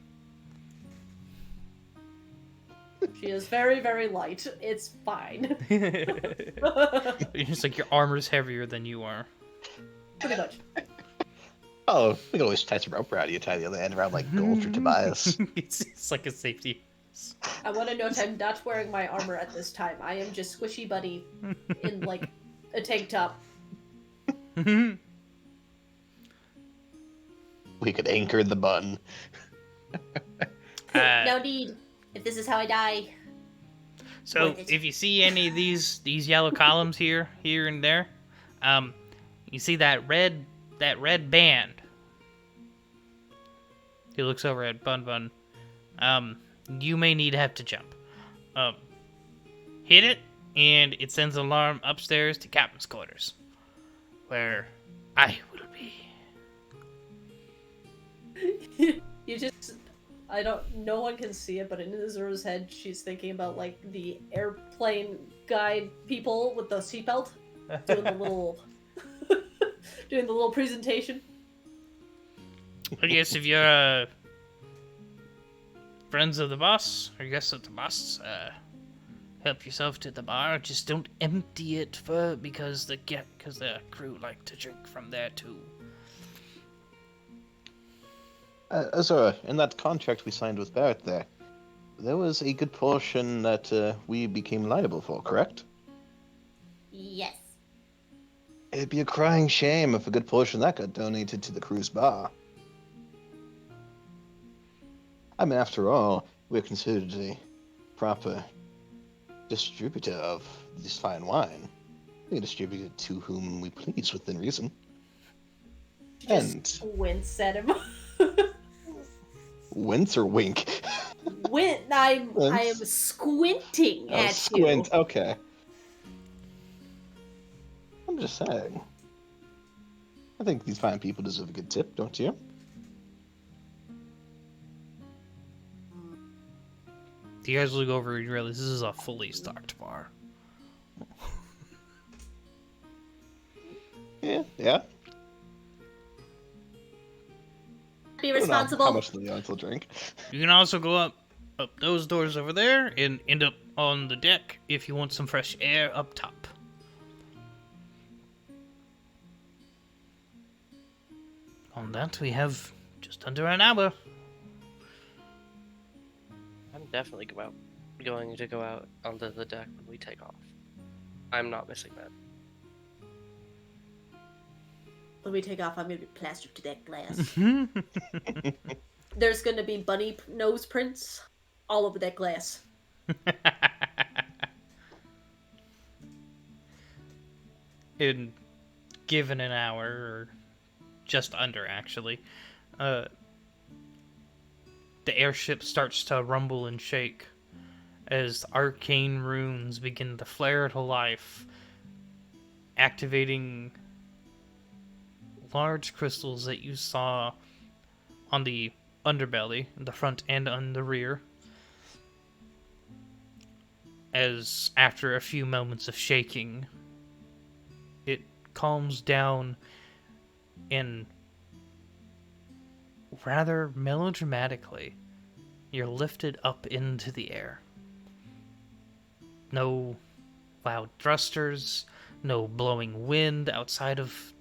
She is very, very light. It's fine. It's just like your armor's heavier than you are. Pretty much. Oh, we can always tie some rope around you, tie the other end around like Gulch or Tobias. It's like a safety. I want to note I'm not wearing my armor at this time. I am just Squishy Buddy in, like, a tank top. We could anchor the bun. No need. If this is how I die. So Worth it. if you see any of these yellow columns here and there, you see that red band. He looks over at Bun. You may have to jump. Hit it, and it sends an alarm upstairs to captain's quarters, where I will be. You just... no one can see it, but in Izura's head, she's thinking about, like, the airplane guide people with the seatbelt doing the little... doing the little presentation. I guess if you're friends of the boss, or guests of the boss, help yourself to the bar. Just don't empty it because the crew like to drink from there too. Azura, in that contract we signed with Barrett there was a good portion that we became liable for, correct? Yes. It'd be a crying shame if a good portion of that got donated to the crew's bar. I mean, after all, we're considered a proper distributor of this fine wine. We can distribute it to whom we please within reason. She And just wince at him. wince or wink? I am Wince? squinting Oh, at squint. you. Okay. I'm just saying. I think these fine people deserve a good tip, don't you? You guys look over and realize this is a fully stocked bar. Yeah, yeah. Be I don't know how responsible. much Leon's will drink. You can also go up those doors over there and end up on the deck if you want some fresh air up top. On that, we have just under an hour. I'm definitely going to go out onto the deck when we take off. I'm not missing that. When we take off, I'm gonna be plastered to that glass. There's gonna be bunny nose prints all over that glass. In given an hour, or just under actually, the airship starts to rumble and shake as arcane runes begin to flare to life, activating large crystals that you saw on the underbelly, the front and on the rear. As after a few moments of shaking, it calms down and rather melodramatically, you're lifted up into the air. No loud thrusters, no blowing wind outside of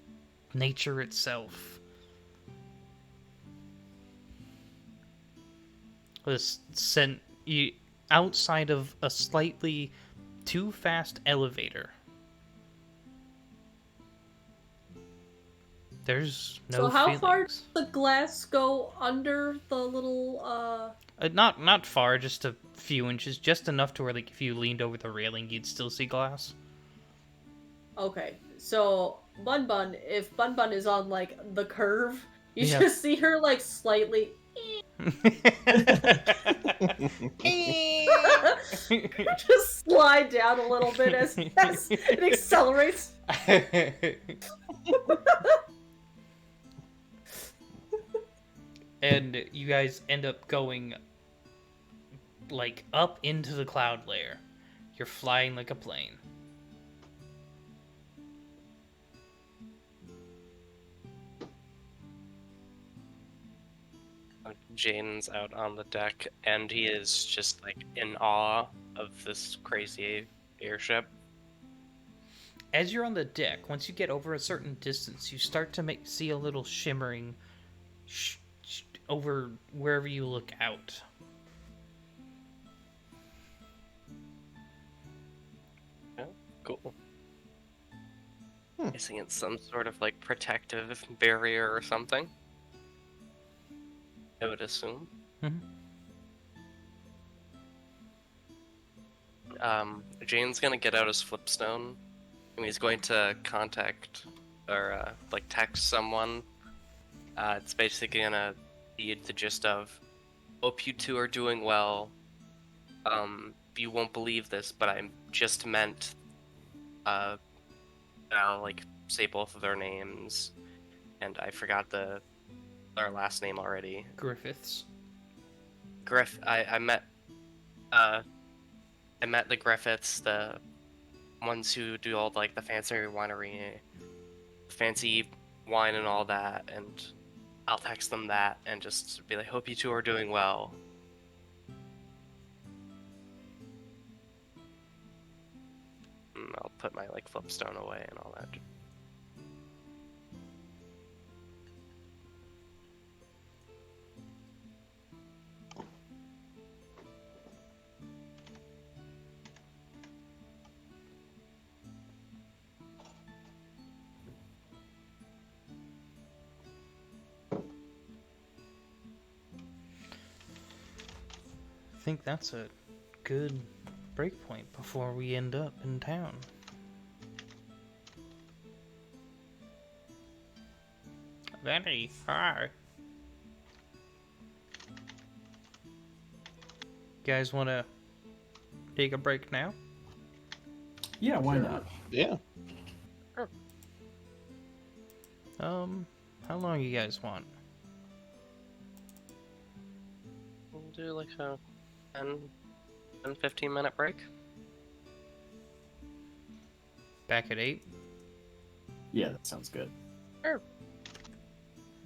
nature itself. This sent you outside of a slightly too fast elevator. There's no So how far feelings. does the glass go under the little Not far, just a few inches, just enough to where like if you leaned over the railing, you'd still see glass. Okay, so Bun Bun, if Bun Bun is on like the curve, you Yeah. just see her like slightly just slide down a little bit as it accelerates. And you guys end up going like up into the cloud layer. You're flying like a plane. Jane's out on the deck, and he is just like in awe of this crazy airship. As you're on the deck, once you get over a certain distance, you start to see a little shimmering over wherever you look out. Yeah, cool. Guessing it's some sort of like protective barrier or something. I would assume. Jane's gonna get out his flipstone, and he's going to contact or like text someone. It's basically gonna be the gist of, "Hope you two are doing well. You won't believe this, but I just meant, I'll like say both of their names, and I forgot their last name already. Griffiths. I met the Griffiths, the ones who do all like the fancy wine and all that, and I'll text them that and just be like, hope you two are doing well." And I'll put my like flipstone away and all that. I think that's a good breakpoint before we end up in town. Very hard. Guys want to take a break now? Yeah, why not? Yeah. How long you guys want? We'll do like a 15-minute break. Back at 8? Yeah, that sounds good.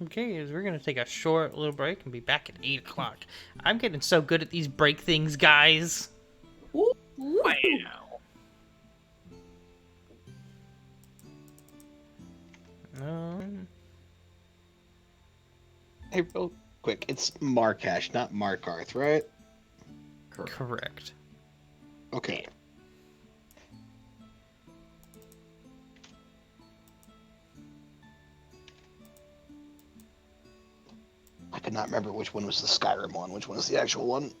Okay, we're gonna take a short little break and be back at 8 o'clock. I'm getting so good at these break things, guys. Ooh. Hey, real quick, it's Markash, not Markarth, right? Correct. Okay. I could not remember which one was the Skyrim one, which one is the actual one.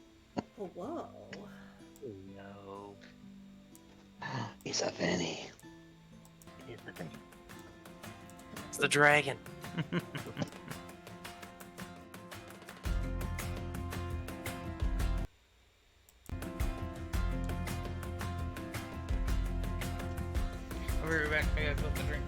Oh, whoa. No. He's a Vinny. It's the dragon. I'll be right back. I gotta go get a drink.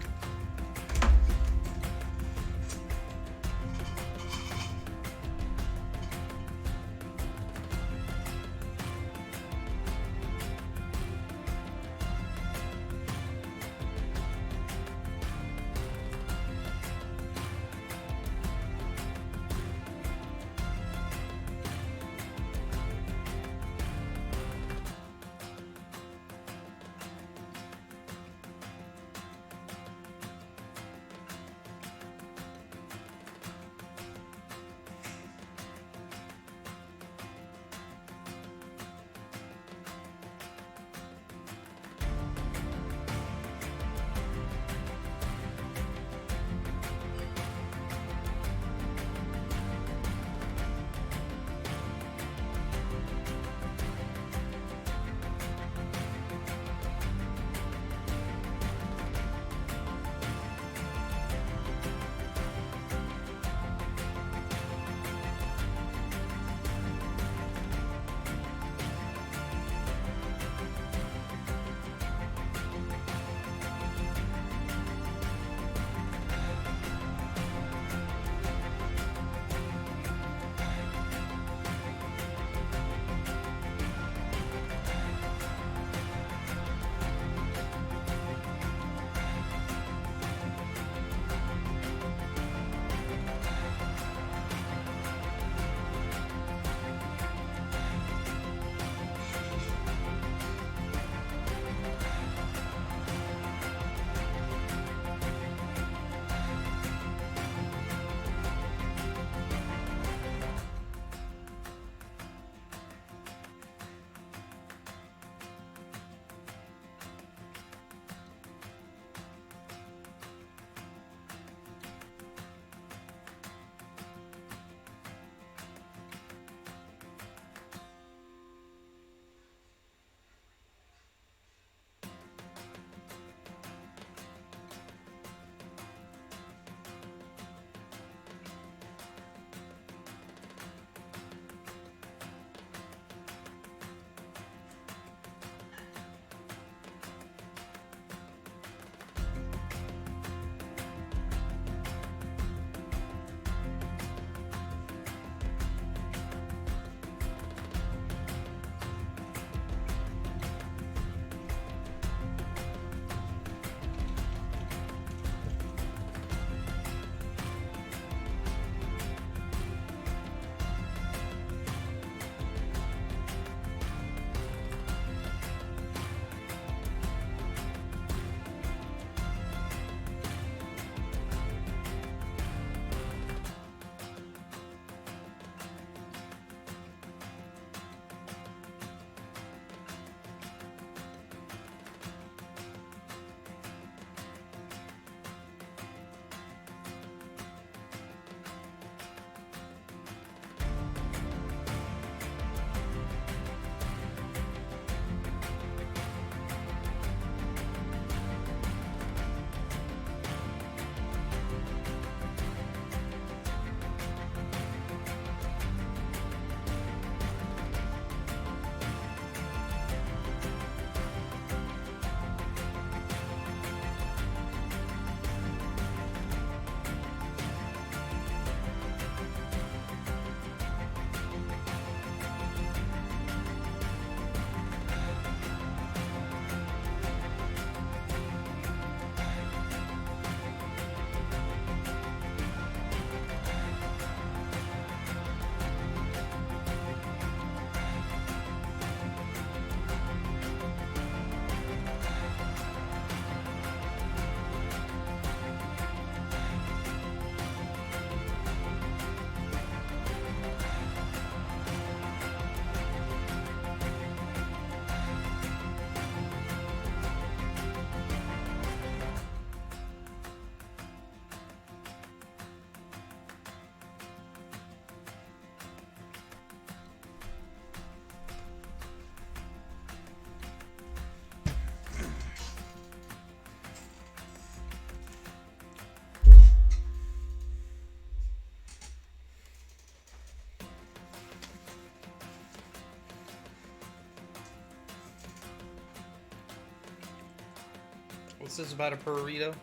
This is about a burrito.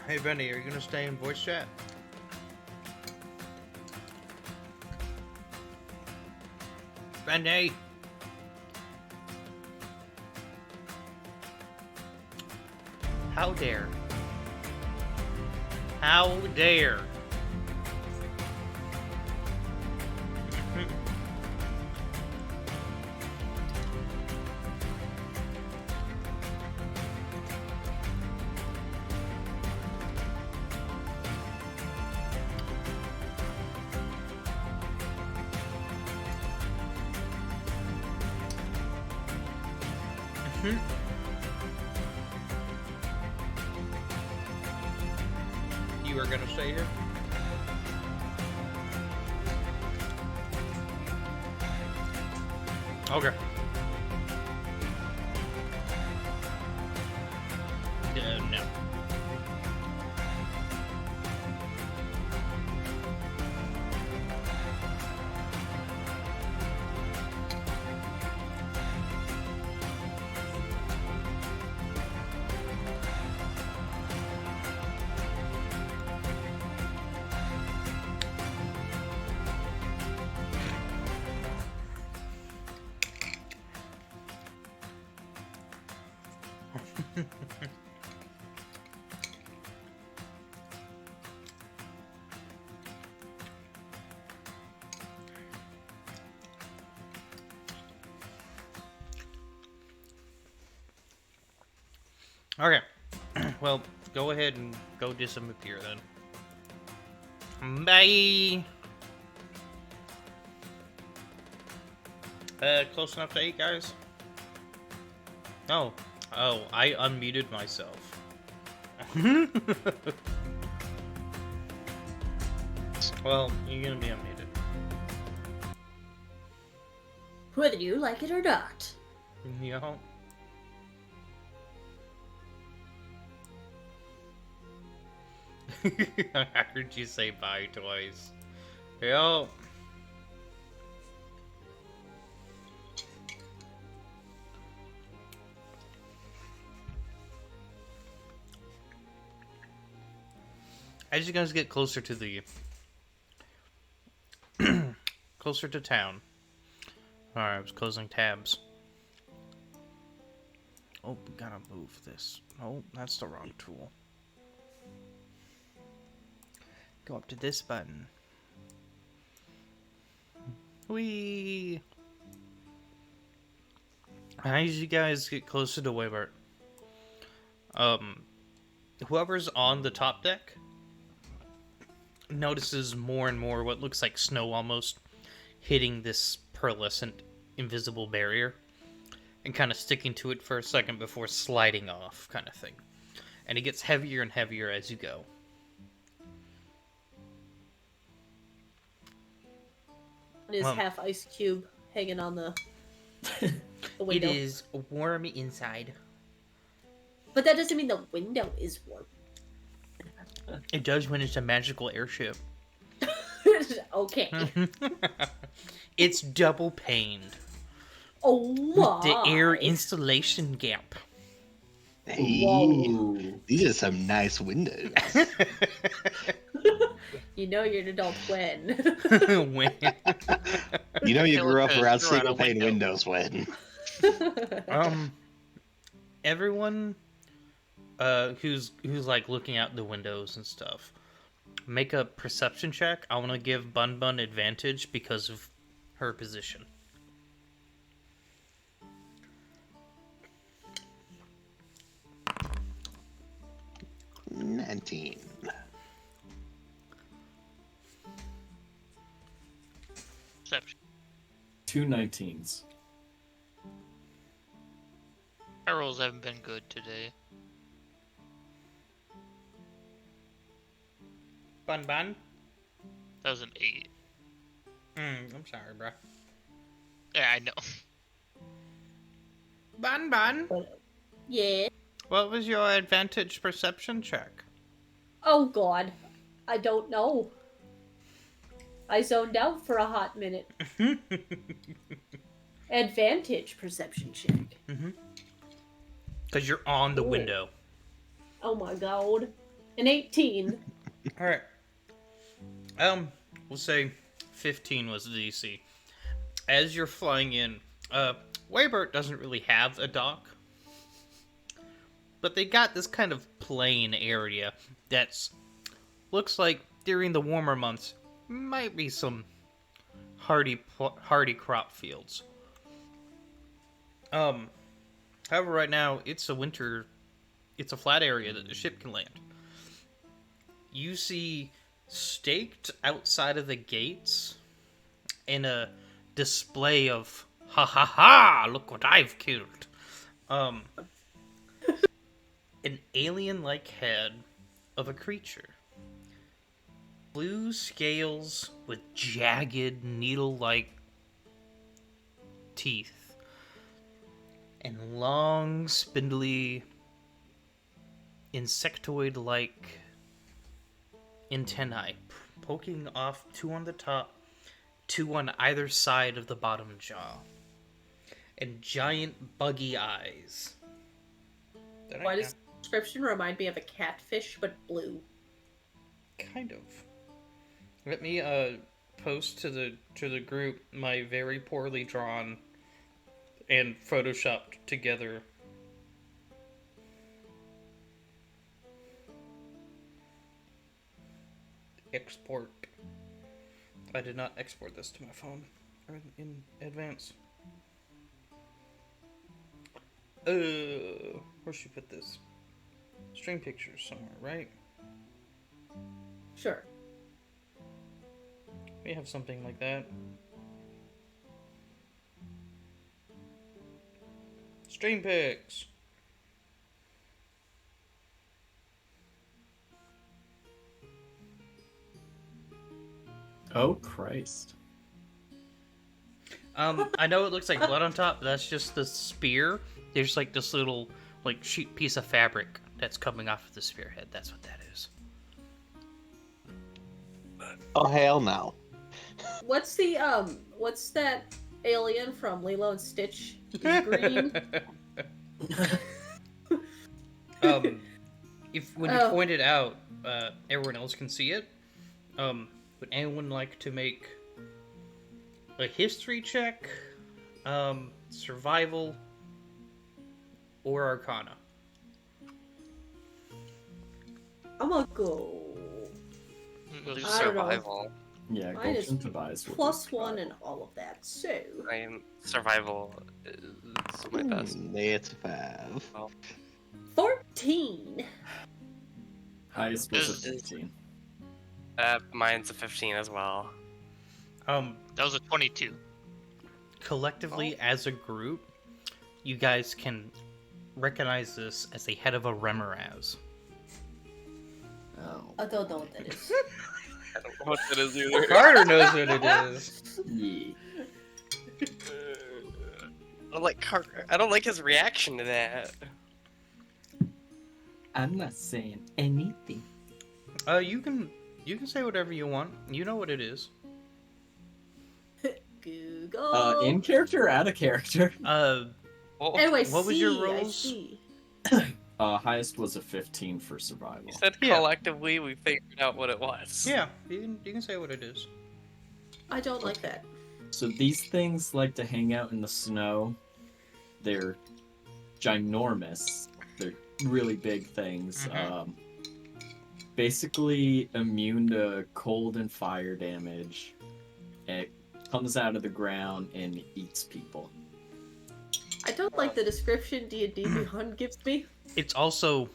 Hey, Benny, are you gonna stay in voice chat? Benny! How dare? How dare? You are gonna stay here? Okay. No. Okay. Well, go ahead and go disappear then. Bye! Close enough to 8, guys? Oh. Oh, I unmuted myself. Well, you're gonna be unmuted. Whether you like it or not. You know? I heard you say bye twice. Yo. As you guys get closer to the closer to town. Alright, I was closing tabs. Oh, we gotta move this. Oh, that's the wrong tool. Go up to this button. Whee! As you guys get closer to Wayward, whoever's on the top deck notices more and more what looks like snow almost hitting this pearlescent invisible barrier and kind of sticking to it for a second before sliding off, kind of thing. And it gets heavier and heavier as you go. His half ice cube hanging on the window. It is warm inside. But that doesn't mean the window is warm. It does when it's a magical airship. Okay. It's double paned. Oh my. With the air insulation gap. Hey, Whoa. these are some nice windows. You know you're an adult when. When- You know you grew up Because around you're on a single pane window. windows when. Everyone who's like looking out the windows and stuff, make a perception check. I want to give Bun Bun advantage because of her position. 19. Perception. 2 19s. My rolls haven't been good today. Bun bun. That was an 8. I'm sorry, bro. Yeah, I know. Bun bun. Yeah. What was your advantage perception check? Oh god. I don't know. I zoned out for a hot minute. Advantage perception check. Because you're on the Ooh. window. Oh my god. An 18. All right. We'll say 15 was the DC. As you're flying in, Weybert doesn't really have a dock, but they got this kind of plain area that's looks like during the warmer months might be some hardy crop fields. However, right now it's a flat area that the ship can land. You see staked outside of the gates in a display of ha ha ha, look what I've killed. An alien-like head of a creature. Blue scales with jagged needle-like teeth. And long, spindly, insectoid-like antennae poking off, 2 on the top, 2 on either side of the bottom jaw, and giant buggy eyes. Why does the description remind me of a catfish but blue? Kind of. Let me post to the group my very poorly drawn and photoshopped together export. I did not export this to my phone in advance. Where should we put this? Stream pictures somewhere, right? Sure. We have something like that. Stream pics. Oh, Christ. I know it looks like blood on top, but that's just the spear. There's like this little sheet piece of fabric that's coming off of the spearhead. That's what that is. Oh, hell no. What's that alien from Lilo and Stitch? He's green. If when you point it out, everyone else can see it. Would anyone like to make a history check, survival, or arcana? I'm gonna go. We'll do I don't know. survival. Yeah, Mine is Gulch and Tobias. would plus be 1 and all of that. So Survival is my best. It's 5. 14. Highest was a Is- 15. Mine's a 15 as well. That was a 22. Collectively, as a group, you guys can recognize this as the head of a Remoraz. Oh. I don't know what that is. I don't know what that is either. Carter knows what it is. Yeah. I don't like Carter. I don't like his reaction to that. I'm not saying anything. You can say whatever you want. You know what it is. Google. In character or out of character? Oh, Anyway, what was your I rolls? see. Highest was a 15 for survival. you said Yeah. collectively we figured out what it was. Yeah, you can say what it is. I don't like that. So these things like to hang out in the snow. They're ginormous. They're really big things. Mhm. Basically immune to cold and fire damage. It comes out of the ground and eats people. I don't like the description D&D Beyond gives me. It's also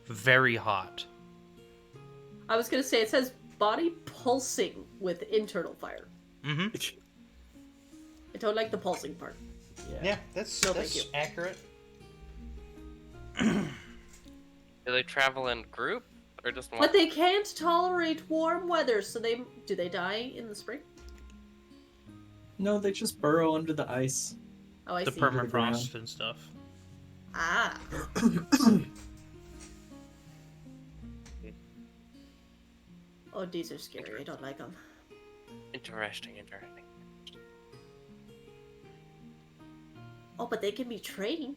very hot. I was gonna say, it says body pulsing with internal fire. Mm-hmm. I don't like the pulsing part. Yeah, that's No, thank you. accurate. Do they travel in group or just one? But they can't tolerate warm weather, so do they die in the spring? No, they just burrow under the ice. Oh, I The see. permafrost and stuff. Ah. Oh, these are scary. I don't like them. Interesting. Oh, but they can be trained.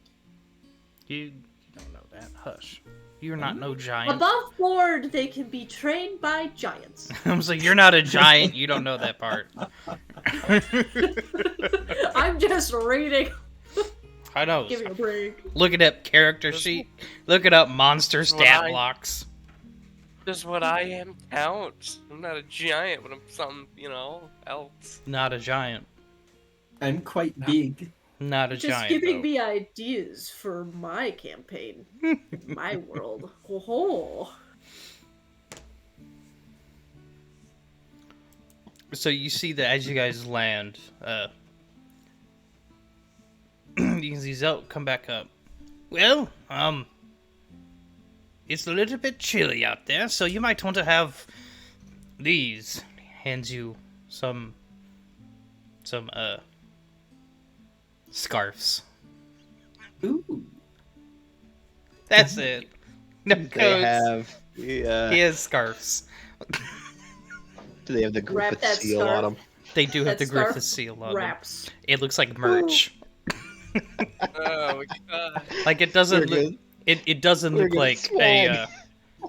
You don't know that. Hush. You're not no giant. Above board, they can be trained by giants. I was like, you're not a giant. You don't know that part. I'm just reading. I know. Give me a break. Look it up, character sheet. Look it up, monster That's what stat I- blocks. Just what I am counts. I'm not a giant, but I'm something, else. Not a giant. I'm quite big. Not a Just giant. giving though. me ideas for my campaign. My world. Oh. So you see that as you guys land, you can see Zelt come back up. Well, it's a little bit chilly out there, so you might want to have these. Hands you some scarves. Ooh. That's it. No They coats. have. He has scarves. Do they have the Wrap Griffith that seal scarf. on them? They do have That the Griffith scarf seal on them. wraps. It looks like merch. Oh my god. Like it doesn't We're look. good. It doesn't We're look good like swag.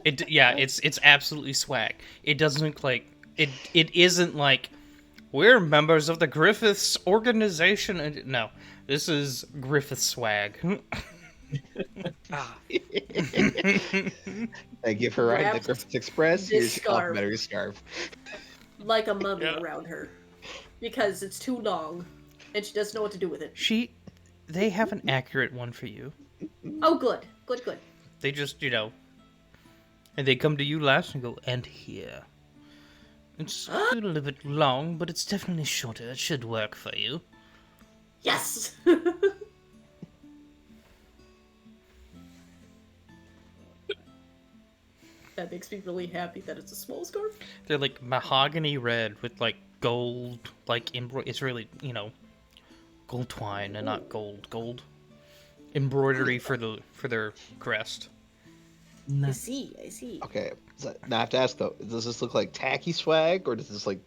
it's absolutely swag. It doesn't look like it isn't like we're members of the Griffiths organization. And no, this is Griffith swag. Ah, Thank you for riding the Wrapped Griffith Express. this Here's your scarf. complimentary scarf. Like a mummy Yeah. around her. Because it's too long. And she doesn't know what to do with it. They have an accurate one for you. Oh, good. Good. They just and they come to you last and go, and here. It's a little bit long, but it's definitely shorter. It should work for you. Yes! That makes me really happy that it's a small scarf. They're like mahogany red with like gold, like it's really gold twine and not gold embroidery for their crest. I see. Okay, so now I have to ask though: does this look like tacky swag, or does this like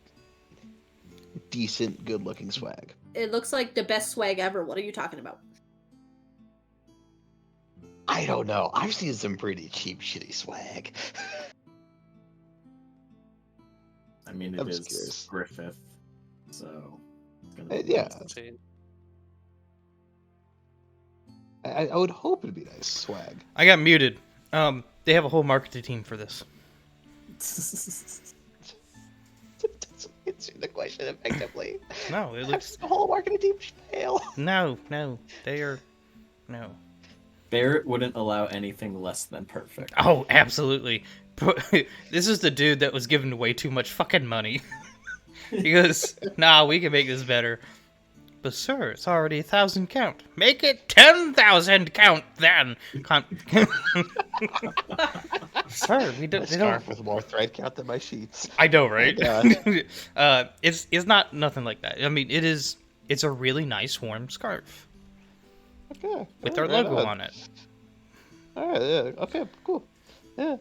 decent, good-looking swag? It looks like the best swag ever. What are you talking about? I don't know. I've seen some pretty cheap, shitty swag. I mean, it I'm is just curious. Griffith, so it's gonna be Yeah, see. I would hope it'd be nice swag. I got muted. They have a whole marketing team for this. Doesn't answer the question effectively. No, it looks The whole marketing team should fail. no. They are no. Barrett wouldn't allow anything less than perfect. Oh, absolutely. This is the dude that was given way too much fucking money. He goes, nah, we can make this better. But sir, it's already 1,000 count. Make it 10,000 count then. Sir, we don't. A They don't. scarf with more thread count than my sheets. I know, right? Oh It's not nothing like that. I mean, it's a really nice warm scarf Okay. with our alright, logo on it. All right. Yeah. Okay. Cool. Yeah.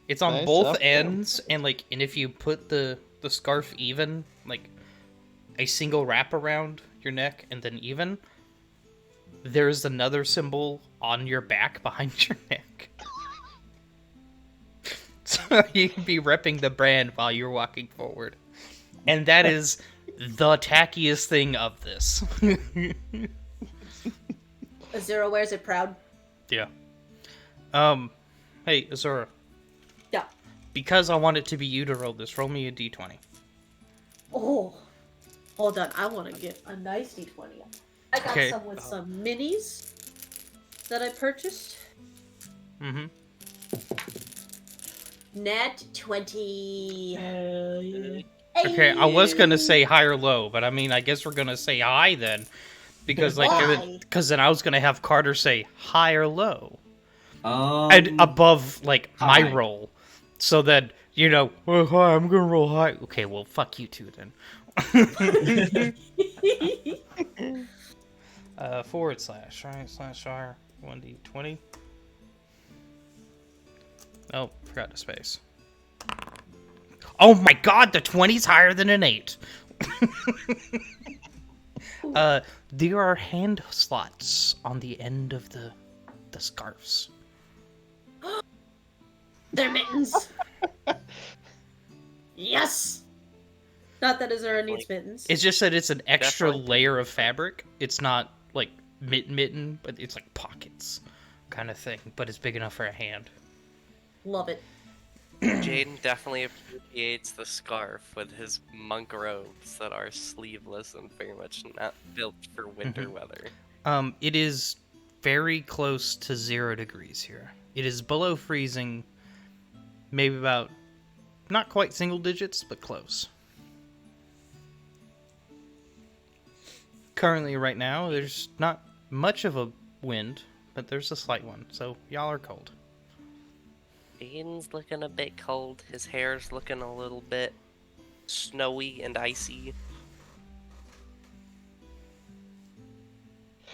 It's on Nice both stuff, yeah. ends, and if you put the scarf even, like a single wrap around your neck and then even, there's another symbol on your back behind your neck. So you can be repping the brand while you're walking forward. And that is the tackiest thing of this. Azura wears it proud. Yeah. Hey, Azura. Yeah. Because I want it to be you to roll this, roll me a d20. Oh. Hold on. I want to get a nice D20. I got Okay. some with some minis that I purchased. Mm-hmm. Nat 20. Okay, I was gonna say high or low, but I mean, I guess we're gonna say high then, because Why? because then I was gonna have Carter say high or low, Um, and above like my high. roll, so that well, hi, I'm gonna roll high. Okay, well, fuck you two then. Forward slash, right? Slash R 1d20. Oh, forgot the space. Oh my god, the 20's higher than an 8. There are hand slots on the end of the scarves. They're mittens. Yes. Not that Azura needs mittens. It's just that it's an extra Definitely. layer of fabric. It's not like mitten, but it's like pockets kind of thing, but it's big enough for a hand. Love it. Jaden definitely appreciates the scarf with his monk robes that are sleeveless and very much not built for winter weather. It is very close to 0 degrees here. It is below freezing, maybe about, not quite single digits, but close. Currently, right now, there's not much of a wind, but there's a slight one, so y'all are cold. Jaden's looking a bit cold. His hair's looking a little bit snowy and icy.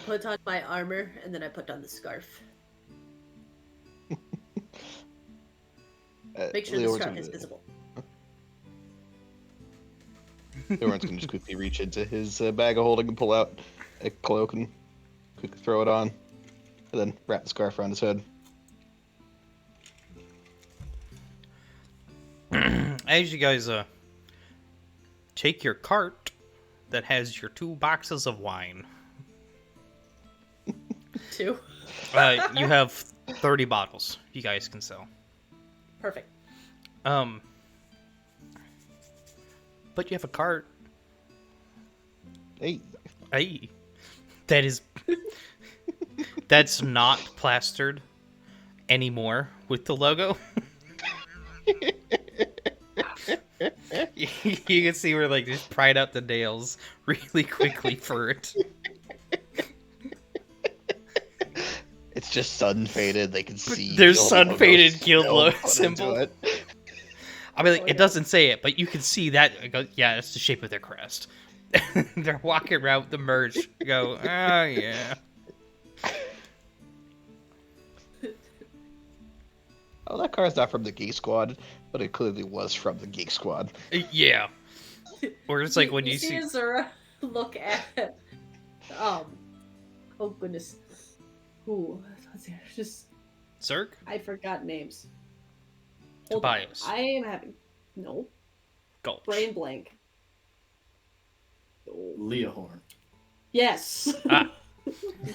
Put on my armor, and then I put on the scarf. Make sure the Leor's scarf gonna- is visible. Leor's gonna just quickly reach into his bag of holding and pull out a cloak and quickly throw it on, and then wrap the scarf around his head. As you guys take your cart that has your 2 boxes of wine, 2. you have 30 bottles you guys can sell. Perfect. But you have a cart. Hey, Hey, that's not plastered anymore with the logo. You can see where like just pried out the nails really quickly for it. it's just sun faded. They can see. There's the sun logo faded guild still logo put into symbol. it. I mean, like, Oh, it yeah. doesn't say it, but you can see that. It goes, yeah, it's the shape of their crest. They're walking around with the merch. Go, oh yeah. Oh, that car's not from the Geek Squad, but it clearly was from the Geek Squad. Yeah. Or it's like when you see. Azura look at oh goodness. Ooh, let's see. Just Zerk? I forgot names. Hold on. Tobias. I am having no Gulch. brain blank. Leahorn. Yes. Ah.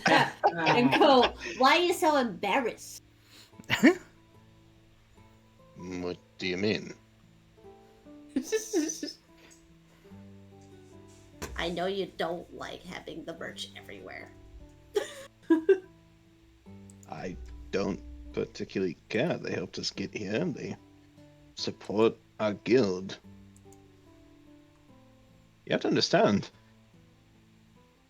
Yeah. And go. Why are you so embarrassed? What do you mean? I know you don't like having the merch everywhere. I don't particularly care. They helped us get here. They support our guild. You have to understand.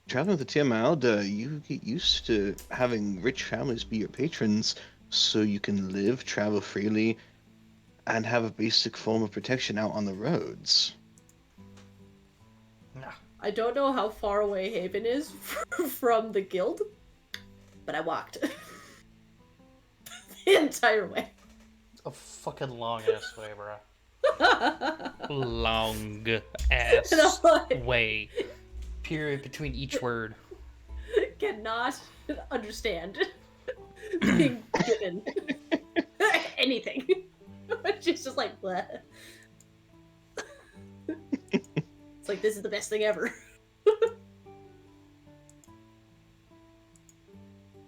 Traveling with the Tiamalda, you get used to having rich families be your patrons so you can live, travel freely, and have a basic form of protection out on the roads. I don't know how far away Haven is from the guild, but I walked the entire way. A fucking long ass way, bro. Long ass And I'm like, way. Period between each word. cannot understand being given anything. She's just like, what? It's like, this is the best thing ever.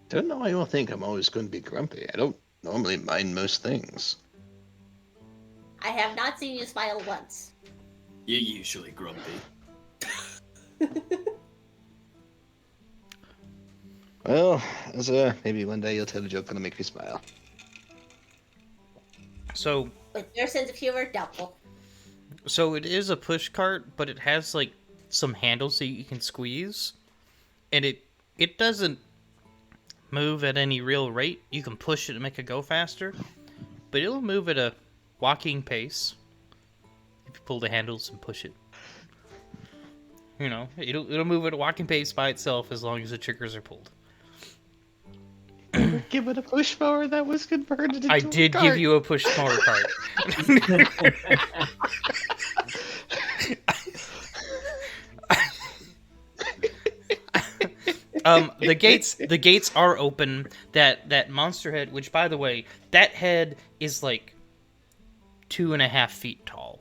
Don't know why you all think I'm always going to be grumpy. I don't normally mind most things. I have not seen you smile once. You're usually grumpy. Well, as maybe one day you'll tell a joke that'll make me smile. So With your sense of humor, doubtful. So it is a push cart, but it has like some handles that you can squeeze, and it doesn't move at any real rate. You can push it to make it go faster, but it'll move at a walking pace if you pull the handles and push it. You know, it'll move at a walking pace by itself as long as the triggers are pulled. Give it a push mower that was converted into I a did cart. give you a push mower cart. The gates are open. That monster head, which by the way, that head is like 2.5 feet tall.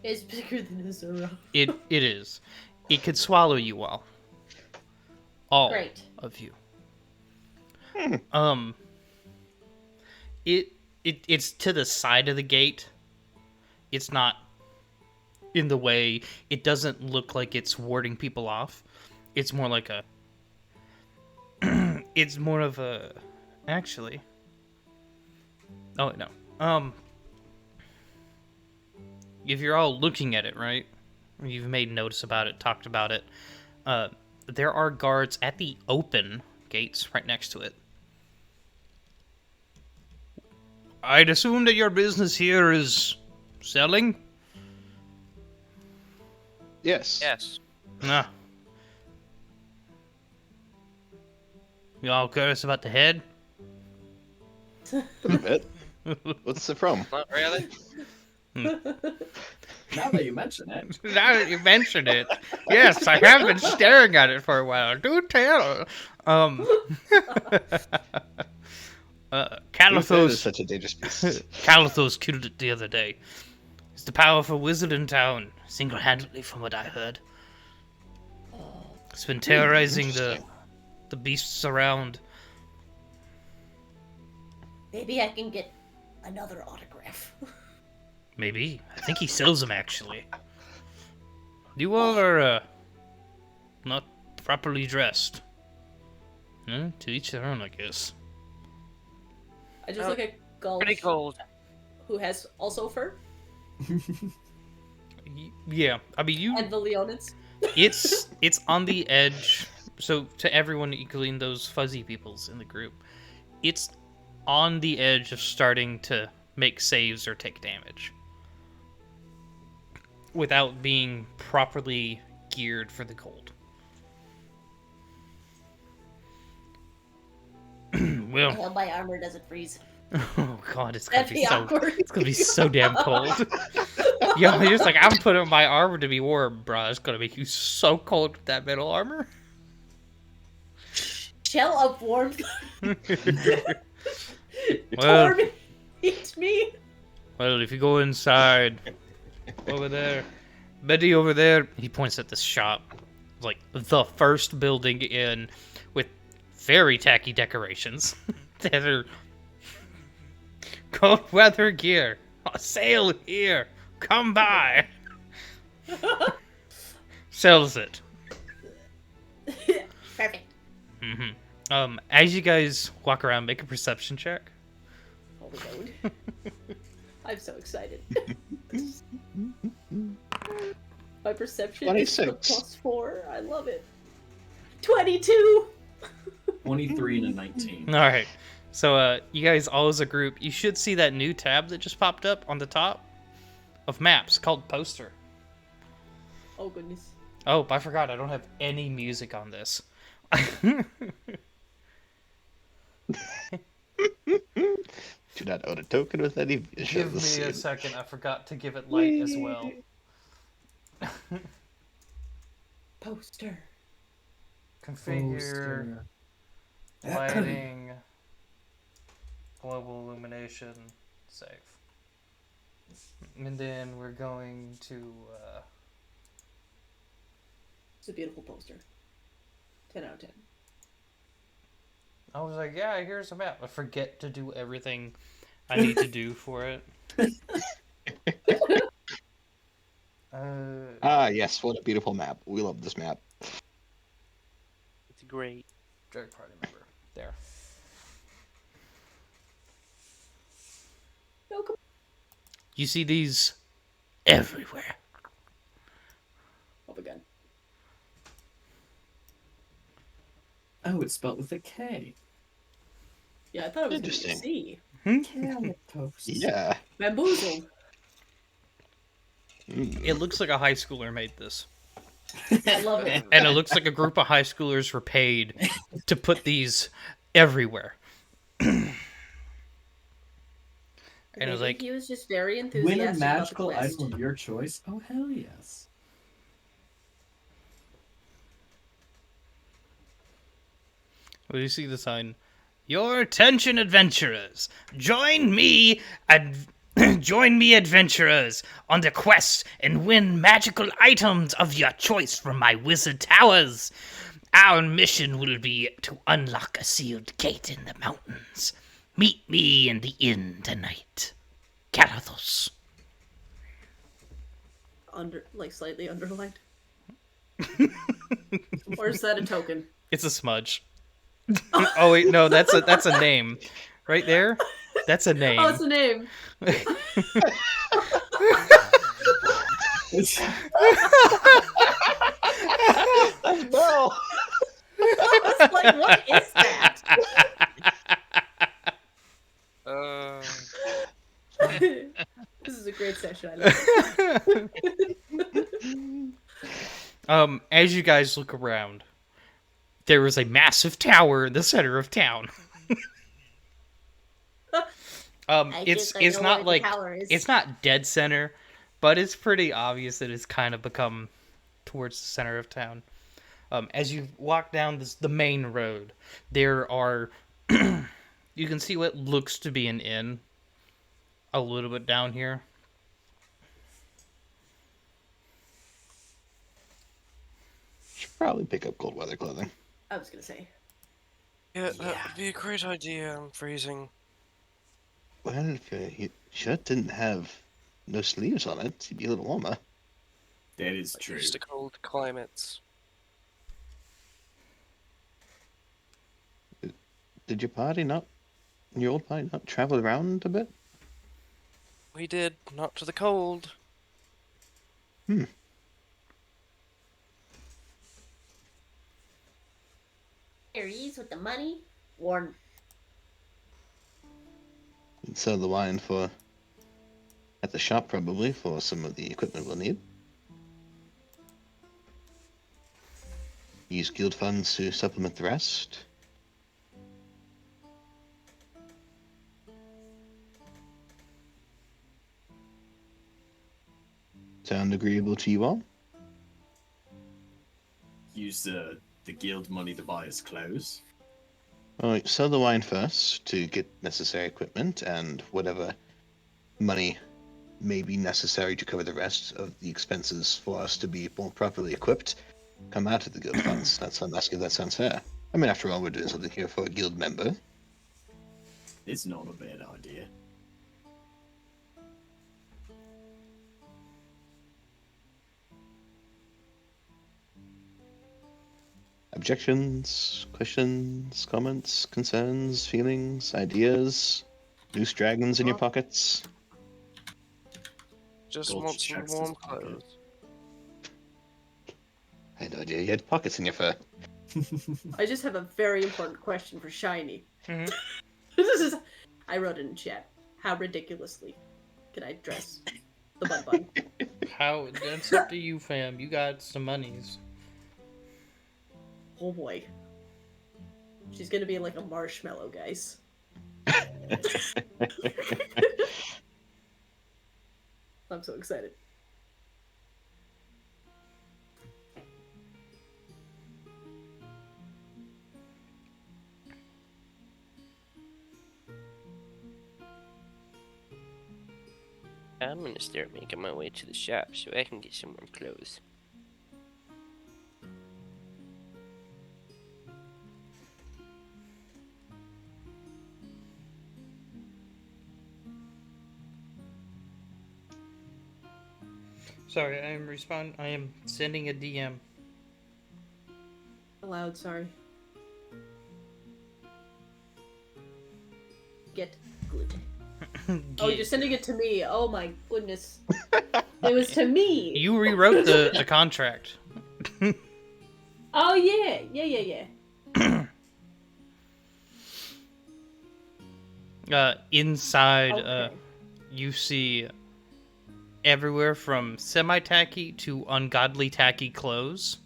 It's bigger than a Zoro. It is. It could swallow you all. All Great. of you. It's to the side of the gate. It's not in the way. It doesn't look like it's warding people off. It's more like a it's more of a actually. Oh no. If you're all looking at it, right? You've made notice about it, talked about it. There are guards at the open gates right next to it. I'd assume that your business here is selling? Yes. Yes. Nah. You all curious about the head? A bit. What's it from? Not really. Now that you mention it. Now that you mention it, yes, I have been staring at it for a while. Do tell. That is Calathos such a dangerous beast. Calathos killed it the other day. He's the powerful wizard in town, single-handedly from what I heard. He's been terrorizing the beasts around. Maybe I can get another autograph. Maybe. I think he sells them, actually. You all are, not properly dressed. To each their own, I guess. I just look at Gulch, Pretty cold. who has also fur, Yeah, I mean, you... and the Leonids. It's on the edge. So to everyone, including those fuzzy peoples in the group, it's on the edge of starting to make saves or take damage without being properly geared for the cold. I Well, hope my armor doesn't freeze. oh god, it's gonna That'd be be so awkward. it's gonna be so damn cold. Yo, you're just like, I'm putting my armor to be warm, bro. It's gonna make you so cold with that metal armor. Shell of warmth. Well, Torment me. well, if you go inside, over there, Betty over there, he points at this shop, like the first building in, with very tacky decorations that are cold weather gear. A sale here. Come by. Sells it. Perfect. As you guys walk around, make a perception check. Oh my god. I'm so excited. My perception is 26. +4. I love it. 22. 23 and a 19. All right. So, you guys all as a group, you should see that new tab that just popped up on the top of maps called Poster. Oh goodness. Oh, I forgot. I don't have any music on this. Do not own a token with any vision. Give me a second. I forgot to give it light as well. Poster. Configure lighting, global illumination, save. And then we're going to It's a beautiful poster. 10 out of 10. I was like, yeah, here's a map. I forget to do everything I need to do for it. Yes, what a beautiful map. We love this map. It's great. Drag party member. There. You see these everywhere. Oh my god. Oh, it's spelled with a K. Yeah, I thought it was gonna be a Interesting. C. Carrot toast. Yeah. Bamboozled. It looks like a high schooler made this. I love it. And it looks like a group of high schoolers were paid to put these everywhere. And it was Maybe like, he was just very Win a enthusiastic about the magical quest. item of your choice? Oh, hell yes. well, you see the sign. Your attention, adventurers! Join me, join me, adventurers, on the quest and win magical items of your choice from my wizard towers. Our mission will be to unlock a sealed gate in the mountains. Meet me in the inn tonight. Carathos. Slightly underlined. Or is that a token? It's a smudge. Oh wait, no, that's a name. Right there? That's a name. Oh, it's a name. That's Bell. I was like, what is that? This is a great session. I love it. As you guys look around, there is a massive tower in the center of town. It's I know not where the like tower is. it's not dead center, but it's pretty obvious that it's kind of become towards the center of town. As you walk down the main road, there are you can see what looks to be an inn a little bit down here. Should probably pick up cold weather clothing. I was gonna say. Yeah, that would be a great idea. I'm freezing. Well, if your shirt didn't have no sleeves on it, you'd be a little warmer. That is I'm true. used to cold climates. Did your old party not travel around a bit? We did, not to the cold. Aries with the money. Warren. You'd sell the wine at the shop probably for some of the equipment we'll need. Use guild funds to supplement the rest. Sound agreeable to you all? Use the guild money to buy his clothes. Alright, sell the wine first to get necessary equipment and whatever money may be necessary to cover the rest of the expenses for us to be more properly equipped come out of the guild funds. I'm asking if that sounds fair. I mean, after all, we're doing something here for a guild member. It's not a bad idea. Objections, questions, comments, concerns, feelings, ideas, loose dragons in your pockets. Just Gold want some checks his warm pocket. clothes. I had no idea you had pockets in your fur. I just have a very important question for Shiny. Mhm. This is. I wrote it in chat. How ridiculously can I dress the bun bun? How that's up to you, fam. You got some monies. Oh boy. She's gonna be like a marshmallow, guys. I'm so excited. I'm gonna start making my way to the shop so I can get some warm clothes. Sorry, I am sending a DM. Aloud, sorry. Get good. Oh, you're sending it to me. Oh my goodness. It was to me. You rewrote the contract. Oh yeah. Yeah. Inside, Okay. you see everywhere from semi-tacky to ungodly tacky clothes.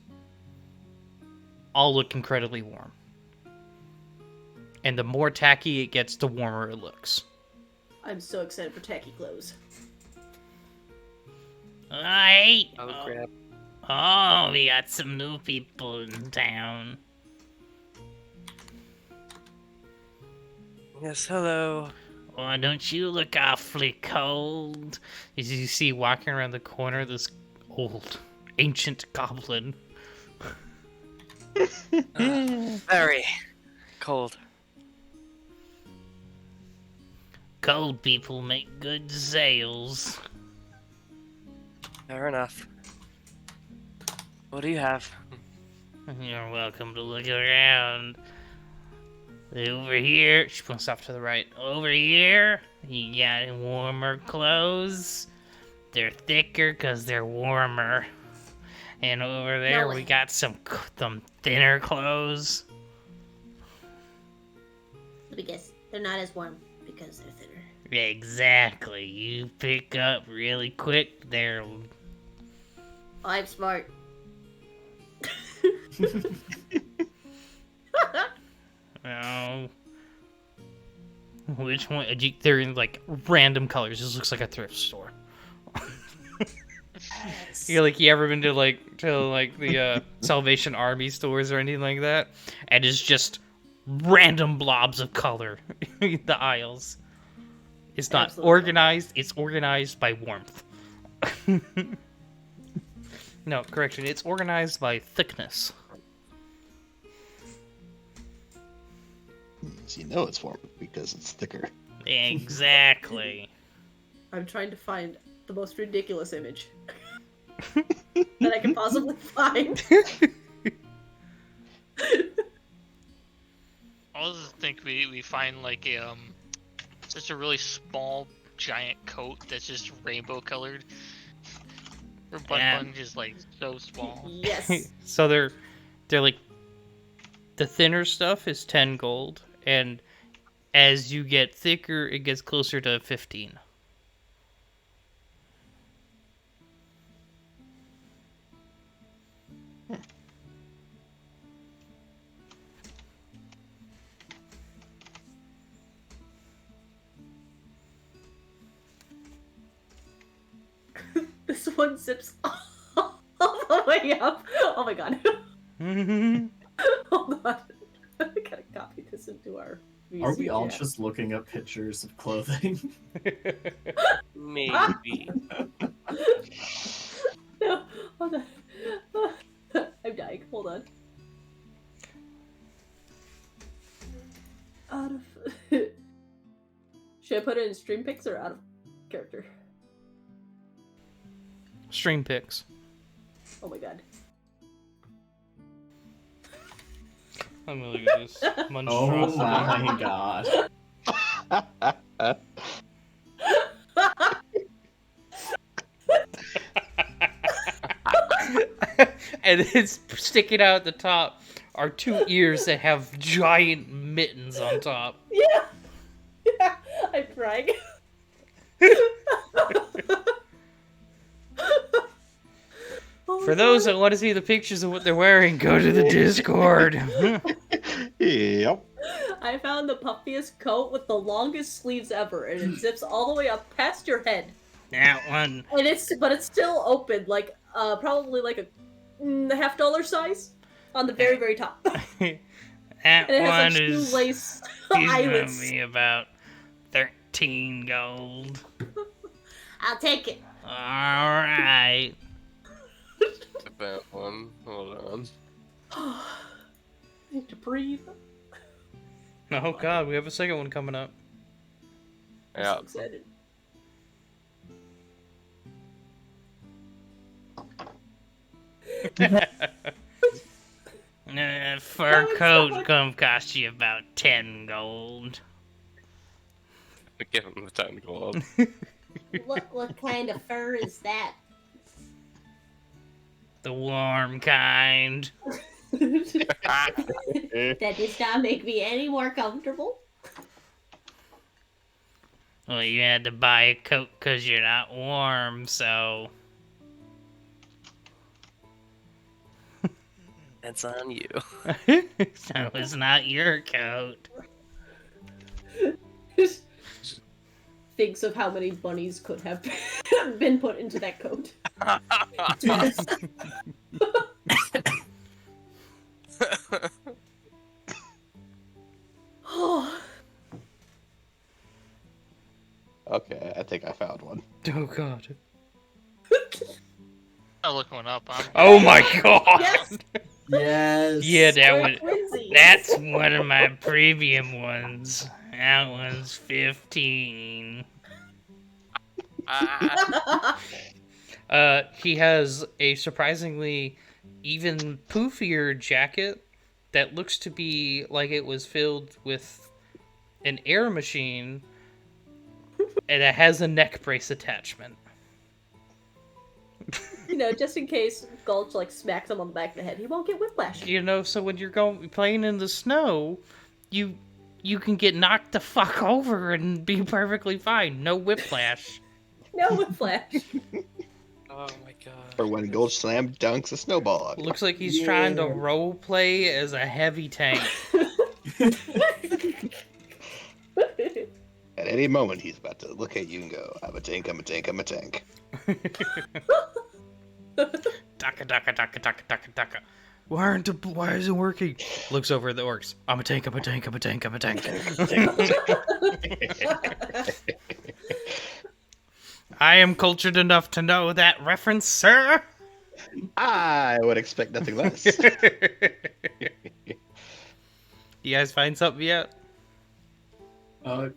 All look incredibly warm. And the more tacky it gets, the warmer it looks. I'm so excited for tacky clothes. Alright. I'll grab. Oh, we got some new people in town. Yes, hello. Why don't you look awfully cold? As you see walking around the corner, this old, ancient goblin. Very cold. Cold people make good sails. Fair enough. What do you have? You're welcome to look around. Over here, she points off to the right. Over here, you got warmer clothes. They're thicker because they're warmer. And over there, No. we got some thinner clothes. Let me guess. They're not as warm because they're thinner. Exactly. You pick up really quick. They're I'm smart. oh. Which one? They're in like random colors. This looks like a thrift store. You ever been to the Salvation Army stores or anything like that? And it's just random blobs of color in the aisles. It's not Absolutely. organized. It's organized by warmth. No, correction. It's organized by thickness. So you know it's warm because it's thicker. Exactly. I'm trying to find the most ridiculous image that I can possibly find. I also think we find like a just a really small giant coat that's just rainbow colored. Her butt Yeah. bun is like so small. Yes. So they're like the thinner stuff is 10 gold, and as you get thicker, it gets closer to 15. This one zips all the way up. Oh my god. Hold on. I gotta copy this into our Are we all chat. just looking up pictures of clothing? Maybe. No, hold on. I'm dying. Hold on. Out of. Should I put it in stream pics or out of character? Stream pics. Oh my god. Let me look at this Oh monstrosity. my god. And it's sticking out at the top are 2 ears that have giant mittens on top. Yeah! Yeah! I'm crying. Oh my For those God. that want to see the pictures of what they're wearing, go to the Discord. Yep. I found the puffiest coat with the longest sleeves ever, and it zips all the way up past your head. That one. And it's still open, like probably like a $50 size on the very very top. That And it has one like is. shoelace He's gonna eyelets. be about 13 gold. I'll take it. Alright. That one. Hold on. I need to breathe. Oh god, we have a second one coming up. I'm Yeah. so excited. Fur Oh, it's coat so- come cost you about 10 gold. Give him the time to go up. What kind of fur is that? The warm kind. That does not make me any more comfortable. Well, you had to buy a coat because you're not warm, so... That's on you. So it's not your coat. Thinks of how many bunnies could have been put into that coat. Okay, I think I found one. Oh, God. I'll look one up. Oh, my God! Yes! Yes. Yeah, that We're one. twinsies. That's one of my premium ones. That one's 15. He has a surprisingly even poofier jacket that looks to be like it was filled with an air machine, and it has a neck brace attachment. You know, just in case Gulch like smacks him on the back of the head, he won't get whiplash. You know, so when you're playing in the snow, you can get knocked the fuck over and be perfectly fine. No whiplash. No whiplash. Oh my god. For when Gulch Slam dunks a snowball on you. Looks like he's trying to role play as a heavy tank. At any moment, he's about to look at you and go, I'm a tank, I'm a tank, I'm a tank. Daka daka daka daka daka daka. Why isn't it working? Looks over at the orcs. I'm a tank, I'm a tank, I'm a tank, I'm a tank. I am cultured enough to know that reference, sir. I would expect nothing less. You guys find something yet?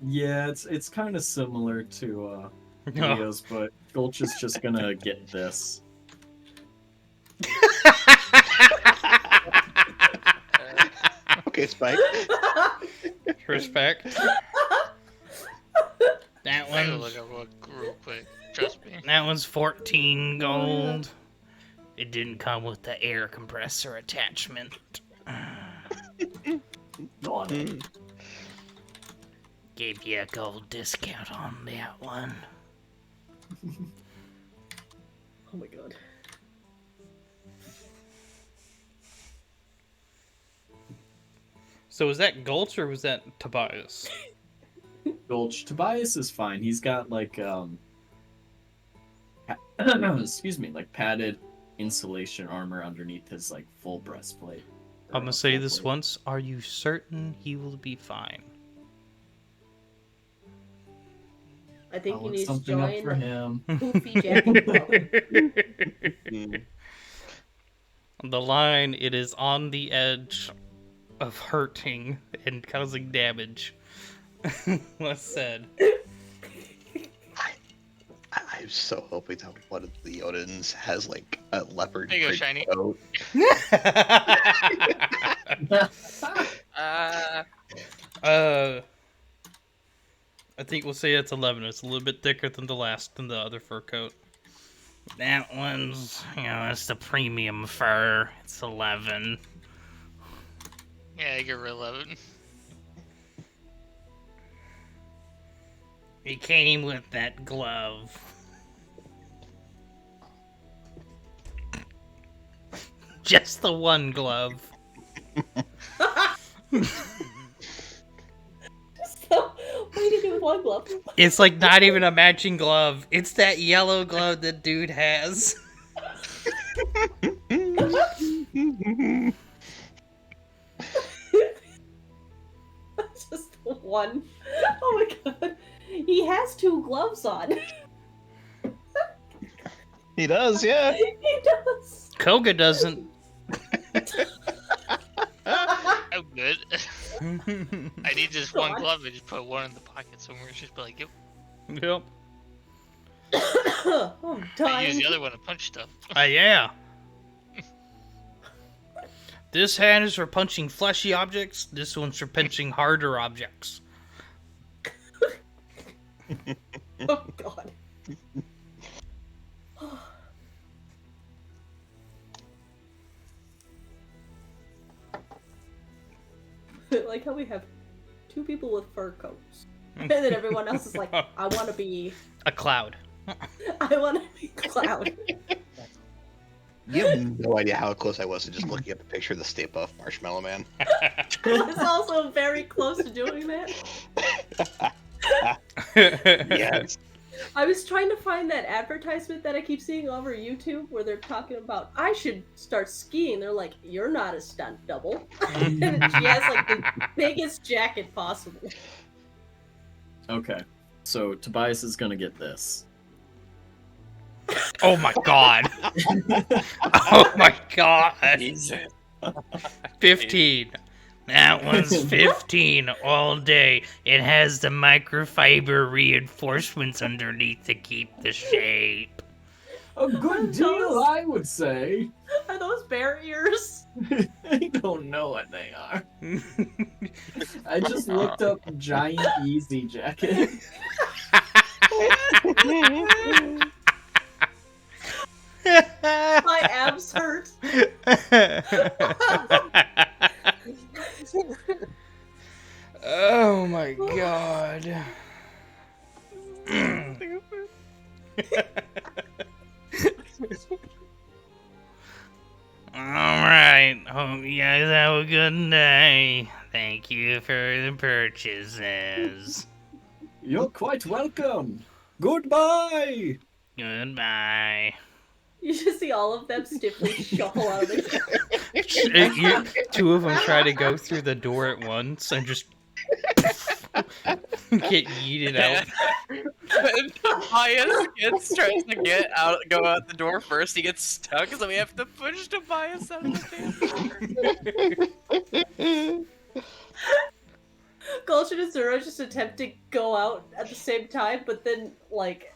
Yeah, it's kind of similar to Leo's, but Gulch is just gonna get this. Okay, Spike. Respect. That I'm gonna one's look up real quick. Trust me. that one's 14 gold. It didn't come with the air compressor attachment. Naughty. Gave you a gold discount on that one. Oh my god. So was that Gulch or was that Tobias? Gulch. Tobias is fine. He's got like excuse me, like padded insulation armor underneath his like full breastplate. I'm gonna say this once. Are you certain he will be fine? I think I'll he look needs to something up join for the him. Poofy Jacket Club. The line, it is on the edge of hurting and causing damage. Less said. I'm so hoping that one of the Odins has like a leopard There you go, print Shiny. coat. I think we'll say it's 11. It's a little bit thicker than the other fur coat. That one's, it's the premium fur. It's 11. Yeah, I give her 11. It came with that glove. Just the one glove. So, what do you do with one glove? It's like not even a matching glove. It's that yellow glove that dude has. Just one. Oh my god. He has two gloves on. He does, yeah. He does. Koga doesn't. I'm good. I need just one glove and just put one in the pocket somewhere. Just be like, yep. Yep. I'm I use dying. the other one to punch stuff. Yeah. This hand is for punching fleshy objects. This one's for punching harder objects. Oh god. Like how we have 2 people with fur coats. And then everyone else is like, I want to be... A cloud. I want to be Cloud. You have no idea how close I was to just looking at the picture of the Stay Puft Marshmallow Man. I was also very close to doing that. Yes. I was trying to find that advertisement that I keep seeing over YouTube where they're talking about, I should start skiing. They're like, you're not a stunt double. And she has like the biggest jacket possible. Okay, so Tobias is gonna get this. Oh my god. Oh my god. Jesus. 15. That one's 15 all day. It has the microfiber reinforcements underneath to keep the shape. A good deal, I would say. Are those bear ears? I don't know what they are. I just looked up giant easy jacket. My abs hurt. Oh my god. Alright, hope you guys have a good day. Thank you for the purchases. You're quite welcome. Goodbye. Goodbye. You should see all of them stiffly shuffle out of the chair. 2 of them try to go through the door at once and just get yeeted out. Tobias tries to go out the door first. He gets stuck, so we have to push Tobias out of the damn door. Gulchin and Zero just attempt to go out at the same time, but then, like,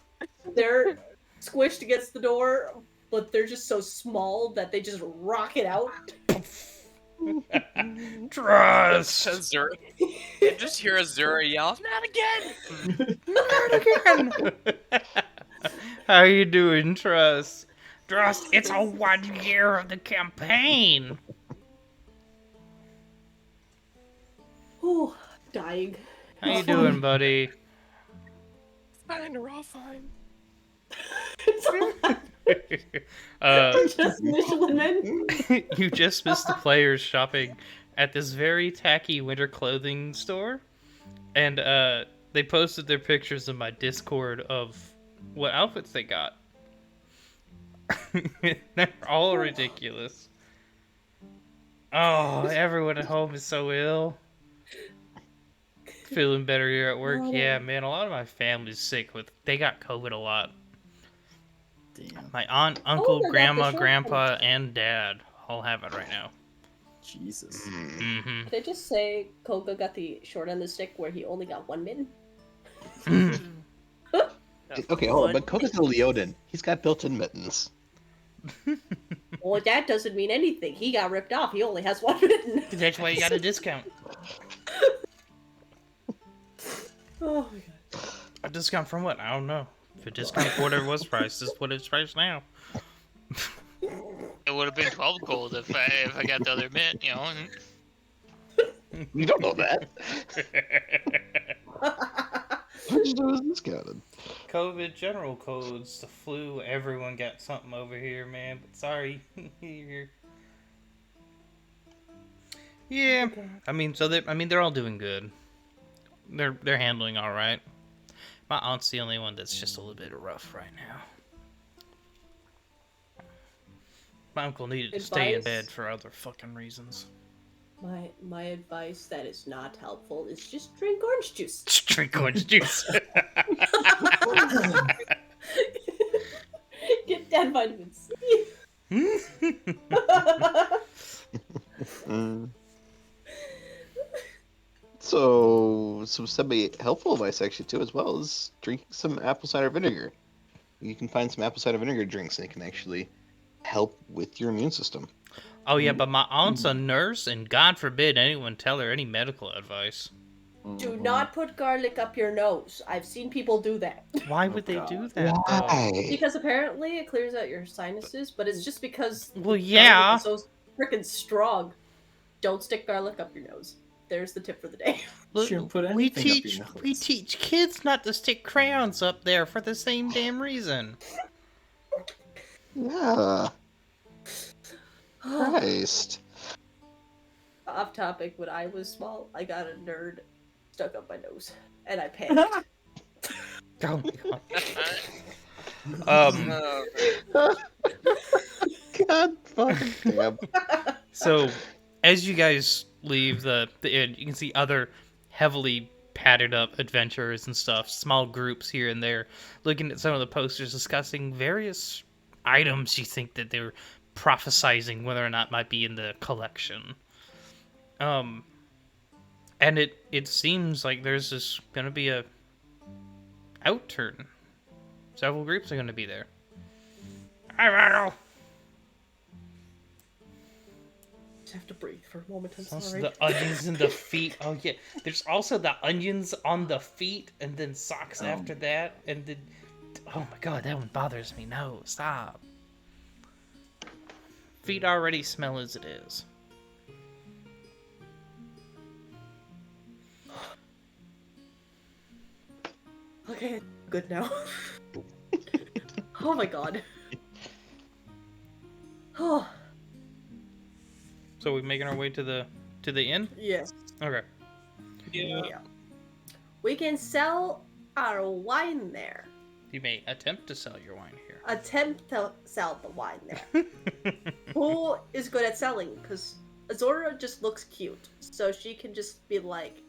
they're squished against the door, but they're just so small that they just rocket out. Trust! Azura. You just hear Azura yell, "Not again!" Not again! How you doing, Trust? Trust, it's a 1 year of the campaign! Ooh, dying. How you doing, buddy? Fine, we're all fine. Just Michelin men. You just missed the players shopping at this very tacky winter clothing store, and they posted their pictures in my Discord of what outfits they got. They're all ridiculous. Oh, everyone at home is so ill. Feeling better here at work. Yeah, man, a lot of my family's sick they got COVID a lot. Damn. My aunt, uncle, they got grandma, the short grandpa, and dad all have it right now. Jesus. Mm-hmm. Did I just say Koga got the short end of the stick where he only got 1 mitten? Okay, hold on, but Koga's a Leonin. He's got built-in mittens. Well, that doesn't mean anything. He got ripped off. He only has 1 mitten. That's why you got a discount. Oh my god. A discount from what? I don't know. If a discount for whatever it was priced is what it's priced now. It would have been 12 gold if I got the other mint, you know. You don't know that. How did you know it was discounted? COVID general codes, the flu, everyone got something over here, man. But sorry. Yeah, I mean, they're all doing good. They're handling all right. My aunt's the only one that's just a little bit rough right now. My uncle needed to stay in bed for other fucking reasons. My advice that is not helpful is just drink orange juice. Just drink orange juice. Get that vitamin C. So, some semi-helpful advice actually too, as well as drinking some apple cider vinegar. You can find some apple cider vinegar drinks, and it can actually help with your immune system. Oh yeah, but my aunt's a nurse, and God forbid anyone tell her any medical advice. Do not put garlic up your nose. I've seen people do that. Why would they do that, though? Why? Because apparently it clears out your sinuses, but it's just because Well, the yeah. garlic is so freaking strong. Don't stick garlic up your nose. There's the tip for the day. Look, Shouldn't put we anything up your teach nose. we teach kids not to stick crayons up there for the same damn reason. Yeah. Christ. Off topic, when I was small, I got a nerd stuck up my nose. And I panicked. Oh my god. God fucking damn. So, as you guys leave the inn, you can see other heavily padded up adventurers and stuff, small groups here and there, looking at some of the posters, discussing various items you think that they're prophesizing whether or not might be in the collection. And it seems like there's this gonna be a outturn. Several groups are gonna be there. Just have to breathe for a moment. I'm Also sorry. the onions in the feet. Oh yeah, there's also the onions on the feet, and then socks after that, and then oh my god, that one bothers me. No, stop. Feet already smell as it is. Okay, good now. Oh my god. Oh, So we're making our way to the inn. yes. Okay. Yeah. We can sell our wine there. You may attempt to sell your wine here. Attempt to sell the wine there. Who is good at selling? Because Azora just looks cute. So she can just be like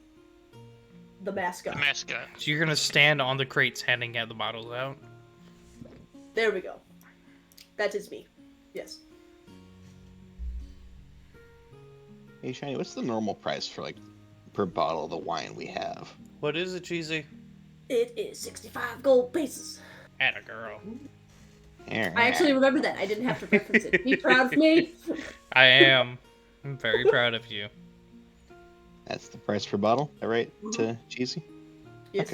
the mascot. The mascot. So you're gonna stand on the crates handing out the bottles out. There we go. That is me. Yes. Hey, Shiny, what's the normal price for, like, per bottle of the wine we have? What is it, Cheesy? It is 65 gold pieces. Atta girl. I actually remember that. I didn't have to reference it. Be proud of me. I am. I'm very proud of you. That's the price per bottle, is that right, to Cheesy? Yes.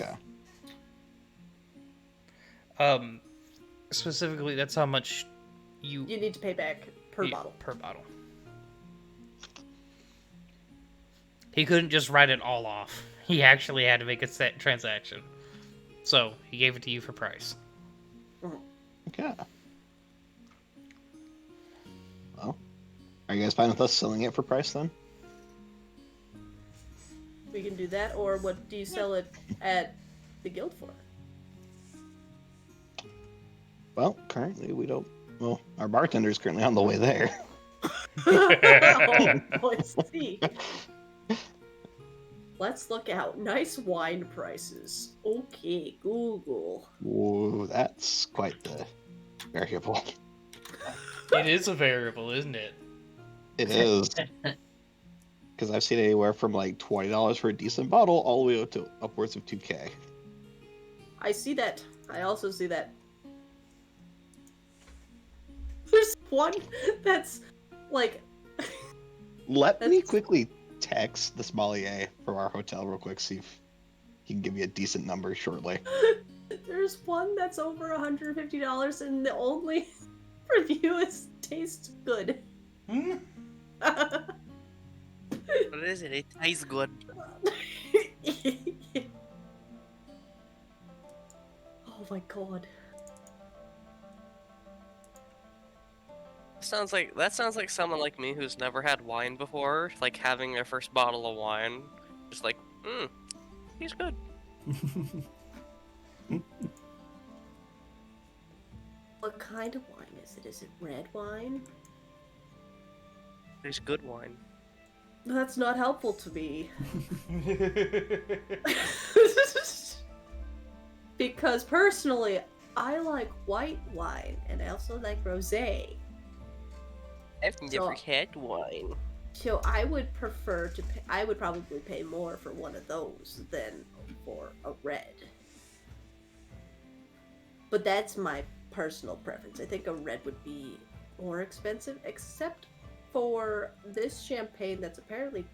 Okay. Specifically, that's how much you You need to pay back per yeah, bottle. Per bottle. He couldn't just write it all off. He actually had to make a set transaction. So, he gave it to you for price. Okay. Well, are you guys fine with us selling it for price then? We can do that, or what do you sell it at the guild for? Well, currently we don't. Well, our bartender's currently on the way there. Oh, let's see. Let's look out. Nice wine prices. Okay, Google. Whoa, that's quite the variable. It is a variable, isn't it? It is. Because I've seen anywhere from like $20 for a decent bottle all the way up to upwards of $2K. I see that. I also see that. There's one that's like. Let me quickly text the sommelier from our hotel real quick, see if he can give me a decent number shortly. There's one that's over $150, and the only review is tastes good. What is it? It tastes good. Oh my god. That sounds like someone like me who's never had wine before, like having their first bottle of wine, just like, he's good. What kind of wine is it? Is it red wine? He's good wine. That's not helpful to me. Because personally, I like white wine, and I also like rosé. I've never had wine. So I would prefer to pay, I would probably pay more for one of those than for a red. But that's my personal preference. I think a red would be more expensive, except for this champagne that's apparently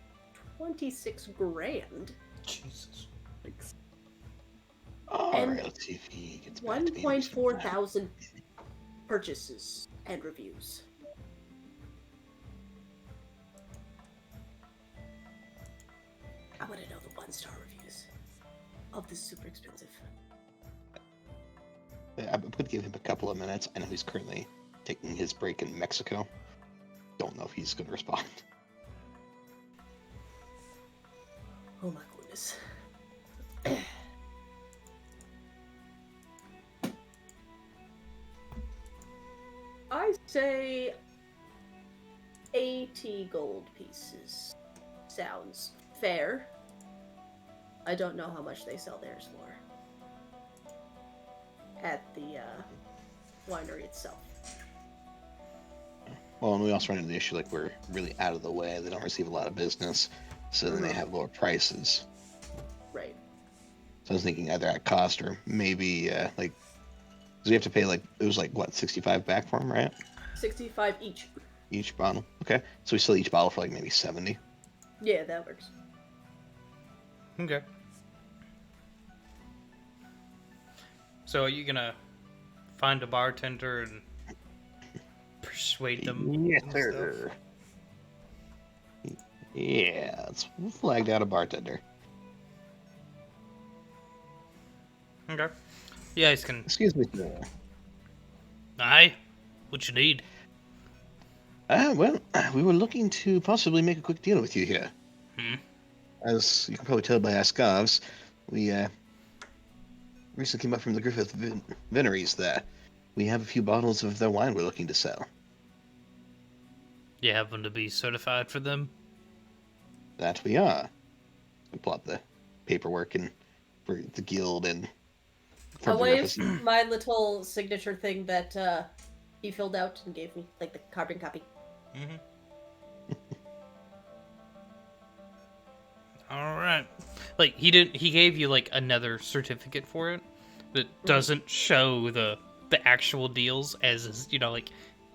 26 grand. Jesus. Thanks. Alright, let's see if he gets back to me. 1.4 thousand purchases and reviews. I want to know the 1-star reviews of this super expensive. I would give him a couple of minutes. I know he's currently taking his break in Mexico. Don't know if he's going to respond. Oh my goodness. I say 80 gold pieces. Sounds fair. I don't know how much they sell theirs for at the winery itself. Well, and we also run into the issue, like, we're really out of the way. They don't receive a lot of business, so then they have lower prices. Right. So I was thinking either at cost or maybe, like, because we have to pay, like, it was like, what, 65 back for them, right? 65 each. Each bottle. Okay. So we sell each bottle for, like, maybe 70. Yeah, that works. Okay. So are you gonna find a bartender and persuade them? Yes, and sir. Yeah, let's flag down a bartender. Stuff? Okay. You guys can. Excuse me, sir. Aye. What you need? Well, we were looking to possibly make a quick deal with you here. Hmm. As you can probably tell by our scarves, we recently came up from the Griffith Vineries there. We have a few bottles of their wine we're looking to sell. You happen to be certified for them? That we are. We plot the paperwork and for the guild and for I the waved Griffiths. my little signature thing that he filled out and gave me, like the carbon copy. Mm-hmm. All right. Like he gave you like another certificate for it that doesn't show the actual deals as is, like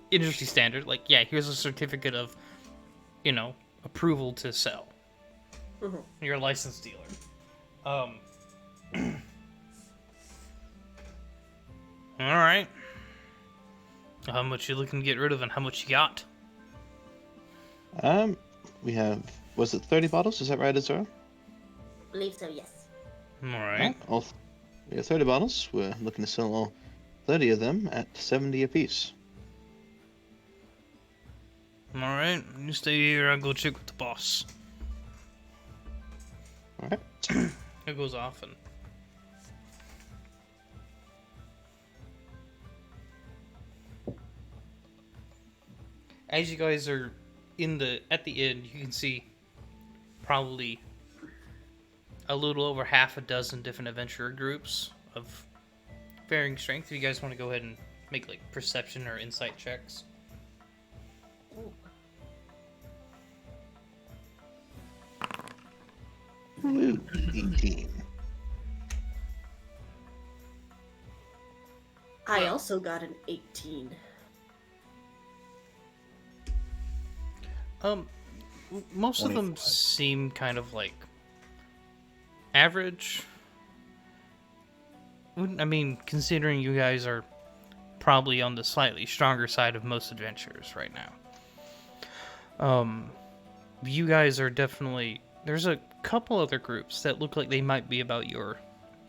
industry standard. Like, yeah, here's a certificate of, approval to sell. Mhm. You're a licensed dealer. All right. How much you looking to get rid of, and how much you got? We have, was it 30 bottles? Is that right, Azura? Believe so, yes. All right. We have 30 bottles. We're looking to sell all 30 of them at 70 apiece. All right. You stay here. I'll go check with the boss. All right. It goes off and. As you guys are at the end, you can see probably a little over half a dozen different adventurer groups of varying strength. If you guys want to go ahead and make like perception or insight checks. Ooh, 18. I also got an 18. Most of them 25. seem kind of like average. I mean, considering you guys are probably on the slightly stronger side of most adventurers right now. You guys are definitely. There's a couple other groups that look like they might be about your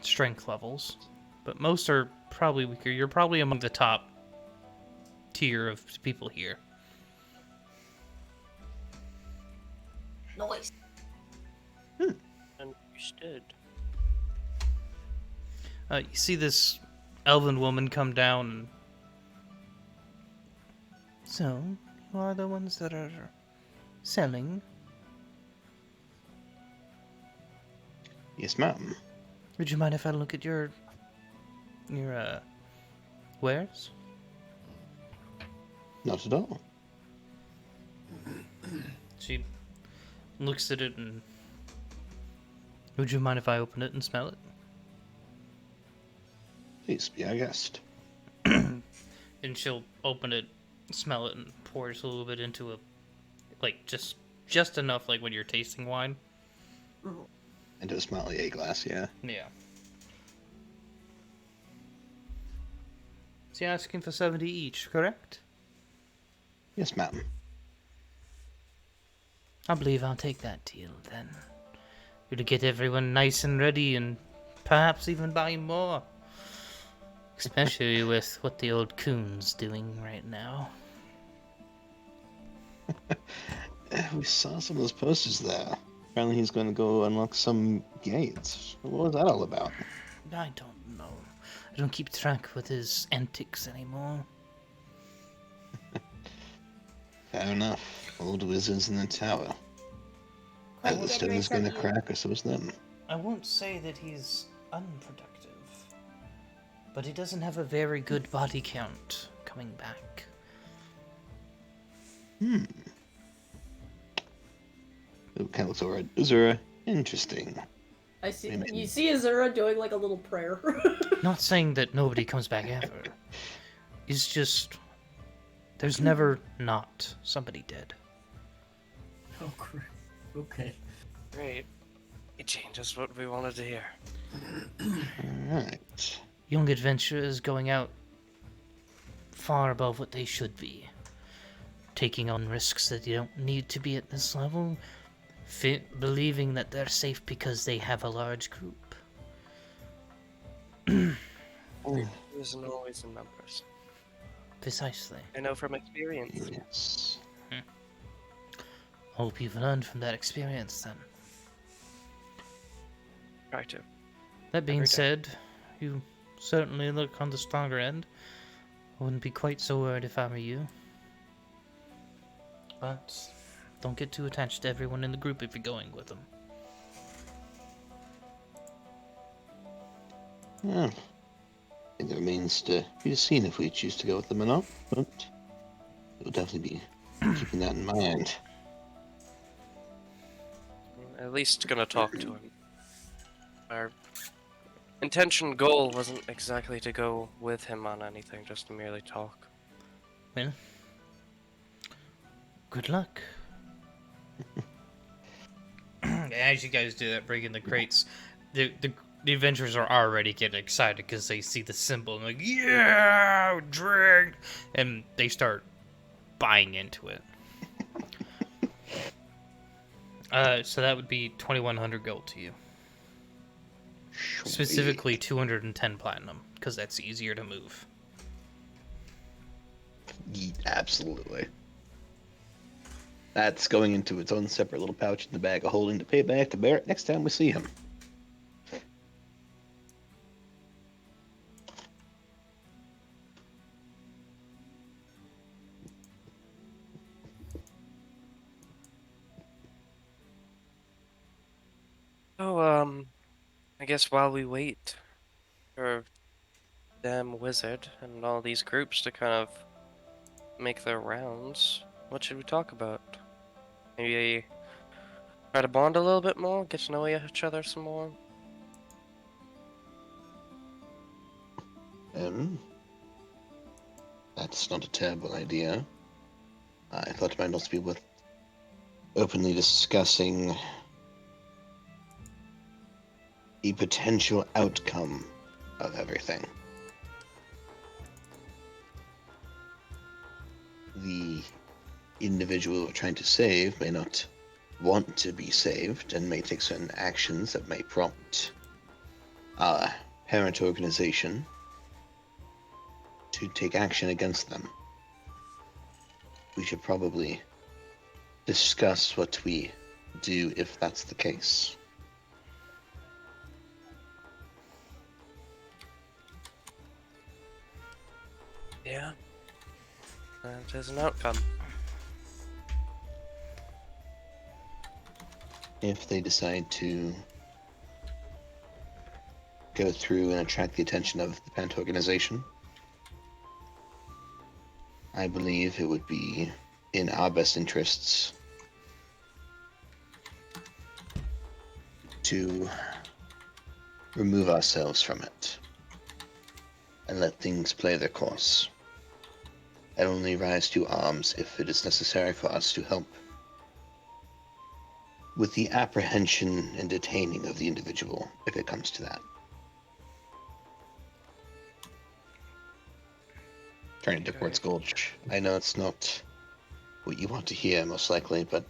strength levels, but most are probably weaker. You're probably among the top tier of people here. Noise. Understood. You see this elven woman come down and... So, you are the ones that are selling? Yes, ma'am. Would you mind if I look at your wares? Not at all. She looks at it and... Would you mind if I open it and smell it? Please be our guest. And she'll open it, smell it, and pours a little bit into a... Like, just enough like when you're tasting wine. Into a sommelier glass, yeah. Yeah. So you're asking for 70 each, correct? Yes, ma'am. I believe I'll take that deal then. You're to get everyone nice and ready and perhaps even buy more. Especially with what the old coon's doing right now. We saw some of those posters there. Apparently he's going to go unlock some gates. What was that all about? I don't know. I don't keep track with his antics anymore. Fair enough. Old wizards in the tower. Quite Either the stone is generous going of to you. crack, or so is them. I won't say that he's unproductive, but he doesn't have a very good body count coming back. It kind of looks over at Uzura. Interesting. I see. Wait a minute. You see Azura doing like a little prayer. Not saying that nobody comes back ever. It's just there's never not somebody dead. Oh, crap. Okay. Great. It changes what we wanted to hear. Alright. Young adventurers going out far above what they should be, taking on risks that you don't need to be at this level, believing that they're safe because they have a large group. Isn't always in numbers. Precisely. I know from experience. Yes. Hope you've learned from that experience then. Try to. That being Every day. said, you certainly look on the stronger end. I wouldn't be quite so worried if I were you. But don't get too attached to everyone in the group if you're going with them. Yeah. I think it remains to be seen if we choose to go with them or not, but we'll definitely be keeping that in mind. At least gonna talk to him. Our goal wasn't exactly to go with him on anything, just to merely talk. Well, good luck. As you guys do that, bring in the crates, the adventurers are already getting excited because they see the symbol and like, yeah, drink, and they start buying into it. So that would be 2,100 gold to you. Specifically 210 platinum, because that's easier to move. Absolutely. That's going into its own separate little pouch in the bag of holding to pay back to Barrett next time we see him. So, I guess while we wait for them wizard and all these groups to kind of make their rounds, what should we talk about? Maybe try to bond a little bit more, get to know each other some more. That's not a terrible idea. I thought it might also be worth openly discussing the potential outcome of everything. The individual we're trying to save may not want to be saved and may take certain actions that may prompt our parent organization to take action against them. We should probably discuss what we do if that's the case. Yeah. That is an outcome. If they decide to go through and attract the attention of the Pant organization, I believe it would be in our best interests to remove ourselves from it and let things play their course, and only rise to arms if it is necessary for us to help with the apprehension and detaining of the individual, if it comes to that. Turning to Quartz Gulch. I know it's not what you want to hear, most likely, but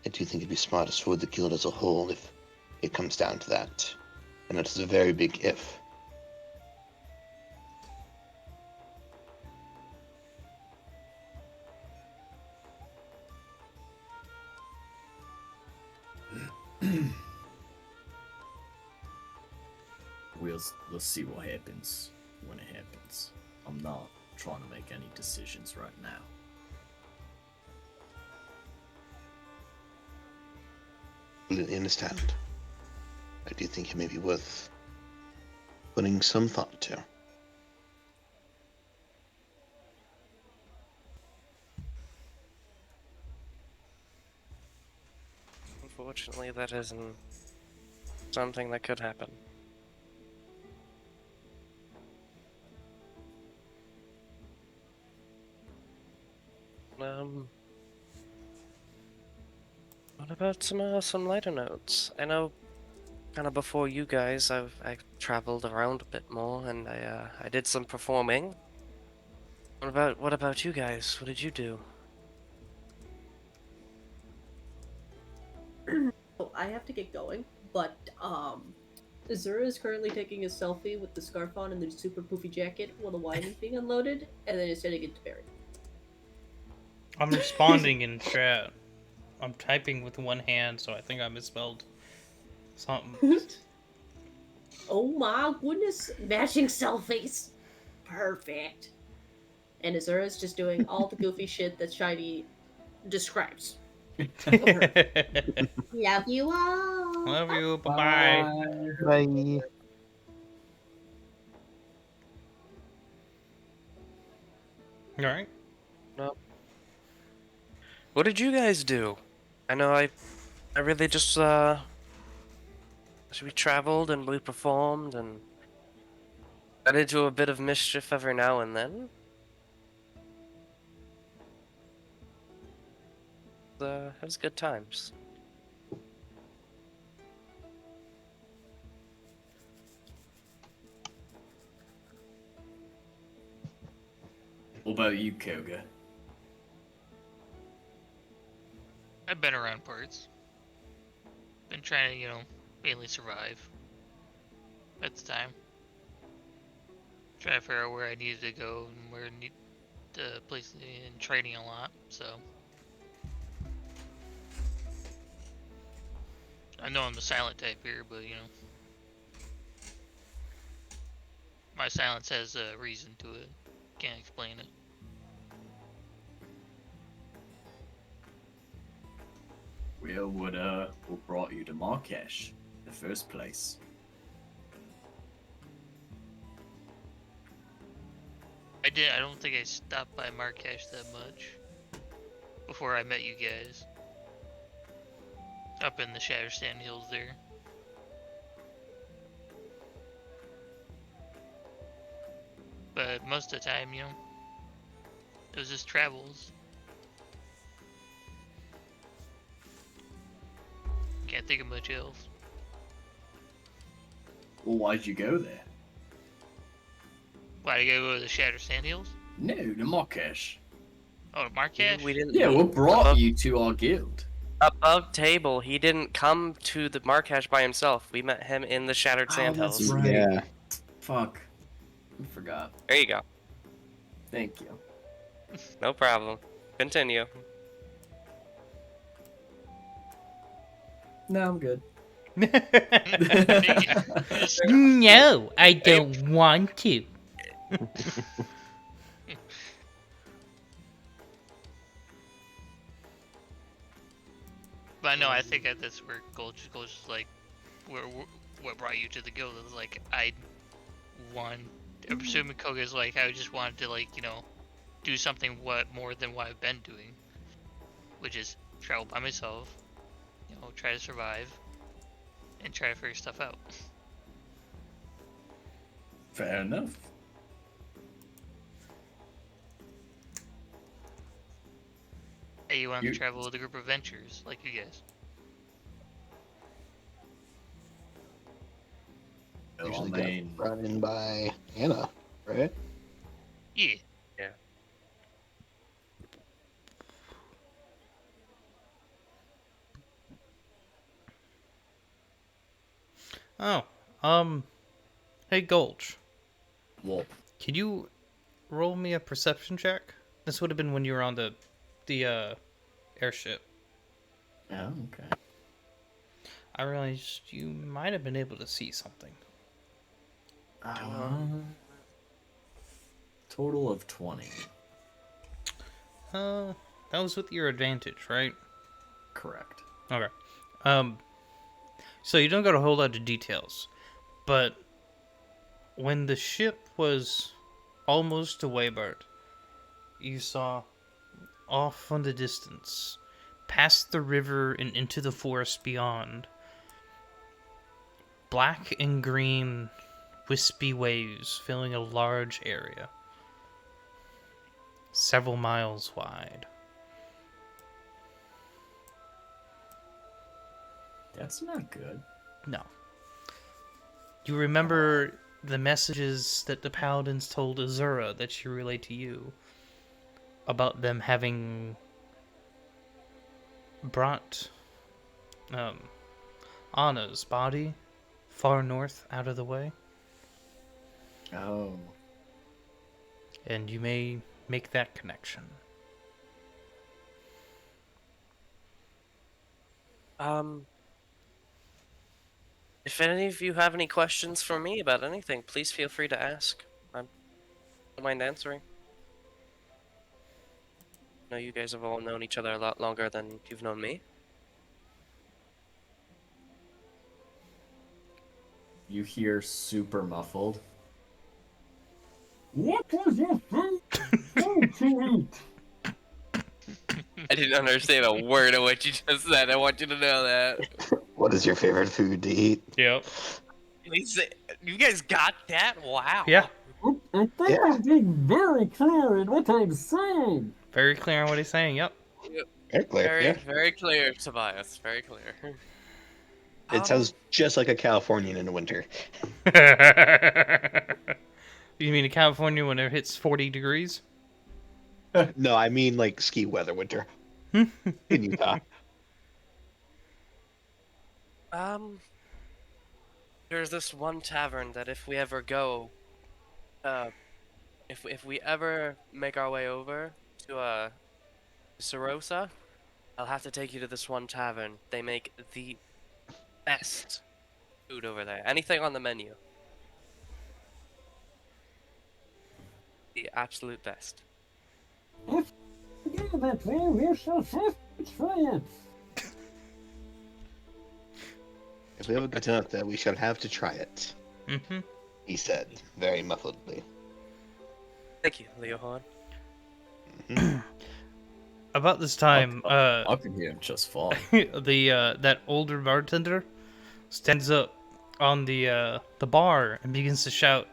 I do think it'd be smartest for the guild as a whole if it comes down to that. And it's a very big if. We'll see what happens when it happens. I'm not trying to make any decisions right now. Completely understand. I do think it may be worth putting some thought to. Unfortunately, that isn't something that could happen. What about some lighter notes? I know, kind of before you guys, I traveled around a bit more, and I did some performing. What about you guys? What did you do? So I have to get going, but Azura is currently taking a selfie with the scarf on and the super poofy jacket while the wine is being unloaded, and then is sending it to Barry. I'm responding in chat. I'm typing with one hand, so I think I misspelled something. Oh my goodness, matching selfies. Perfect. And Azura is just doing all the goofy shit that Shiny describes. Love you all. Love you. Bye bye. Bye. All right. No. What did you guys do? I know I really just we traveled and we performed and got into a bit of mischief every now and then. It was good times. What about you, Koga? I've been around parts. Been trying to, mainly survive at the time. Trying to figure out where I needed to go and where I need to place in training a lot, so. I know I'm the silent type here, but, my silence has a reason to it. Can't explain it. Well, what brought you to Marrakesh in the first place? I don't think I stopped by Marrakesh that much before I met you guys. Up in the Shattersand Hills there. But most of the time, it was just travels. Can't think of much else. Well, why'd you go there? Why did I go to the Shattersand Hills? No, to Marrakesh. Oh, to Marrakesh? We didn't. Yeah, what brought you to our guild? Above table, he didn't come to the Marrakesh by himself. We met him in the Shattered Sandhills. Right. Yeah. Fuck. I forgot. There you go. Thank you. No problem. Continue. No, I'm good. No, I don't want to. But no, I think that's where Gulch is like, what brought you to the guild is like, I'm assuming Koga's like, I just wanted to like, do something more than what I've been doing, which is travel by myself, try to survive, and try to figure stuff out. Fair enough. Hey, you want You- to travel with a group of adventurers, like you guys? Usually I got mean, brought in by Anna, right? Yeah. Oh, hey Gulch, well, can you roll me a perception check? This would have been when you were on the airship. yeah, okay. I realized you might have been able to see something. Total of 20. That was with your advantage, right? Correct. Okay. Um, so you don't got a whole lot of details, but when the ship was almost to Waybird, you saw off on the distance, past the river and into the forest beyond, black and green wispy waves filling a large area, several miles wide. That's not good. No. You remember the messages that the paladins told A.U.R.A that she relayed to you about them having brought Anna's body far north out of the way? Oh. And you may make that connection. If any of you have any questions for me about anything, please feel free to ask. I don't mind answering. I know you guys have all known each other a lot longer than you've known me. You hear super muffled. What was your food to eat? I didn't understand a word of what you just said. I want you to know that. What is your favorite food to eat? Yep. You guys got that? Wow. Yeah. I think I'm being very clear in what I'm saying. Very clear on what he's saying. Yep. Very clear, Very, yeah. very clear, Tobias. Very clear. It sounds just like a Californian in the winter. You mean in California when it hits 40 degrees? No, I mean like ski weather winter in Utah. There's this one tavern that if we ever go, if we ever make our way over to Sarosa, I'll have to take you to this one tavern. They make the best food over there. Anything on the menu. The absolute best. Yeah, that way we shall have to try it. If we ever get enough that we shall have to try it, Mm-hmm. he said, very muffledly. Thank you, Leohorn. About this time, I can hear him just fine. that older bartender stands up on the bar and begins to shout,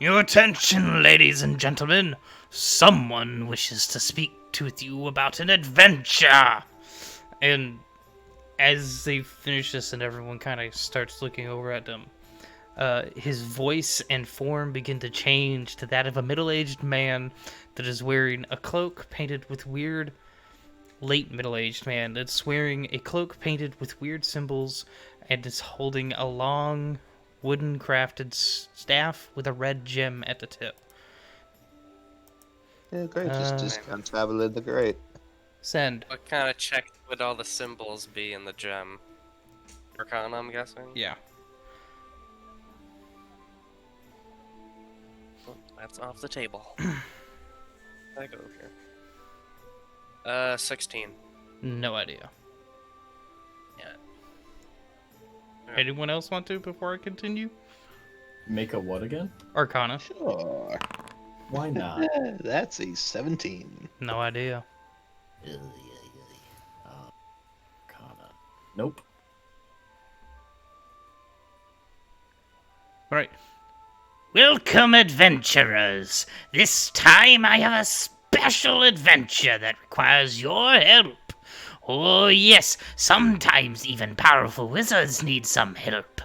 "Your attention, ladies and gentlemen! Someone wishes to speak with you about an adventure!" And as they finish this and everyone kind of starts looking over at them, his voice and form begin to change to that of a middle-aged man that is wearing a cloak painted with weird... late middle-aged man that's wearing a cloak painted with weird symbols and is holding a long wooden crafted staff with a red gem at the tip. Yeah, great. Just discount travel in the great. Send. What kind of check would all the symbols be in the gem? Arcana, I'm guessing? Yeah. Oh, that's off the table. I go here. 16. No idea. Yeah. Anyone else want to before I continue? Make a what again? Arcana. Sure. Why not? That's a 17. No idea. Arcana. Nope. Right. Welcome, adventurers. This time I have a special adventure that requires your help. Oh, yes, sometimes even powerful wizards need some help.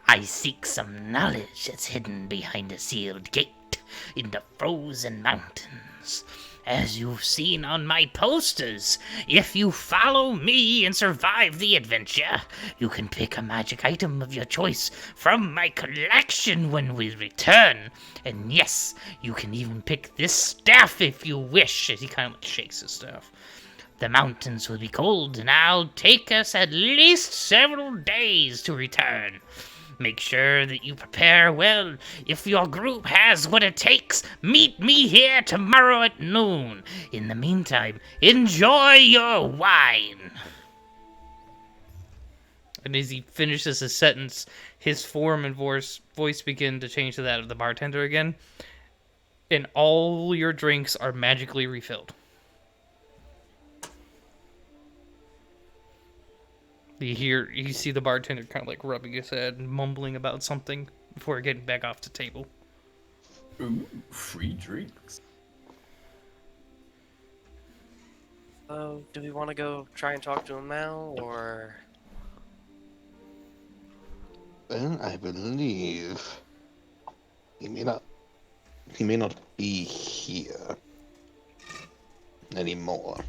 I seek some knowledge that's hidden behind a sealed gate in the frozen mountains. As you've seen on my posters, if you follow me and survive the adventure, you can pick a magic item of your choice from my collection when we return. And yes, you can even pick this staff if you wish, as he kind of shakes his staff. The mountains will be cold, and I'll take us at least several days to return. Make sure that you prepare well. If your group has what it takes, meet me here tomorrow at noon. In the meantime, enjoy your wine. And as he finishes his sentence, his form and voice begin to change to that of the bartender again. And all your drinks are magically refilled. You see the bartender kind of like rubbing his head and mumbling about something before getting back off the table. Ooh, free drinks. Oh, do we want to go try and talk to him now, or? Well, I believe he may not be here anymore.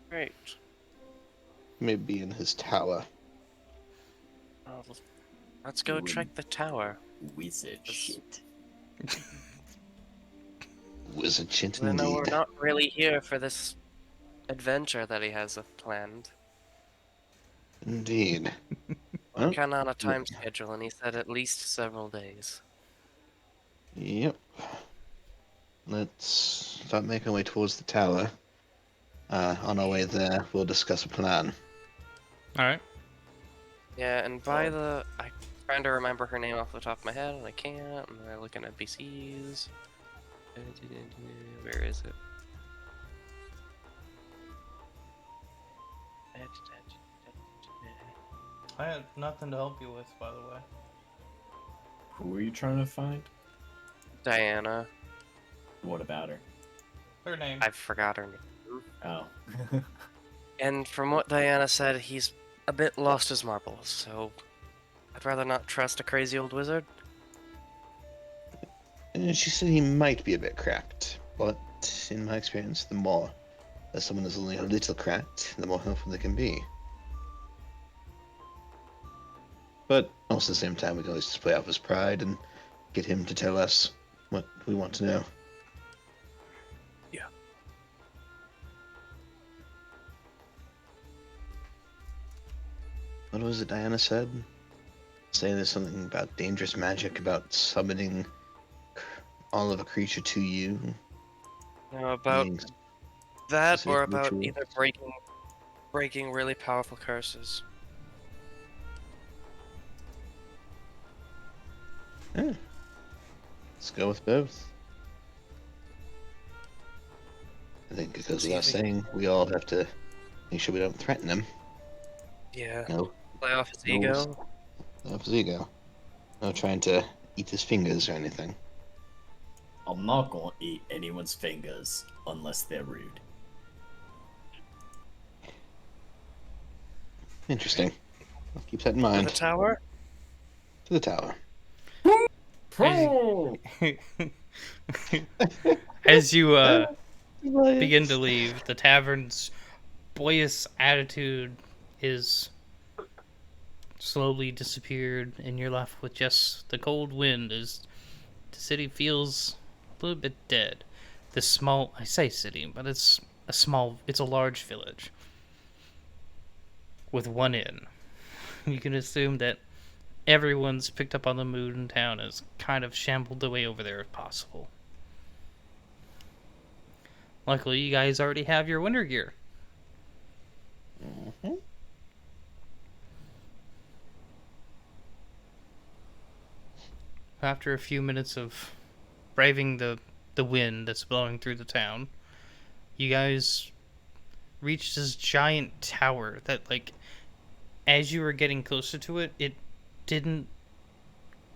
Great. Maybe in his tower. Well, let's go check the tower. Wizard shit. Wizard shit I know we're indeed. not really here for this adventure that he has planned. Indeed. We're Well, kind of on a time schedule, and he said at least several days. yep. Let's start making our way towards the tower. On our way there, we'll discuss a plan. Alright. Yeah, and by the... I'm trying to remember her name off the top of my head, and I can't. I'm looking at NPCs. Where is it? I have nothing to help you with, by the way. Who are you trying to find? Diana. What about her? Her name. I forgot her name. Oh. And from what Diana said, he's a bit lost his marbles, so I'd rather not trust a crazy old wizard. And she said he might be a bit cracked, but in my experience, the more that someone is only a little cracked, the more helpful they can be. But also at the same time, we can always just play off his pride and get him to tell us what we want to know. Yeah. What was it Diana said? Saying there's something about dangerous magic, about summoning all of a creature to you. Now about Being that, specific or about rituals. either breaking really powerful curses. Yeah. Let's go with both. I think it goes without saying, we all have to make sure we don't threaten him. Yeah. No. Play off his No, ego. Off his ego. No trying to eat his fingers or anything. I'm not gonna eat anyone's fingers unless they're rude. Interesting. I'll keep that in To mind. the tower? To the tower. As you begin to leave, the tavern's boisterous attitude is slowly disappeared, and you're left with just the cold wind as the city feels a little bit dead. This small, I say city, but it's a large village with one inn. You can assume that everyone's picked up on the mood in town and has kind of shambled their way over there if possible. Luckily, you guys already have your winter gear. Mm-hmm. After a few minutes of braving the wind that's blowing through the town, you guys reached this giant tower that, like, as you were getting closer to it, it didn't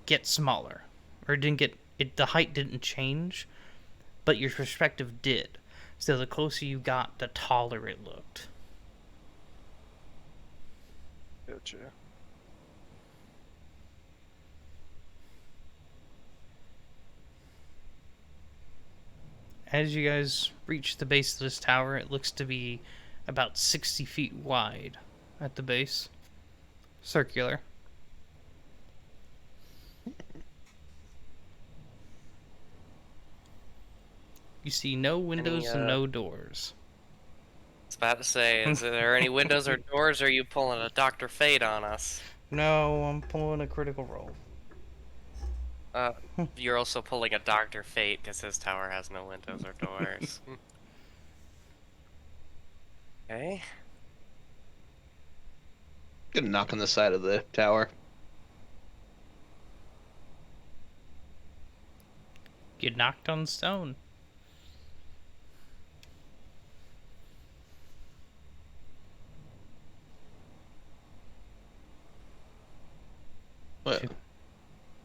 get smaller or didn't get it. The height didn't change, but your perspective did. So the closer you got, the taller it looked. Gotcha. As you guys reach the base of this tower, it looks to be about 60 feet wide at the base. Circular. You see no windows and no doors. I was about to say, is there any windows or doors, or are you pulling a Dr. Fate on us? No, I'm pulling a critical roll. You're also pulling a Dr. Fate because his tower has no windows or doors. Okay. Gonna knock on the side of the tower. Get knocked on stone. What?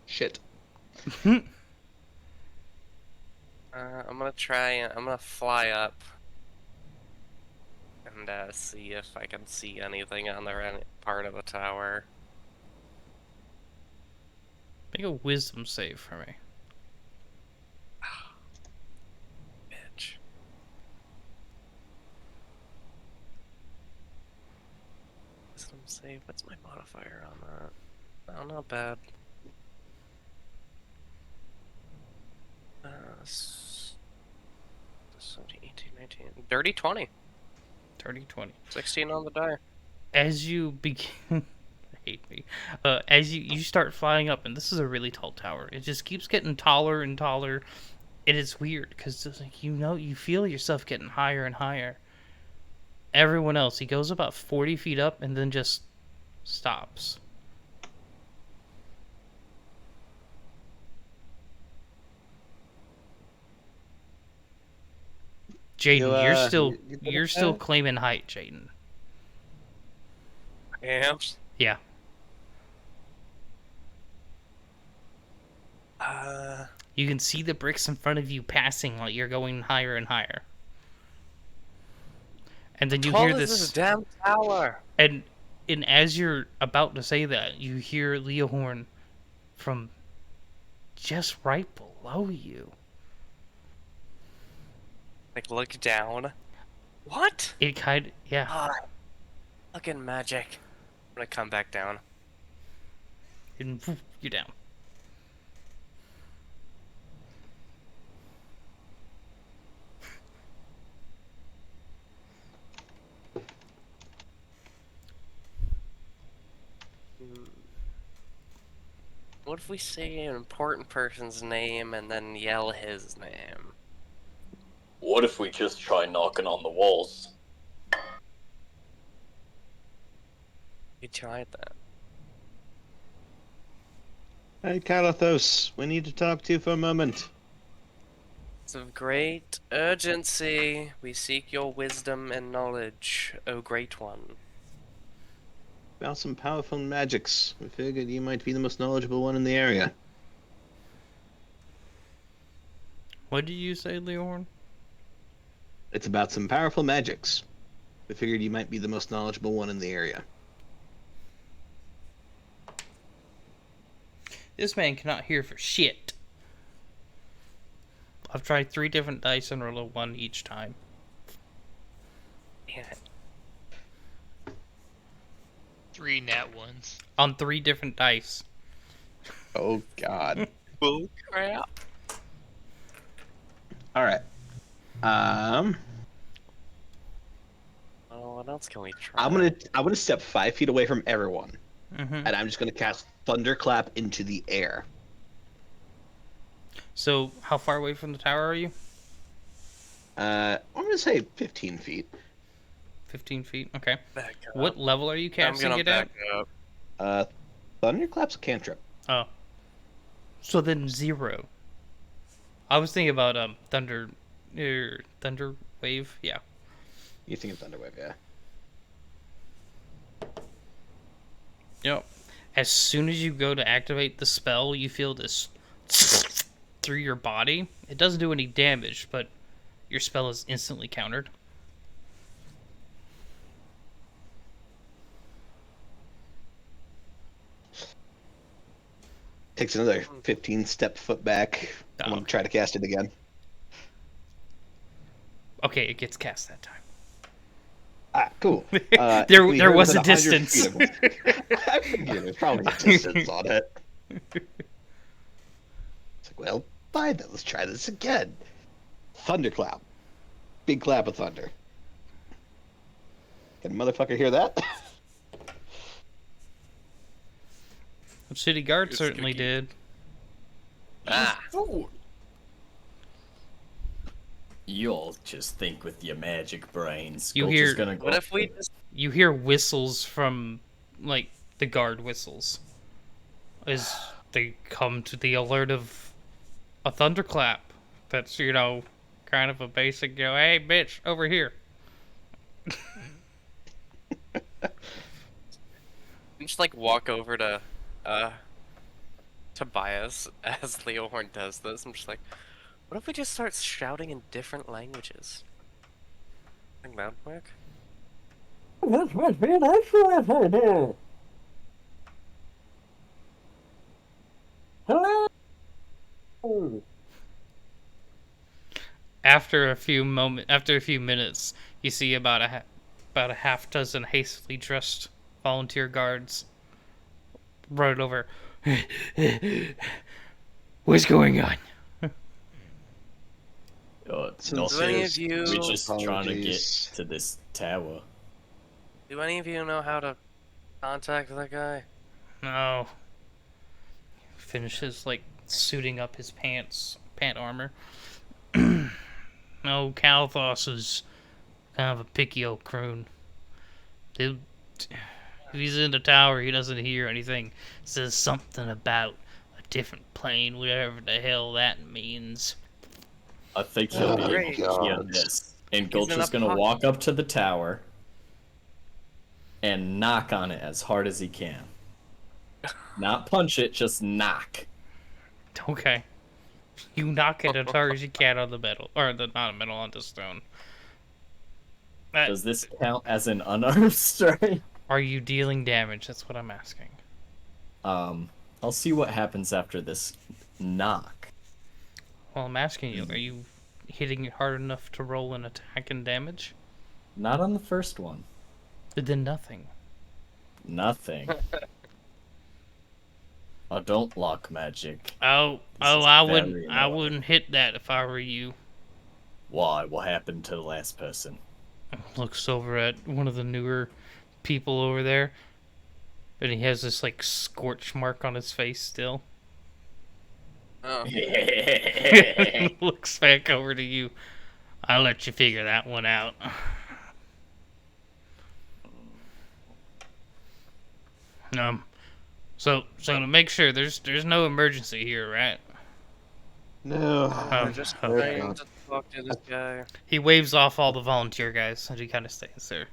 Shit. I'm gonna fly up and see if I can see anything on the part of the tower. Make a wisdom save for me. Bitch. Wisdom save, what's my modifier on that? Oh, not bad. 17, 18, 19. Dirty 20. Dirty 20. 16 on the die. As you begin... I hate me. As you start flying up, and this is a really tall tower. It just keeps getting taller and taller. It is weird, because like, you feel yourself getting higher and higher. Everyone else, he goes about 40 feet up and then just stops. Jaden, you're still claiming height, Jaden. Yeah. Yeah. You can see the bricks in front of you passing like you're going higher and higher. And then you hear this damn tower. and as you're about to say that, you hear Leohorn from just right below you. Like, look down. What? It kind of, yeah. Ah, fucking magic. I'm gonna come back down. And whoop, you're down. What if we say an important person's name and then yell his name? What if we just try knocking on the walls? We tried that. Hey, Calathos, we need to talk to you for a moment. It's of great urgency. We seek your wisdom and knowledge, O Great One. About some powerful magics. We figured you might be the most knowledgeable one in the area. What did you say, Leohorn? It's about some powerful magics. We figured you might be the most knowledgeable one in the area. This man cannot hear for shit. I've tried 3 different dice and rolled a 1 each time. Damn it. 3 nat ones. On 3 different dice. Oh, God. Bull crap. Alright. Oh, what else can we try? I'm gonna step 5 feet away from everyone. Mm-hmm. And I'm just gonna cast Thunderclap into the air. So, how far away from the tower are you? I'm gonna say 15 feet. 15 feet, okay. Back up. What level are you casting I'm gonna it back at? up. Thunderclap's a cantrip. Oh. So then 0. I was thinking about thunder wave, yeah. You think of Thunderwave, yeah. Yep. As soon as you go to activate the spell, you feel this through your body. It doesn't do any damage, but your spell is instantly countered. Takes another 15-step foot back. I'm going to try to cast it again. Okay, it gets cast that time. Ah, cool. There was a distance. I figured there's probably a distance on it. It's like, well, fine then. Let's try this again. Thunderclap. Big clap of thunder. Can a motherfucker hear that? The city guard certainly did. Ah. You'll just think with your magic brains. You hear- Gonna go What if we just... You hear whistles from, like, the guard whistles. As they come to the alert of a thunderclap. That's, you know, kind of a basic, hey, bitch, over here. just like walk over to Tobias as Leohorn does this. I'm just like, what if we just start shouting in different languages? Think that would work? That would be an excellent idea. Hello. After a few minutes, you see about a half dozen hastily dressed volunteer guards run over. What's going on? Since Do any there's of you- We're just trying to get apologies. to this tower. Do any of you know how to contact that guy? No. Finishes like suiting up his pant armor. No, Kalthos is kind of a picky old croon. If he's in the tower, he doesn't hear anything. Says something about a different plane, whatever the hell that means. I think he'll Oh be my able to hear God. this. And He's Gulch in is a gonna pocket. walk up to the tower and knock on it as hard as he can. Not punch it, just knock. Okay. You knock it as hard as you can on the metal, or not metal, on the stone. Does this count as an unarmed strike? Are you dealing damage? That's what I'm asking. I'll see what happens after this knock. Well, I'm asking you, are you hitting it hard enough to roll an attack and damage? Not on the first one. Then nothing. Nothing. I don't lock magic. Oh, This is I very annoying. wouldn't hit that if I were you. Why? What happened to the last person? Looks over at one of the newer people over there, and he has this like scorch mark on his face still. Oh. Looks back over to you. I'll let you figure that one out. So to make sure, there's no emergency here, right? No. We're just Okay. trying to talk to this guy. He waves off all the volunteer guys, and he kind of stands there.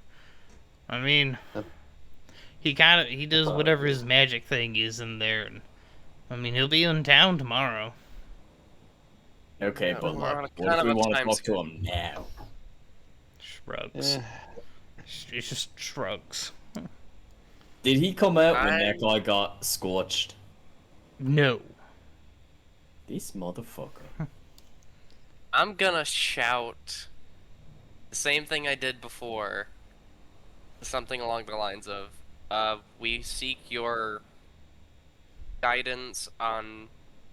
I mean, he does whatever his magic thing is in there. And, I mean, he'll be in town tomorrow. Okay, Yeah, but we're on a look, kind what if of we a want to time talk to schedule. him now? Shrugs. It just shrugs. Did he come out when I- that guy got scorched? No. This motherfucker. I'm gonna shout the same thing I did before. Something along the lines of, we seek your guidance on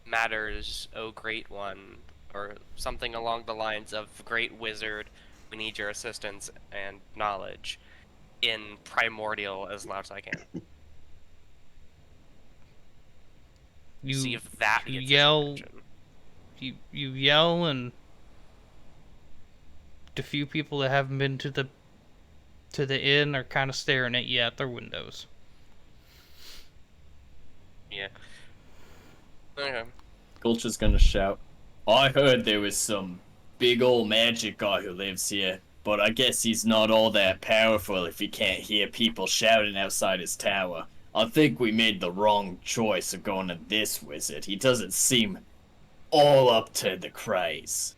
matters, O Great One, or something along the lines of, Great Wizard, we need your assistance and knowledge, in Primordial as loud as I can. You See if that you gets his yell. attention. You yell, and the few people that haven't been to the inn are kind of staring at you at their windows. Yeah. Okay. Gulch is gonna shout, I heard there was some big old magic guy who lives here, but I guess he's not all that powerful if he can't hear people shouting outside his tower. I think we made the wrong choice of going to this wizard. He doesn't seem all up to the craze.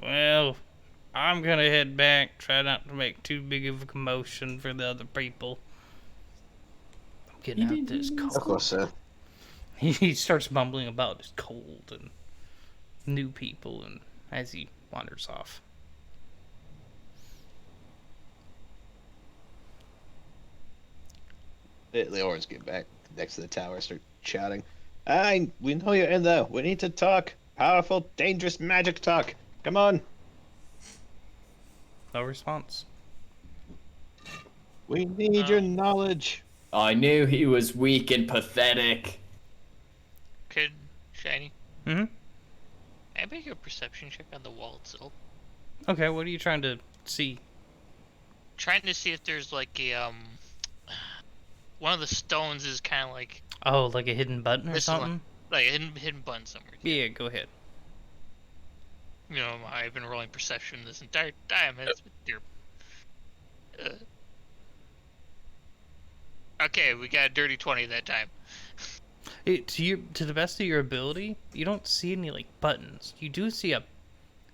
Well, I'm gonna head back. Try not to make too big of a commotion for the other people. I'm getting out this Of cold. course, sir. He starts mumbling about his cold and new people, and as he wanders off. The oars get back next to the tower, start shouting. We know you're in there. We need to talk. Powerful, dangerous magic talk. Come on. No response. We need your knowledge. I knew he was weak and pathetic. Could Shiny? Mm-hmm. I make a perception check on the wall itself. Okay, what are you trying to see? Trying to see if there's like a one of the stones is kind of like Oh, like a hidden button or Missing one. something? like a hidden button somewhere. Yeah, go ahead. You know, I've been rolling perception this entire time. It's dear. Okay, we got a dirty 20 that time. To the best of your ability, you don't see any like buttons. You do see a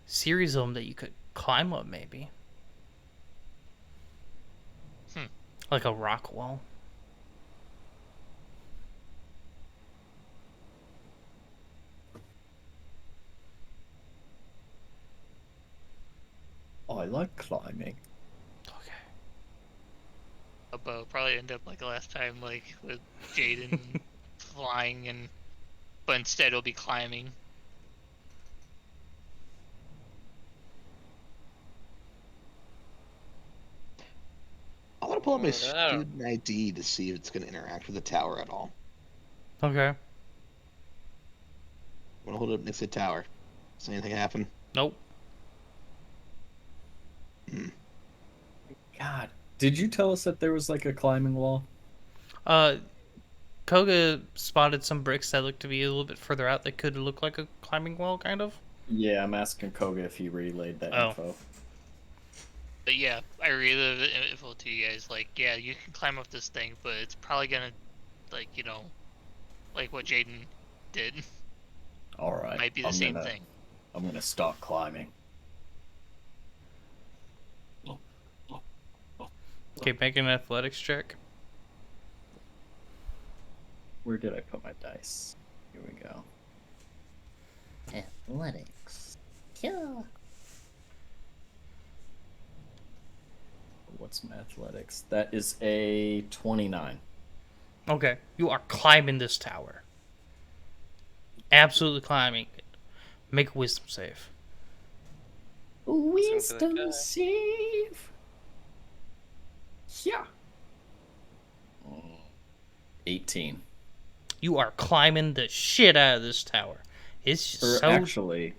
series of them that you could climb up, maybe. Like a rock wall. I like climbing. Okay. But probably end up like last time, like with Jaden flying, but instead it'll be climbing. I want to pull up my Oh. student ID to see if it's going to interact with the tower at all. Okay. I want to hold it up next to the tower. Does anything happen? Nope. God, did you tell us that there was like a climbing wall? Koga spotted some bricks that looked to be a little bit further out that could look like a climbing wall, kind of. Yeah, I'm asking Koga if he relayed that info. But yeah, I relayed the info to you guys. Like, yeah, you can climb up this thing, but it's probably gonna, like, you know, like what Jaden did. All right. Might be the same thing. I'm gonna start climbing. Okay, make an athletics check. Where did I put my dice? Here we go. Athletics. Sure. What's my athletics? That is a 29. Okay, you are climbing this tower. Absolutely climbing it. Make a wisdom save. Wisdom save. Yeah. 18. You are climbing the shit out of this tower. It's just so... Actually...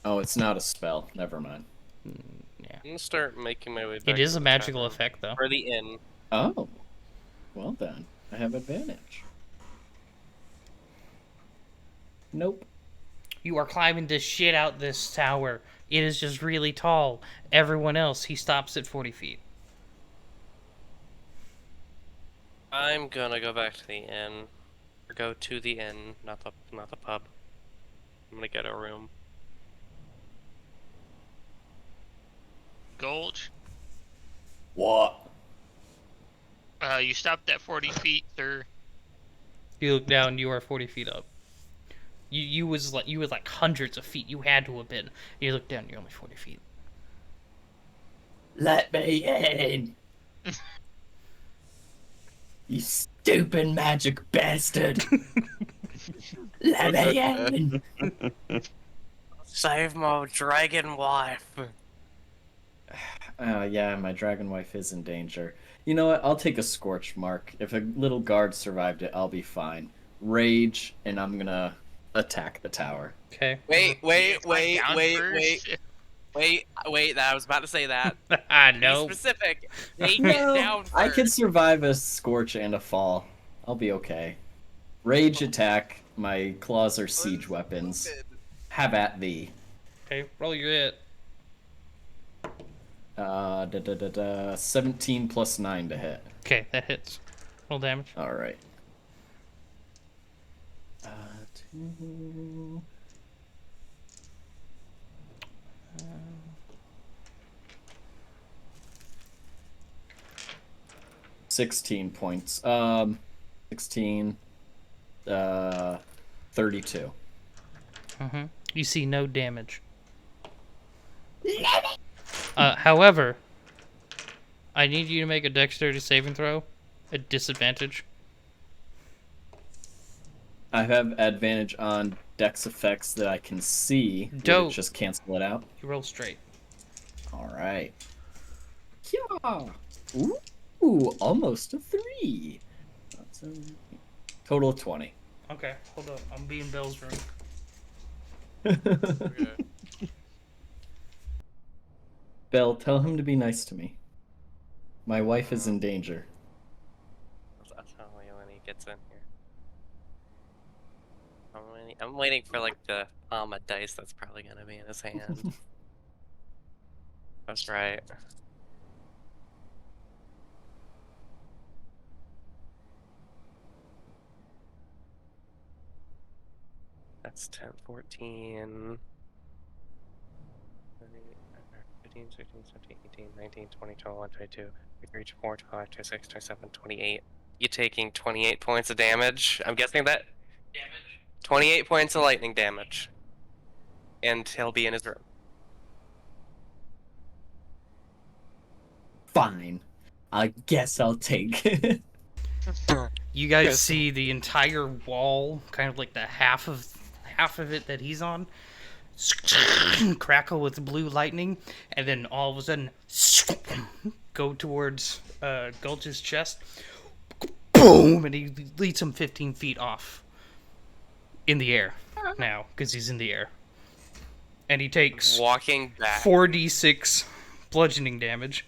Oh, it's not a spell. Never mind. Yeah. I'm gonna start making my way back. It is to a the magical tavern. effect, though. Or the inn. Oh. Well then, I have advantage. Nope. You are climbing the shit out this tower. It is just really tall. Everyone else, he stops at 40 feet. I'm gonna go back to the inn. Or go to the inn, not the pub. I'm gonna get a room. Gulch. What? You stopped at 40 feet, sir. You look down, you are 40 feet up. You was like hundreds of feet. You had to have been. You look down, you're only 40 feet. Let me in! You stupid magic bastard! Let me in! Save my dragon wife. Yeah, my dragon wife is in danger. You know what? I'll take a scorch mark. If a little guard survived it, I'll be fine. Rage, and I'm gonna attack the tower. Okay. Wait. I was about to say that. No. Be specific. Take No, it down first. I can survive a scorch and a fall. I'll be okay. Rage attack. My claws are siege weapons. Have at thee. Okay, roll your hit. 17 plus 9 to hit. Okay, that hits. Roll damage. All right. 2... 16 points. 16. 32. You see no damage. However, I need you to make a dexterity saving throw at disadvantage. I have advantage on dex effects that I can see. Would Dope. it just cancel it out? You roll straight. All right. Yeah. Ooh, almost a 3. That's a total of 20. Okay, hold up. I'm being Bill's room. Belle, tell him to be nice to me. My wife is in danger. I'll tell you when he gets in here. I'm waiting for like the dice that's probably gonna be in his hand. That's right. That's 10, 14, 15, 16, 17, 18, 19, 20, 21, 22, 23, 24, 25, 26, 27, 28. You taking 28 points of damage? I'm guessing that 28 points of lightning damage. And he'll be in his room. Fine. I guess I'll take it. You guys see the entire wall, kind of like the half of it that he's on, crackle with blue lightning, and then all of a sudden go towards Gulch's chest. Boom! And he leads him 15 feet off in the air now, because he's in the air. And he takes Walking back. 4d6 bludgeoning damage.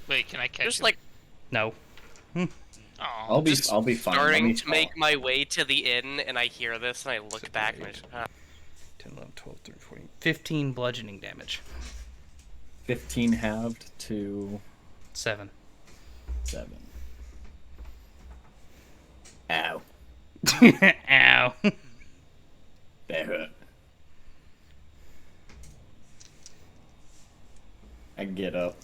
Wait, can I catch Just him? like No. Aw. I'll be just fine. Let me starting to talk. make my way to the inn, and I hear this, and I look back, and I just, 10, 11, 12, 13, 14. 15 bludgeoning damage. 15 halved to 7. 7. Ow. Ow. That hurt. I get up.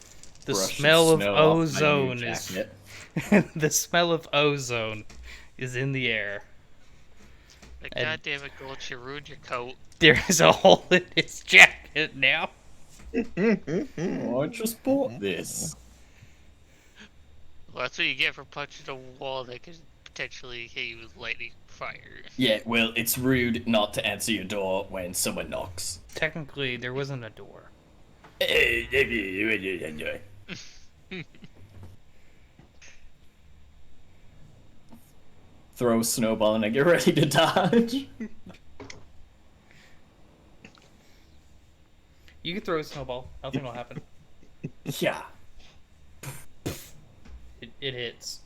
The brush smell of snow off my new ozone is jacket. the smell of ozone is in the air. Like, And- God damn it, Gulch, you ruined your coat. There is a hole in his jacket now. Oh, I just bought this. Well, that's what you get for punching a wall that could potentially hit you with lightning fire. Yeah, well, it's rude not to answer your door when someone knocks. Technically, there wasn't a door. Throw a snowball and I get ready to dodge. You can throw a snowball. Nothing will happen. Yeah. It hits.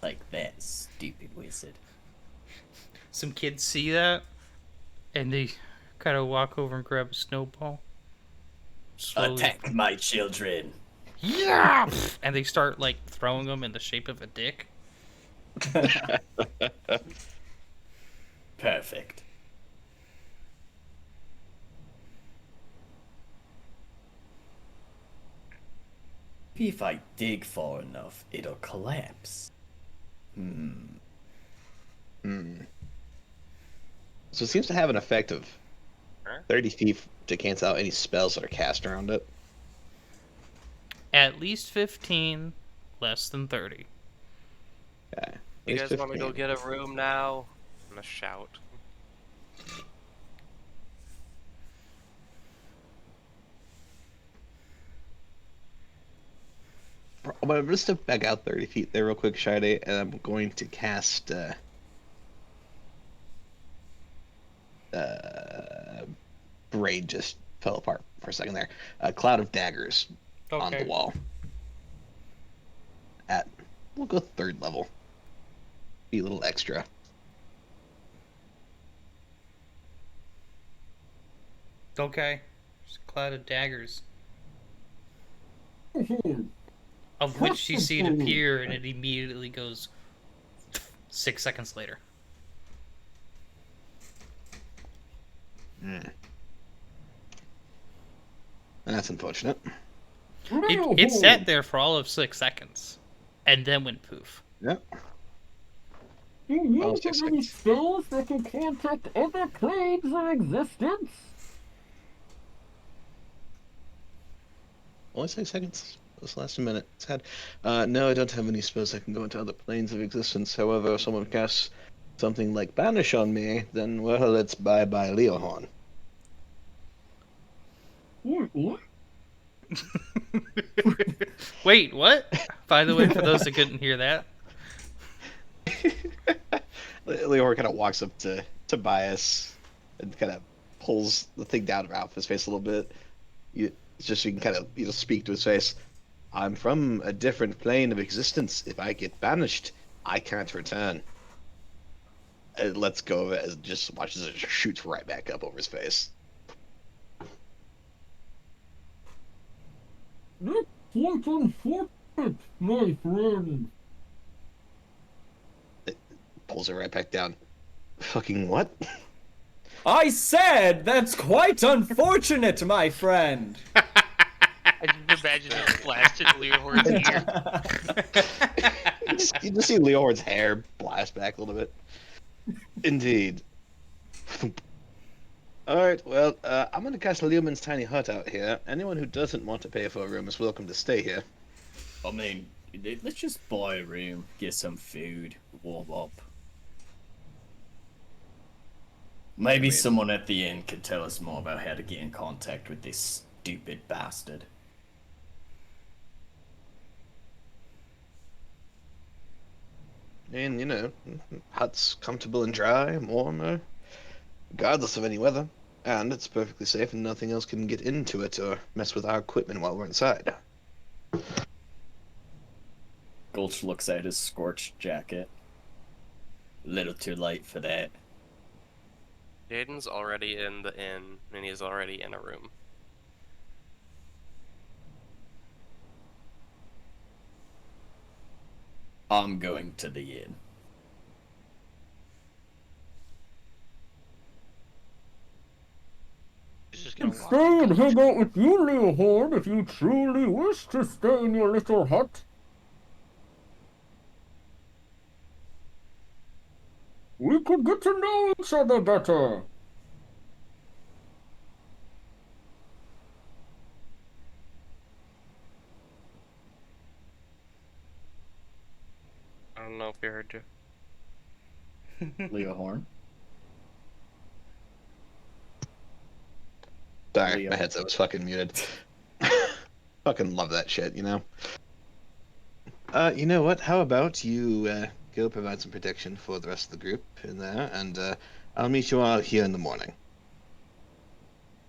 Like that, stupid wizard. Some kids see that, and they kind of walk over and grab a snowball. Slowly. Attack my children. Yeah! And they start, like, throwing them in the shape of a dick. Perfect. If I dig far enough, it'll collapse. So it seems to have an effect of 30 feet to cancel out any spells that are cast around it. At least 15, less than 30. Okay. you guys want to go get a room now? I'm gonna shout. I'm going to step back out 30 feet there real quick, Shide, and I'm going to cast Braid just fell apart for a second there. A cloud of daggers on the wall. We'll go 3rd level. Be a little extra. Okay. There's a cloud of daggers. of which you see it appear, and it immediately goes 6 seconds later. That's unfortunate. It sat there for all of 6 seconds, and then went poof. Yep. Do you Well, have 6 any seconds. spells that can contact other planes of existence? Only 6 seconds. This last a minute. Sad. No, I don't have any spells that can go into other planes of existence. However, if someone casts something like Banish on me, then, well, it's bye-bye Leohorn. What? Wait, what? By the way, for those that couldn't hear that. Leohorn kind of walks up to Tobias and kind of pulls the thing down off his face a little bit. Just so you can kind of speak to his face. I'm from a different plane of existence. If I get banished, I can't return. It lets go of it as just watches it just shoots right back up over his face. That's quite unfortunate, my friend. It pulls it right back down. Fucking what? I said that's quite unfortunate, my friend. I just imagine it blasted Leohorn's ear. You just see Leohorn's hair blast back a little bit. Indeed. Alright, well, I'm gonna cast Lumen's Tiny Hut out here. Anyone who doesn't want to pay for a room is welcome to stay here. I mean, let's just buy a room, get some food, warm up. Maybe someone at the inn could tell us more about how to get in contact with this stupid bastard. And, hut's comfortable and dry, and warm, regardless of any weather. And it's perfectly safe and nothing else can get into it or mess with our equipment while we're inside. Gulch looks at his scorched jacket. A little too late for that. Jaden's already in the inn, and he's already in a room. I'm going to the inn. He's just And gonna walk. stay and hang out with you, Leohorn, if you truly wish to stay in your little hut. We could get to know each other better. I don't know if you heard you. Leohorn. Sorry, Leo. my headset was fucking muted. Fucking love that shit, You know what? How about you go provide some protection for the rest of the group in there, and I'll meet you all here in the morning.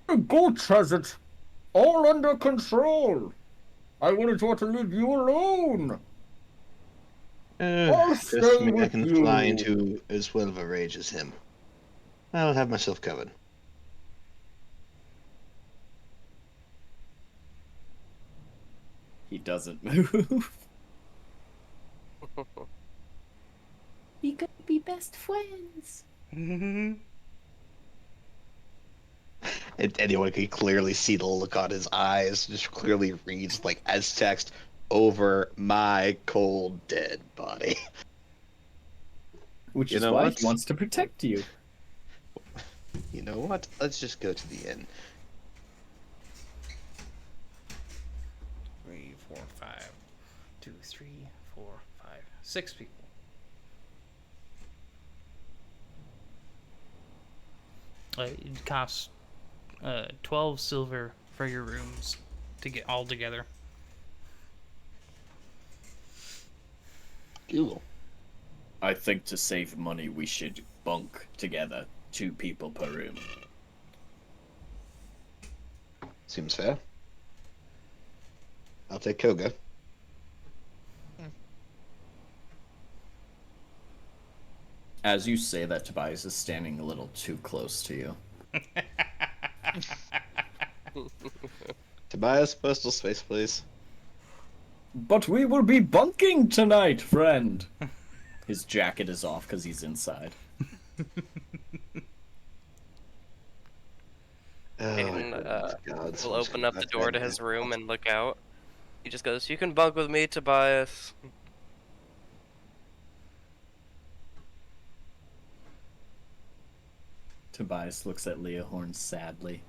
The Gulch has it all under control. I wouldn't want to leave you alone. I'll stay Assuming I with can you. fly into as well of a rage as him. I'll have myself covered. He doesn't move. We could be best friends. And anyone can clearly see the look on his eyes. Just clearly reads like as text over my cold dead body. Which You is know why what? he wants to protect you. You know what? Let's just go to the inn. 3, 4, 5. 2, 3, 4, 5. 6 people. It costs 12 silver for your rooms to get all together. Cool. I think to save money, we should bunk together, 2 people per room. Seems fair. I'll take Koga. As you say that, Tobias is standing a little too close to you. Tobias, postal space, please. But we will be bunking tonight, friend. His jacket is off because he's inside. Peyton God, will open up the door to his room and look out. He just goes, "You can bunk with me, Tobias." Tobias looks at Leohorn sadly.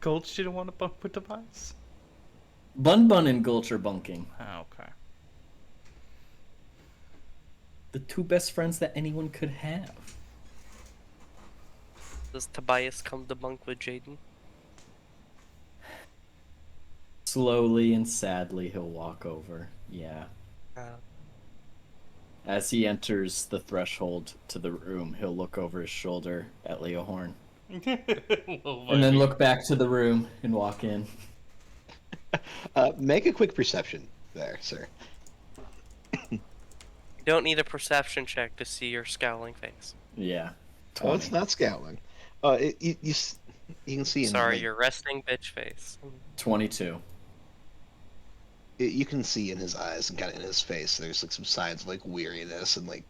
Gulch didn't want to bunk with Tobias? Bun Bun and Gulch are bunking. Oh, okay. The two best friends that anyone could have. Does Tobias come to bunk with Jaden? Slowly and sadly, he'll walk over. Yeah. As he enters the threshold to the room, he'll look over his shoulder at Leohorn. And then look back to the room and walk in. Make a quick perception there, sir. You don't need a perception check to see your scowling face. Yeah. 20. Oh, it's not scowling. You can see. Sorry, your resting bitch face. 22. You can see in his eyes and kind of in his face, there's like some signs of like weariness and like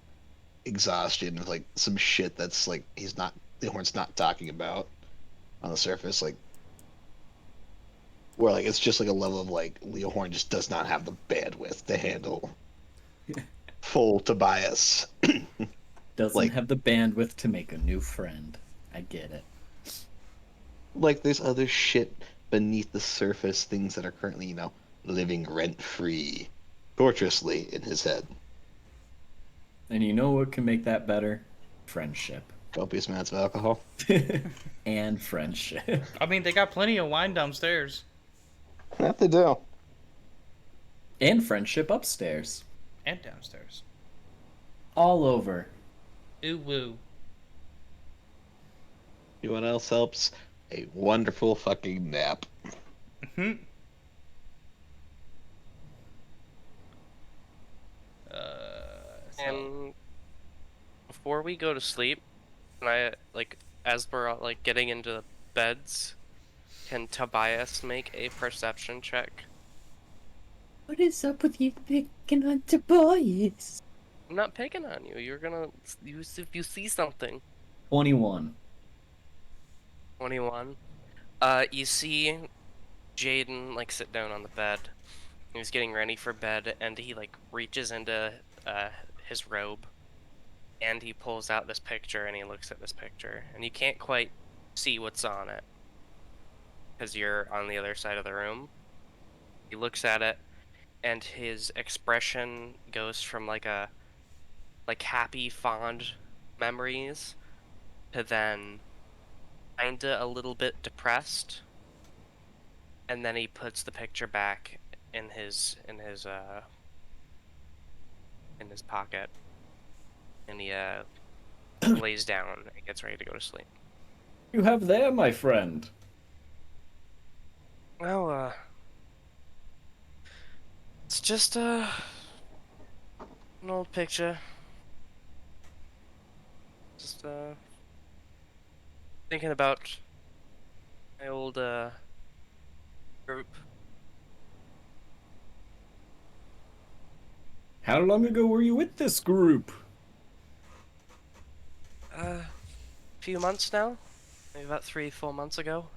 exhaustion of like some shit that's like the horn's not talking about on the surface, like where like it's just like a level of like Leo Horn just does not have the bandwidth to handle full Tobias. Doesn't like, have the bandwidth to make a new friend. I get it. Like there's other shit beneath the surface, things that are currently, living rent-free, torturously in his head. And you know what can make that better? Friendship. Copious amounts of alcohol. And friendship. I mean, they got plenty of wine downstairs. That they do. And friendship upstairs. And downstairs. All over. Ooh woo. You know what else helps? A wonderful fucking nap. Mm-hmm. And before we go to sleep, as we're getting into beds, can Tobias make a perception check? What is up with you picking on Tobias? I'm not picking on you. You're gonna use if you see something. 21. 21. You see Jaden sit down on the bed. He's getting ready for bed, and he reaches into his robe, and he pulls out this picture, and he looks at this picture, and you can't quite see what's on it because you're on the other side of the room. He looks at it, and his expression goes from happy, fond memories to then kinda a little bit depressed, and then he puts the picture back in his pocket, and he lays down and gets ready to go to sleep. You have there, my friend. Well, it's just an old picture. Just thinking about my old group. How long ago were you with this group? Few months now, maybe about 3-4 months ago.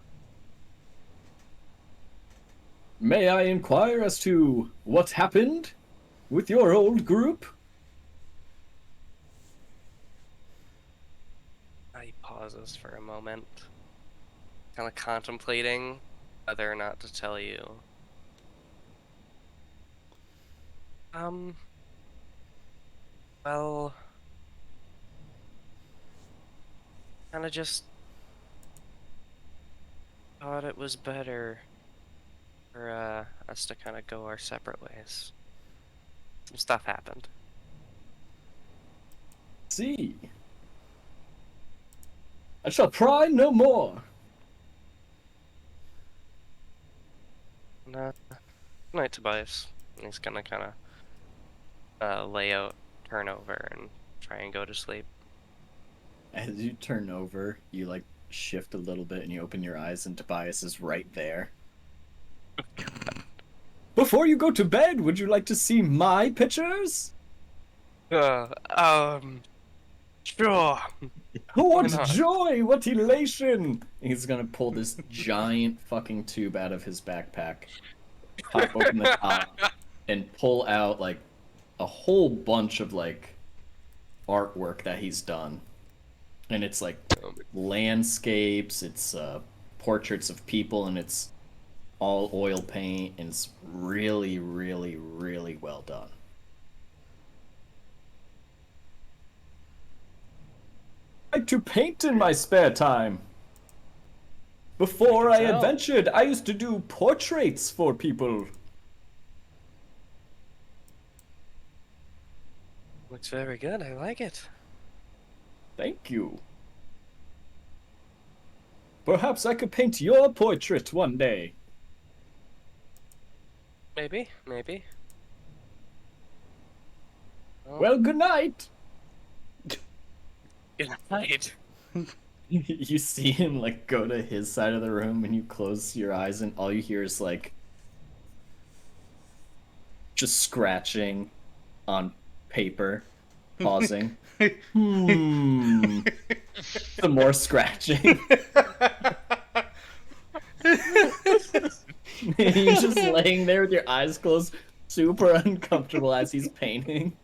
May I inquire as to what happened with your old group? He pauses for a moment, kind of contemplating whether or not to tell you. Well, kind of just thought it was better for us to kind of go our separate ways. Some stuff happened. See. I shall pry no more. Good night, Tobias. And he's gonna kind of lay out, turn over, and try and go to sleep. As you turn over, you shift a little bit and you open your eyes and Tobias is right there. before you go to bed, would you like to see my pictures? Sure. What not? joy! What elation! He's gonna pull this giant fucking tube out of his backpack, pop open the top, and pull out like a whole bunch of like artwork that he's done. And it's like landscapes, it's portraits of people, and it's all oil paint, and it's really, really, really well done. I like to paint in my spare time. Before I tell. adventured, I used to do portraits for people. Looks very good. I like it. Thank you. Perhaps I could paint your portrait one day. Maybe. Oh, Well, good night. good night. You see him like go to his side of the room, and you close your eyes, and all you hear is like just scratching on paper, pausing. Some more scratching. You're just laying there with your eyes closed, super uncomfortable as he's painting.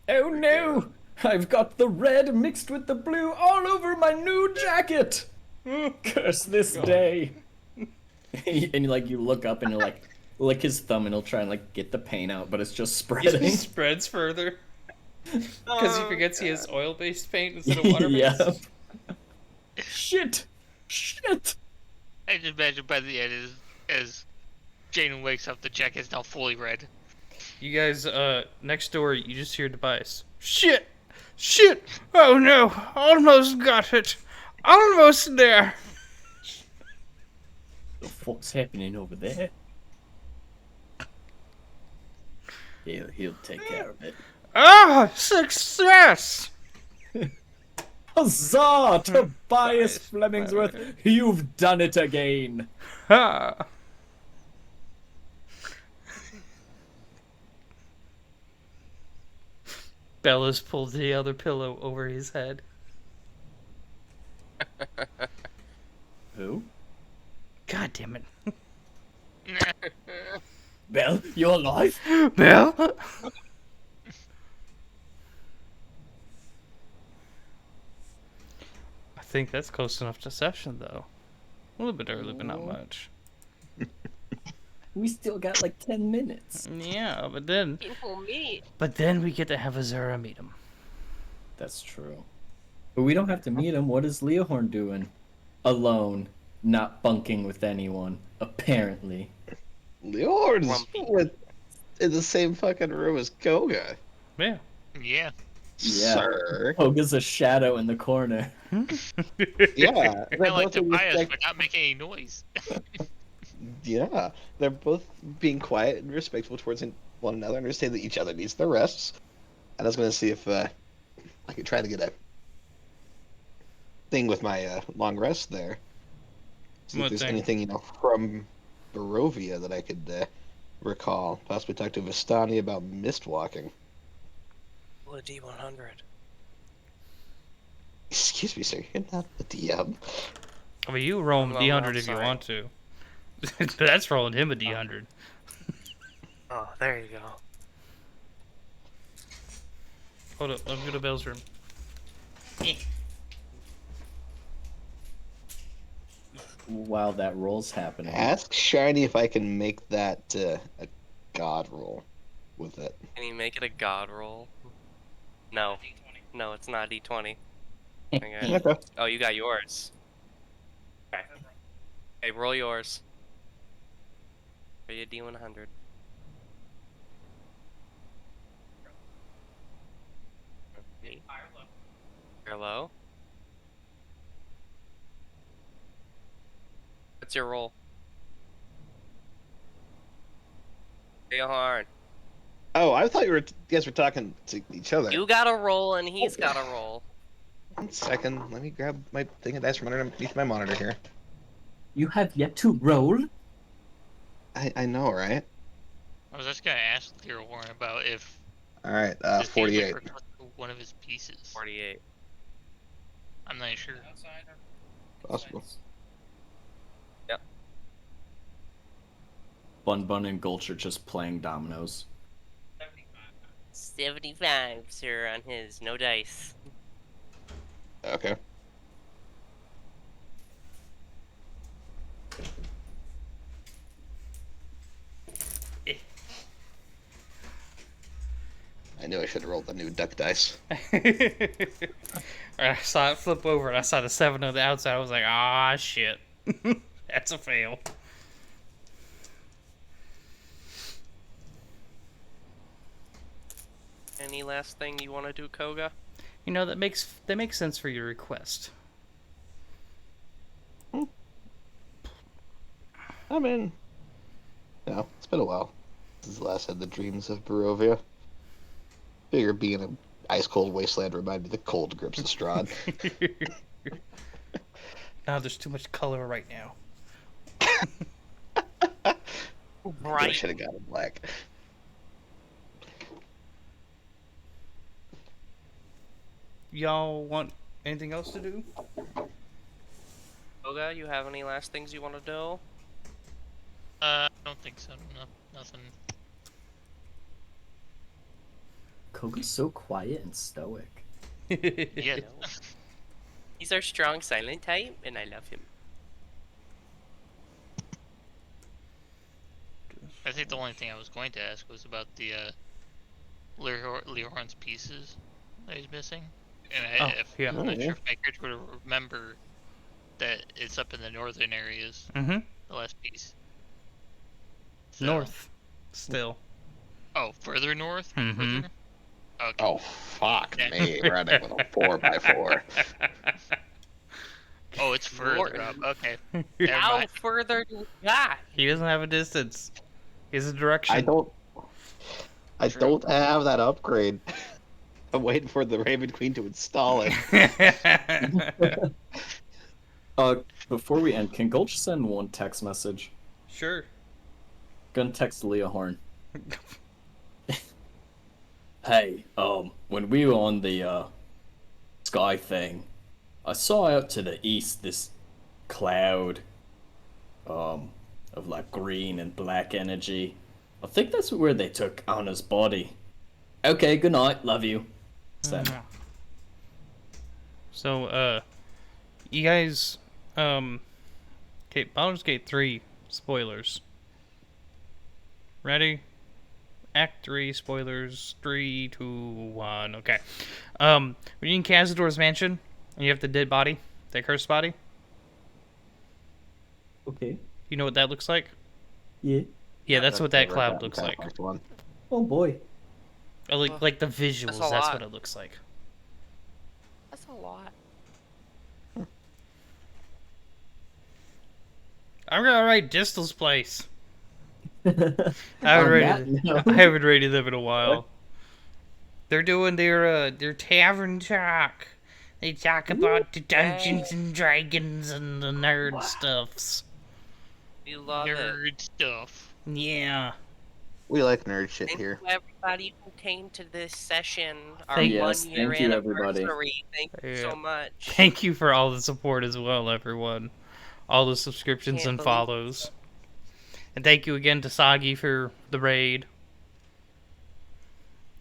Oh no! I've got the red mixed with the blue all over my new jacket! Curse this day! And like you look up and you like lick his thumb and he'll try and like get the paint out, but it's just spreading. He spreads further. Because he forgets he has oil-based paint instead of water-based. Yeah. Shit! I just imagine by the end as Jane wakes up, the jacket is now fully red. You guys, next door, you just hear Tobias. Shit! Oh no! Almost got it! Almost there! The fuck's happening over there? He'll take care of it. Ah! Success! Huzzah! Tobias Flemmingsworth, you've done it again! Ha! Bella's pulled the other pillow over his head. Who? God damn it. Belle, you're alive? Belle? I think that's close enough to session, though. A little bit early, but not much. We still got like 10 minutes. Yeah, but then... People meet. But then we get to have Azura meet him. That's true. But we don't have to meet him. What is Leohorn doing? Alone. Not bunking with anyone. Apparently. Leord's Grumpy. in the same fucking room as Koga. Yeah. Yeah. Yeah. Sir. Koga's a shadow in the corner. Yeah. I They're like both in Tobias respect- for not making any noise. Yeah. They're both being quiet and respectful towards one another, understand that each other needs their rests. And I was going to see if I could try to get a thing with my long rest there. See What if there's thing? anything, from Barovia that I could recall. Possibly talk to Vistani about mist walking. Well, a D100. Excuse me, sir. You're not the DM. I mean, you roll him a Well, D100 I'm if you sorry. want to. That's rolling him a D100. Oh, there you go. Hold up, let me go to Belle's room. While that roll's happening. Ask Shiny if I can make that a god roll with it. Can you make it a god roll? No. No, it's not D20. Okay. Okay. Oh, you got yours. Okay. Okay, roll yours. Are you a D100? Hello? What's your roll? Horn. Oh, I thought you guys were talking to each other. You got a roll and he's got a roll. 1 second. Let me grab my thing of dice from underneath my monitor here. You have yet to roll? I know, right? I was just gonna ask Learhorn about if All right, this game's like 48. requested one of his pieces. 48. I'm not sure. Possible. Yep. Bun Bun and Gulch are just playing dominoes. 75, sir, on his. No dice. Okay. I knew I should have rolled the new duck dice. I saw it flip over and I saw the 7 on the outside. I was like, ah, shit. That's a fail. Any last thing you want to do, Koga? You know, that makes sense for your request. I mean, no, it's been a while since the last had the dreams of Barovia. Figure being an ice cold wasteland reminded me of the cold grips of Strahd. Now there's too much color right now. I Right. should have got it black. Y'all want anything else to do? Koga, you have any last things you want to do? I don't think so. No, nothing. Koga's so quiet and stoic. Yeah. He's our strong silent type, and I love him. I think the only thing I was going to ask was about the Leorhorn's pieces that he's missing. And Oh, yeah. I'm not sure if my character would remember that it's up in the northern areas. Mm-hmm. The last piece. So- North. Still. Oh, further north? Mhm. Further? Okay. Oh, fuck Yeah. me. Running with a 4x4. Oh, it's further North. up. Okay. Never How mind. further do we got? He doesn't have a distance. He has a direction. I don't True. have that upgrade. I'm waiting for the Raven Queen to install it. Before we end, can Gulch send one text message? Sure. Gonna text Leahorn. Hey, when we were on the sky thing, I saw out to the east this cloud of like green and black energy. I think that's where they took Anna's body. Okay, good night, love you. Send. So, you guys, okay, Baldur's Gate 3 spoilers. Ready? Act 3 spoilers. 3, 2, 1. Okay. When you're in Cazador's mansion and you have the dead body, the cursed body, Okay. you know what that looks like? Yeah. Yeah, that's what that Right, cloud looks like. first one. Oh boy. Or like the visuals, a that's lot. what it looks like. That's a lot. I'm gonna write Distal's place. I On haven't that note- rated them in a while. They're doing their tavern talk. They talk about the Dungeons and Dragons and the nerd stuffs. We love it. Nerd stuff. Yeah. We like nerd shit Thank here. you, everybody who came to this session. Our Thank- Yes, 1 year thank you, everybody. anniversary. Thank you Yeah. so much. Thank you for all the support as well, everyone. All the subscriptions Can't and believe follows. And thank you again to Sagi for the raid.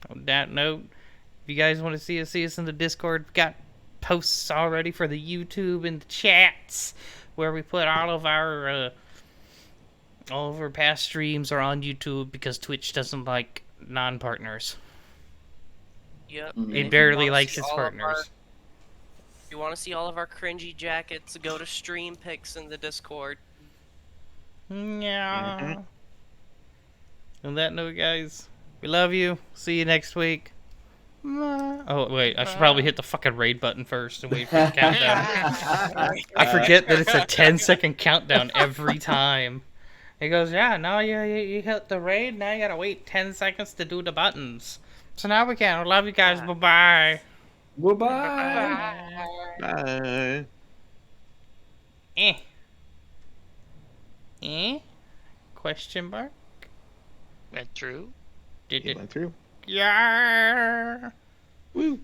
On that note, if you guys want to see us in the Discord, we've got posts already for the YouTube and the chats where we put all of our past streams are on YouTube because Twitch doesn't like non-partners. Yep. Mhm. and It if you barely wanna likes see its all of partners. If you want to see all of our cringy jackets, go to stream pics in the Discord. Yeah. On that note, guys, we love you. See you next week. Oh, wait, I should probably hit the fucking raid button first and wait for the countdown. I forget that it's a 10-second countdown every time. He goes, yeah, now you hit the raid, now you gotta wait 10 seconds to do the buttons. So now we can. I love you guys. Bye-bye. Goodbye. Bye. Eh. Eh? Question mark? Went through. Did It it? went through. Yeah. Woo!